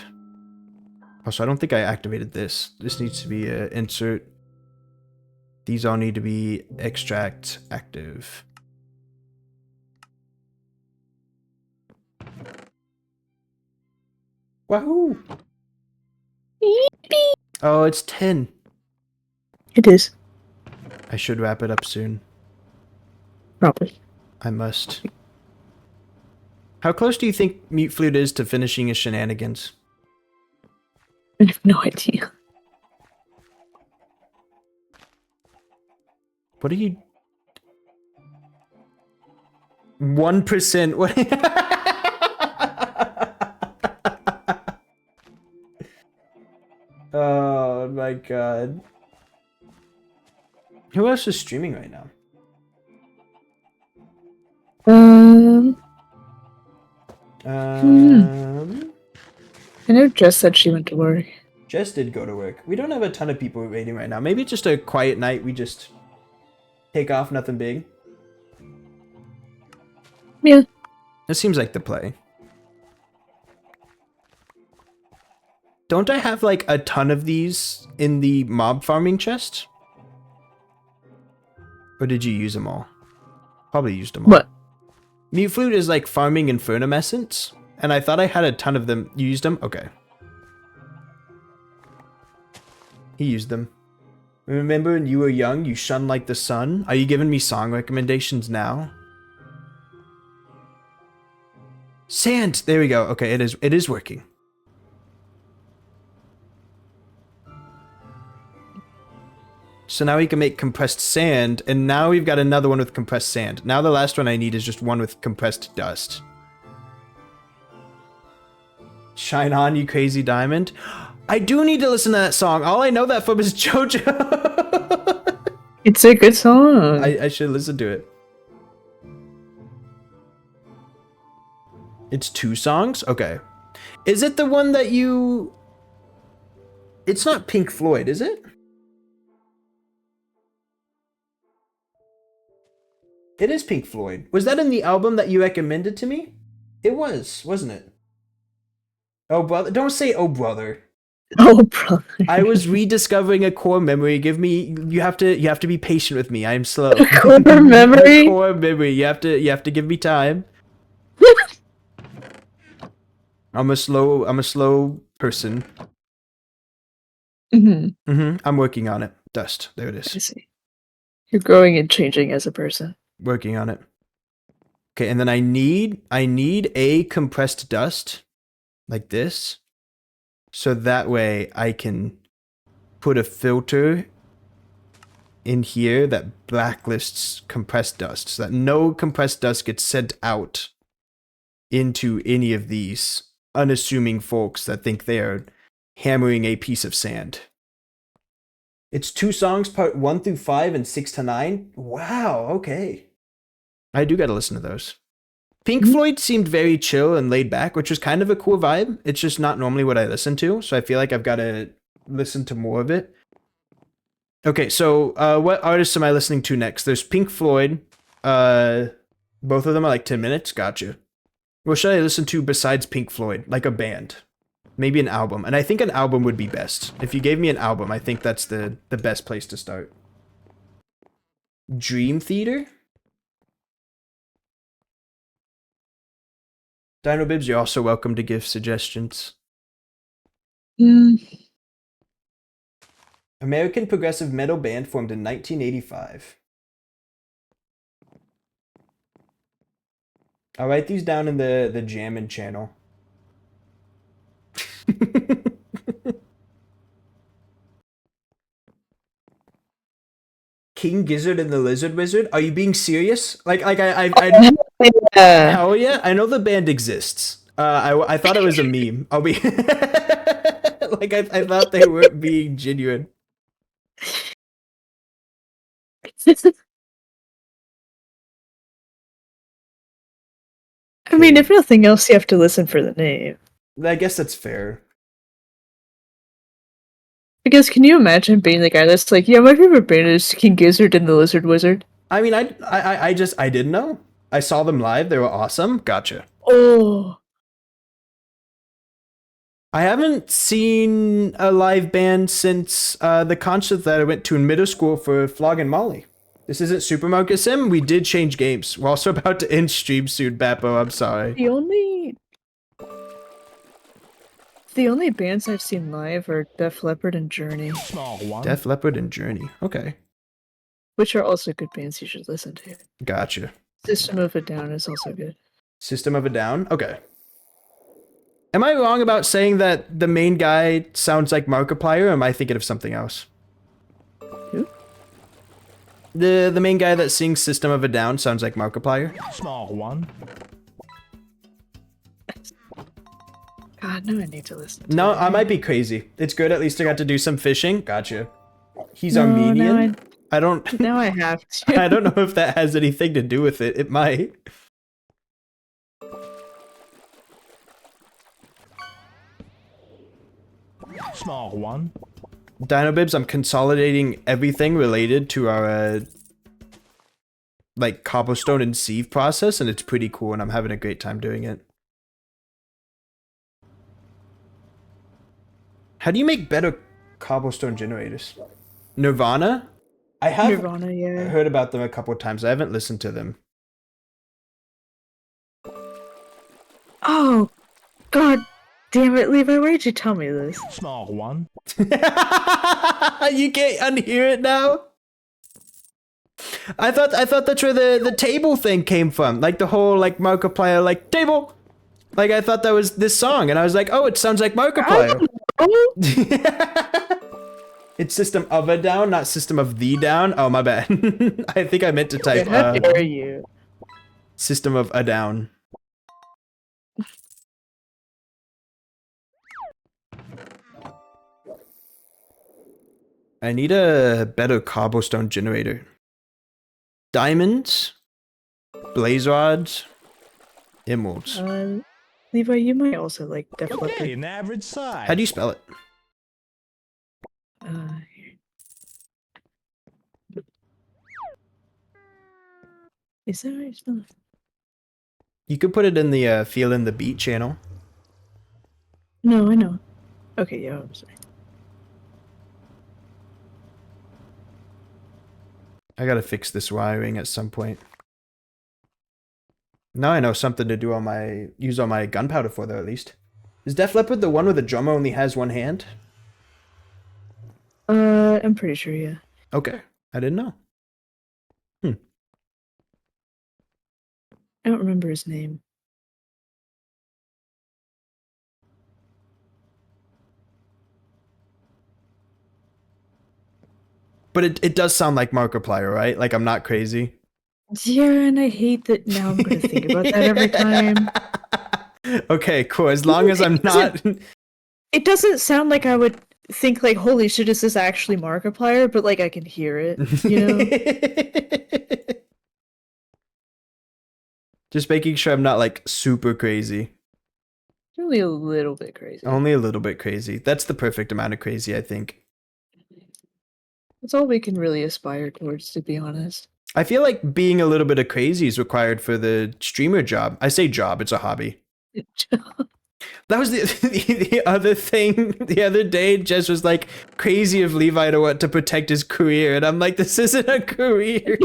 [SPEAKER 1] Also, I don't think I activated this. This needs to be an insert. These all need to be extract active. Wahoo!
[SPEAKER 5] Yippee!
[SPEAKER 1] Oh, it's 10.
[SPEAKER 5] It is.
[SPEAKER 1] I should wrap it up soon.
[SPEAKER 5] Probably.
[SPEAKER 1] I must. How close do you think Mute Flute is to finishing his shenanigans?
[SPEAKER 5] I have no idea.
[SPEAKER 1] What are you... 1%? What? Oh my god. Who else is streaming right now?
[SPEAKER 5] I know Jess said she went to work.
[SPEAKER 1] Jess did go to work. We don't have a ton of people waiting right now. Maybe it's just a quiet night. We just take off, nothing big.
[SPEAKER 5] Yeah.
[SPEAKER 1] It seems like the play. Don't I have like a ton of these in the mob farming chest? Or did you use them all? Probably used them all.
[SPEAKER 5] What?
[SPEAKER 1] Mute Flute is like farming Infernamessence, and I thought I had a ton of them. You used them? Okay. He used them. Remember when you were young, you shunned like the sun? Are you giving me song recommendations now? Sand! There we go. Okay, it is working. So now we can make compressed sand, and now we've got another one with compressed sand. Now the last one I need is just one with compressed dust. Shine on, you crazy diamond. I do need to listen to that song. All I know that from is JoJo.
[SPEAKER 5] It's a good song.
[SPEAKER 1] I should listen to it. It's 2 songs? Okay. Is it the one that you... It's not Pink Floyd, is it? It is Pink Floyd. Was that in the album that you recommended to me? It was, wasn't it? Oh, brother. Don't say, oh, brother.
[SPEAKER 5] Oh, brother.
[SPEAKER 1] I was rediscovering a core memory. Give me... You have to be patient with me. I am slow.
[SPEAKER 5] Core memory?
[SPEAKER 1] A core memory. You have to give me time. I'm a slow person. I'm working on it. Dust. There it
[SPEAKER 5] I
[SPEAKER 1] is.
[SPEAKER 5] see. You're growing and changing as a person.
[SPEAKER 1] Working on it. Okay, and then I need a compressed dust like this. So that way I can put a filter in here that blacklists compressed dust so that no compressed dust gets sent out into any of these unassuming folks that think they're hammering a piece of sand. It's 2 songs, part 1 through 5 and 6 to 9. Wow, okay. I do gotta listen to those. Pink Floyd seemed very chill and laid back, which was kind of a cool vibe. It's just not normally what I listen to, so I feel like I've got to listen to more of it. Okay, so what artists am I listening to next? There's Pink Floyd. Both of them are like 10 minutes. Gotcha. What should I listen to besides Pink Floyd? Like a band. Maybe an album. And I think an album would be best. If you gave me an album, I think that's the best place to start. Dream Theater? Dino Bibs, you're also welcome to give suggestions. American progressive metal band formed in 1985. I'll write these down in the Jammin' channel. King Gizzard and the Lizard Wizard? Are you being serious? I
[SPEAKER 5] Yeah.
[SPEAKER 1] hell yeah! I know the band exists. I thought it was a meme. I'll be like I thought they weren't being genuine.
[SPEAKER 5] I mean, if nothing else, you have to listen for the name.
[SPEAKER 1] I guess that's fair.
[SPEAKER 5] Because can you imagine being the guy that's like, yeah, my favorite band is King Gizzard and the Lizard Wizard?
[SPEAKER 1] I mean, I didn't know. I saw them live. They were awesome. Gotcha.
[SPEAKER 5] Oh.
[SPEAKER 1] I haven't seen a live band since the concert that I went to in middle school for Flog and Molly. This isn't Supermarket Sim. We did change games. We're also about to end stream soon, Bappo. I'm sorry.
[SPEAKER 5] The only bands I've seen live are Def Leppard and Journey,
[SPEAKER 2] Small one.
[SPEAKER 1] Def Leppard and Journey. Okay.
[SPEAKER 5] which are also good bands you should listen to.
[SPEAKER 1] Gotcha.
[SPEAKER 5] System of a Down is also good.
[SPEAKER 1] System of a Down? Okay. Am I wrong about saying that the main guy sounds like Markiplier, or am I thinking of something else?
[SPEAKER 5] Who?
[SPEAKER 1] The main guy that sings System of a Down sounds like Markiplier.
[SPEAKER 2] Small one.
[SPEAKER 5] God, now I need to listen to
[SPEAKER 1] No,
[SPEAKER 5] it.
[SPEAKER 1] I might be crazy. It's good, at least I got to do some fishing. Gotcha. He's Armenian? I don't...
[SPEAKER 5] Now I have to.
[SPEAKER 1] I don't know if that has anything to do with it. It might.
[SPEAKER 2] Small one.
[SPEAKER 1] Dino Bibs, I'm consolidating everything related to our like cobblestone and sieve process, and it's pretty cool, and I'm having a great time doing it. How do you make better cobblestone generators? Nirvana? I have
[SPEAKER 5] Nirvana, yeah.
[SPEAKER 1] heard about them a couple of times. I haven't listened to them.
[SPEAKER 5] Oh, God damn it, Levi, why did you tell me this?
[SPEAKER 2] Small one.
[SPEAKER 1] You can't unhear it now? I thought that's where the table thing came from. Like the whole like Markiplier like table. Like I thought that was this song, and I was like, oh, it sounds like Markiplier. It's System of a Down, not System of the Down. Oh, my bad. I think I meant to type
[SPEAKER 5] How dare you?
[SPEAKER 1] System of a Down. I need a better cobblestone generator. Diamonds, blaze rods, emeralds.
[SPEAKER 5] Levi, you might also like Def
[SPEAKER 2] Okay,
[SPEAKER 5] Leppard.
[SPEAKER 2] an average size.
[SPEAKER 1] How do you spell it?
[SPEAKER 5] Here. Is that how you spell it?
[SPEAKER 1] You could put it in the Feel in the Beat channel.
[SPEAKER 5] No, I know. Okay, yeah, I'm sorry.
[SPEAKER 1] I gotta fix this wiring at some point. Now I know something to do on my use on my gunpowder for though, at least. Is Def Leppard the one where the drummer only has one hand?
[SPEAKER 5] I'm pretty sure, yeah.
[SPEAKER 1] Okay, I didn't know.
[SPEAKER 5] I don't remember his name.
[SPEAKER 1] But it does sound like Markiplier, right? Like I'm not crazy.
[SPEAKER 5] Yeah, and I hate that now I'm gonna think about that every time.
[SPEAKER 1] Okay, cool. As long as I'm not.
[SPEAKER 5] It doesn't sound like I would think like, holy shit, is this actually Markiplier? But like I can hear it, you know?
[SPEAKER 1] Just making sure I'm not like super crazy.
[SPEAKER 5] Only a little bit crazy.
[SPEAKER 1] Only a little bit crazy. That's the perfect amount of crazy, I think.
[SPEAKER 5] That's all we can really aspire towards, to be honest.
[SPEAKER 1] I feel like being a little bit of crazy is required for the streamer job. I say job, it's a hobby. That was the other thing the other day. Jess was like, crazy of Levi to what to protect his career. And I'm like, this isn't a career.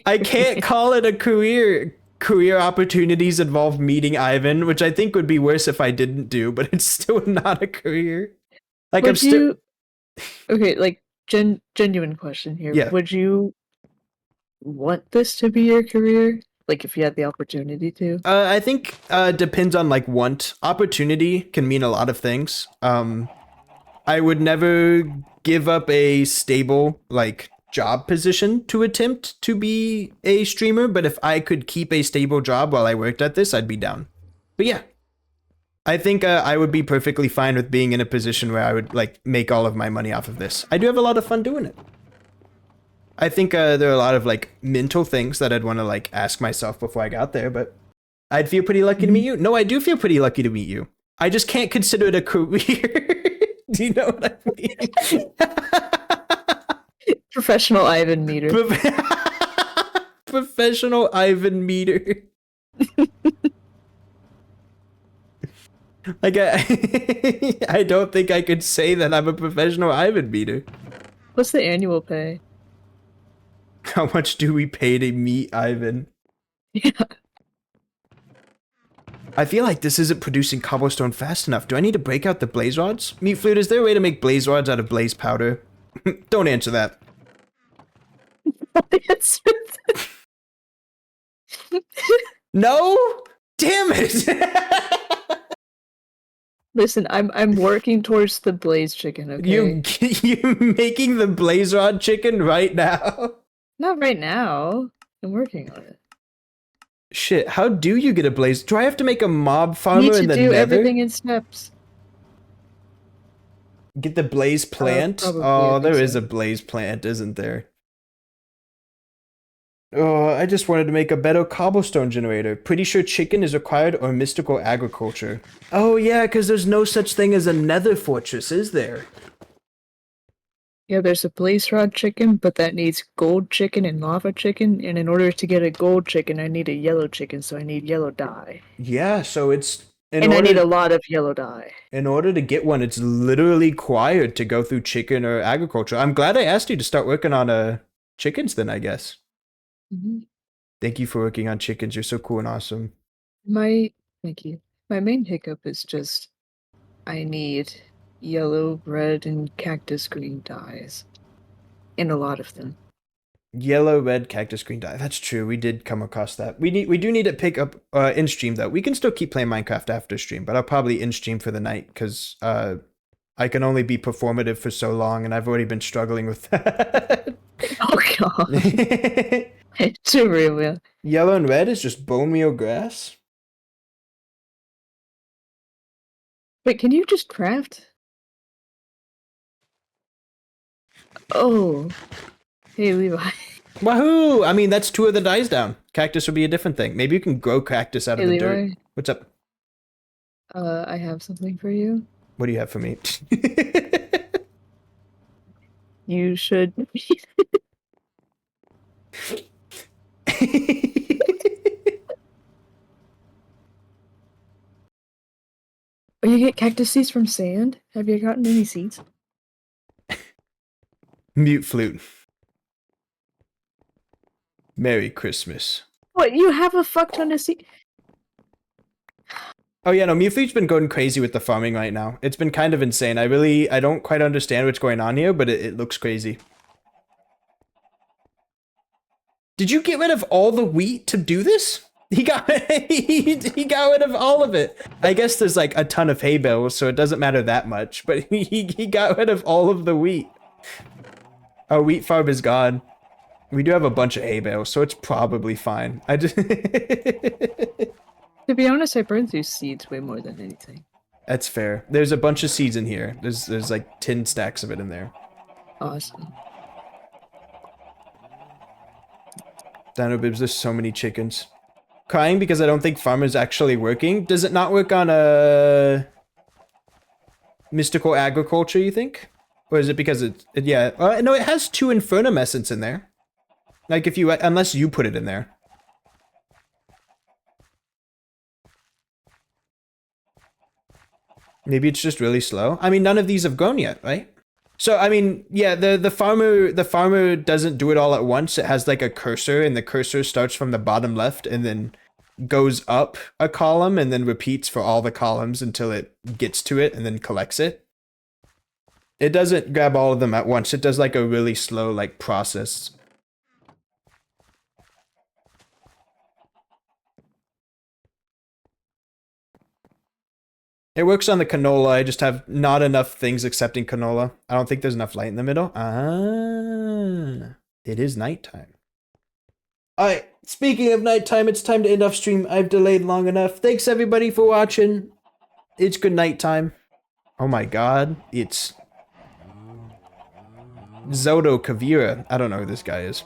[SPEAKER 1] I can't call it a career. Career opportunities involve meeting Ivan, which I think would be worse if I didn't do, but it's still not a career. Like
[SPEAKER 5] Would
[SPEAKER 1] I'm still
[SPEAKER 5] Okay, like genuine question here.
[SPEAKER 1] Yeah.
[SPEAKER 5] Would you want this to be your career? Like if you had the opportunity to?
[SPEAKER 1] I think depends on like want. Opportunity can mean a lot of things. I would never give up a stable like job position to attempt to be a streamer, but if I could keep a stable job while I worked at this, I'd be down. But yeah, I think I would be perfectly fine with being in a position where I would like make all of my money off of this. I do have a lot of fun doing it. I think there are a lot of like mental things that I'd want to like ask myself before I got there, but I'd feel pretty lucky to meet you. No, I do feel pretty lucky to meet you. I just can't consider it a career. Do you know what I mean?
[SPEAKER 5] Professional Ivan meter.
[SPEAKER 1] Professional Ivan meter. Like I don't think I could say that I'm a professional Ivan meter.
[SPEAKER 5] What's the annual pay?
[SPEAKER 1] How much do we pay to meet Ivan?
[SPEAKER 5] Yeah.
[SPEAKER 1] I feel like this isn't producing cobblestone fast enough. Do I need to break out the blaze rods? Meat Flute, is there a way to make blaze rods out of blaze powder? Don't answer that. No? Damn it!
[SPEAKER 5] Listen, I'm working towards the blaze chicken, okay?
[SPEAKER 1] You making the blaze rod chicken right now?
[SPEAKER 5] Not right now. I'm working on it.
[SPEAKER 1] Shit, how do you get a blaze? Do I have to make a mob farmer
[SPEAKER 5] Need to
[SPEAKER 1] in the
[SPEAKER 5] do
[SPEAKER 1] nether?
[SPEAKER 5] everything in steps.
[SPEAKER 1] Get the blaze plant?
[SPEAKER 5] Probably, I
[SPEAKER 1] Oh,
[SPEAKER 5] think
[SPEAKER 1] there is
[SPEAKER 5] so.
[SPEAKER 1] a blaze plant, isn't there? Oh, I just wanted to make a better cobblestone generator. Pretty sure chicken is required or mystical agriculture. Oh yeah, because there's no such thing as a nether fortress, is there?
[SPEAKER 5] Yeah, there's a blaze rod chicken, but that needs gold chicken and lava chicken, and in order to get a gold chicken, I need a yellow chicken, so I need yellow dye.
[SPEAKER 1] Yeah, so it's
[SPEAKER 5] And I need a lot of yellow dye.
[SPEAKER 1] in order to get one, it's literally required to go through chicken or agriculture. I'm glad I asked you to start working on chickens then, I guess.
[SPEAKER 5] Mhm.
[SPEAKER 1] Thank you for working on chickens. You're so cool and awesome.
[SPEAKER 5] Thank you. My main hiccup is just I need yellow, red, and cactus green dyes. And a lot of them.
[SPEAKER 1] Yellow, red, cactus, green dye. That's true. We did come across that. We do need to pick up in stream though. We can still keep playing Minecraft after stream, but I'll probably in stream for the night because I can only be performative for so long, and I've already been struggling with that.
[SPEAKER 5] Oh god. It's too real.
[SPEAKER 1] Yellow and red is just bone meal grass.
[SPEAKER 5] Wait, can you just craft? Oh. Hey, Levi.
[SPEAKER 1] Wahoo! I mean, that's 2 of the dyes down. Cactus would be a different thing. Maybe you can grow cactus out
[SPEAKER 5] Hey,
[SPEAKER 1] of the
[SPEAKER 5] Levi.
[SPEAKER 1] dirt. What's up?
[SPEAKER 5] I have something for you.
[SPEAKER 1] What do you have for me?
[SPEAKER 5] You should. Oh, you get cactus seeds from sand? Have you gotten any seeds?
[SPEAKER 1] Mute flute. Merry Christmas.
[SPEAKER 5] What, you have a fuck ton of seeds?
[SPEAKER 1] Oh yeah, no, Mute flute's been going crazy with the farming right now. It's been kind of insane. I don't quite understand what's going on here, but it looks crazy. Did you get rid of all the wheat to do this? He got he got rid of all of it. I guess there's like a ton of hay bales, so it doesn't matter that much. But he got rid of all of the wheat. Our wheat farm is gone. We do have a bunch of hay bales, so it's probably fine. I just
[SPEAKER 5] To be honest, I burned through seeds way more than anything.
[SPEAKER 1] That's fair. There's a bunch of seeds in here. There's like 10 stacks of it in there.
[SPEAKER 5] Awesome.
[SPEAKER 1] Dino Bibs, there's so many chickens. Crying because I don't think farmer's actually working. Does it not work on a mystical agriculture, you think? Or is it because yeah. No, it has 2 Infernum Essence in there. Like if you, unless you put it in there. Maybe it's just really slow. I mean, none of these have grown yet, right? So I mean, yeah, the farmer doesn't do it all at once. It has like a cursor, and the cursor starts from the bottom left and then goes up a column and then repeats for all the columns until it gets to it and then collects it. It doesn't grab all of them at once. It does like a really slow like process. It works on the canola. I just have not enough things accepting canola. I don't think there's enough light in the middle. Ah, it is nighttime. Alright, speaking of nighttime, it's time to end off stream. I've delayed long enough. Thanks everybody for watching. It's good night time. Oh my god, it's Zodo Kavira. I don't know who this guy is.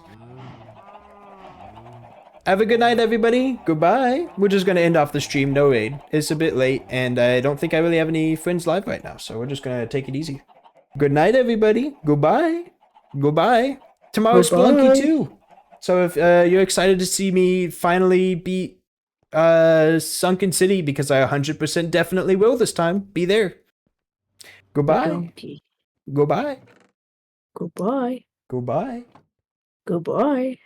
[SPEAKER 1] Have a good night, everybody. Goodbye. We're just going to end off the stream. No raid. It's a bit late, and I don't think I really have any friends live right now, so we're just going to take it easy. Good night, everybody. Goodbye. Goodbye. Tomorrow's Spelunky 2. So if you're excited to see me finally beat Sunken City, because I 100% definitely will this time, be there. Goodbye.
[SPEAKER 5] Donkey.
[SPEAKER 1] Goodbye.
[SPEAKER 5] Goodbye.
[SPEAKER 1] Goodbye.
[SPEAKER 5] Goodbye.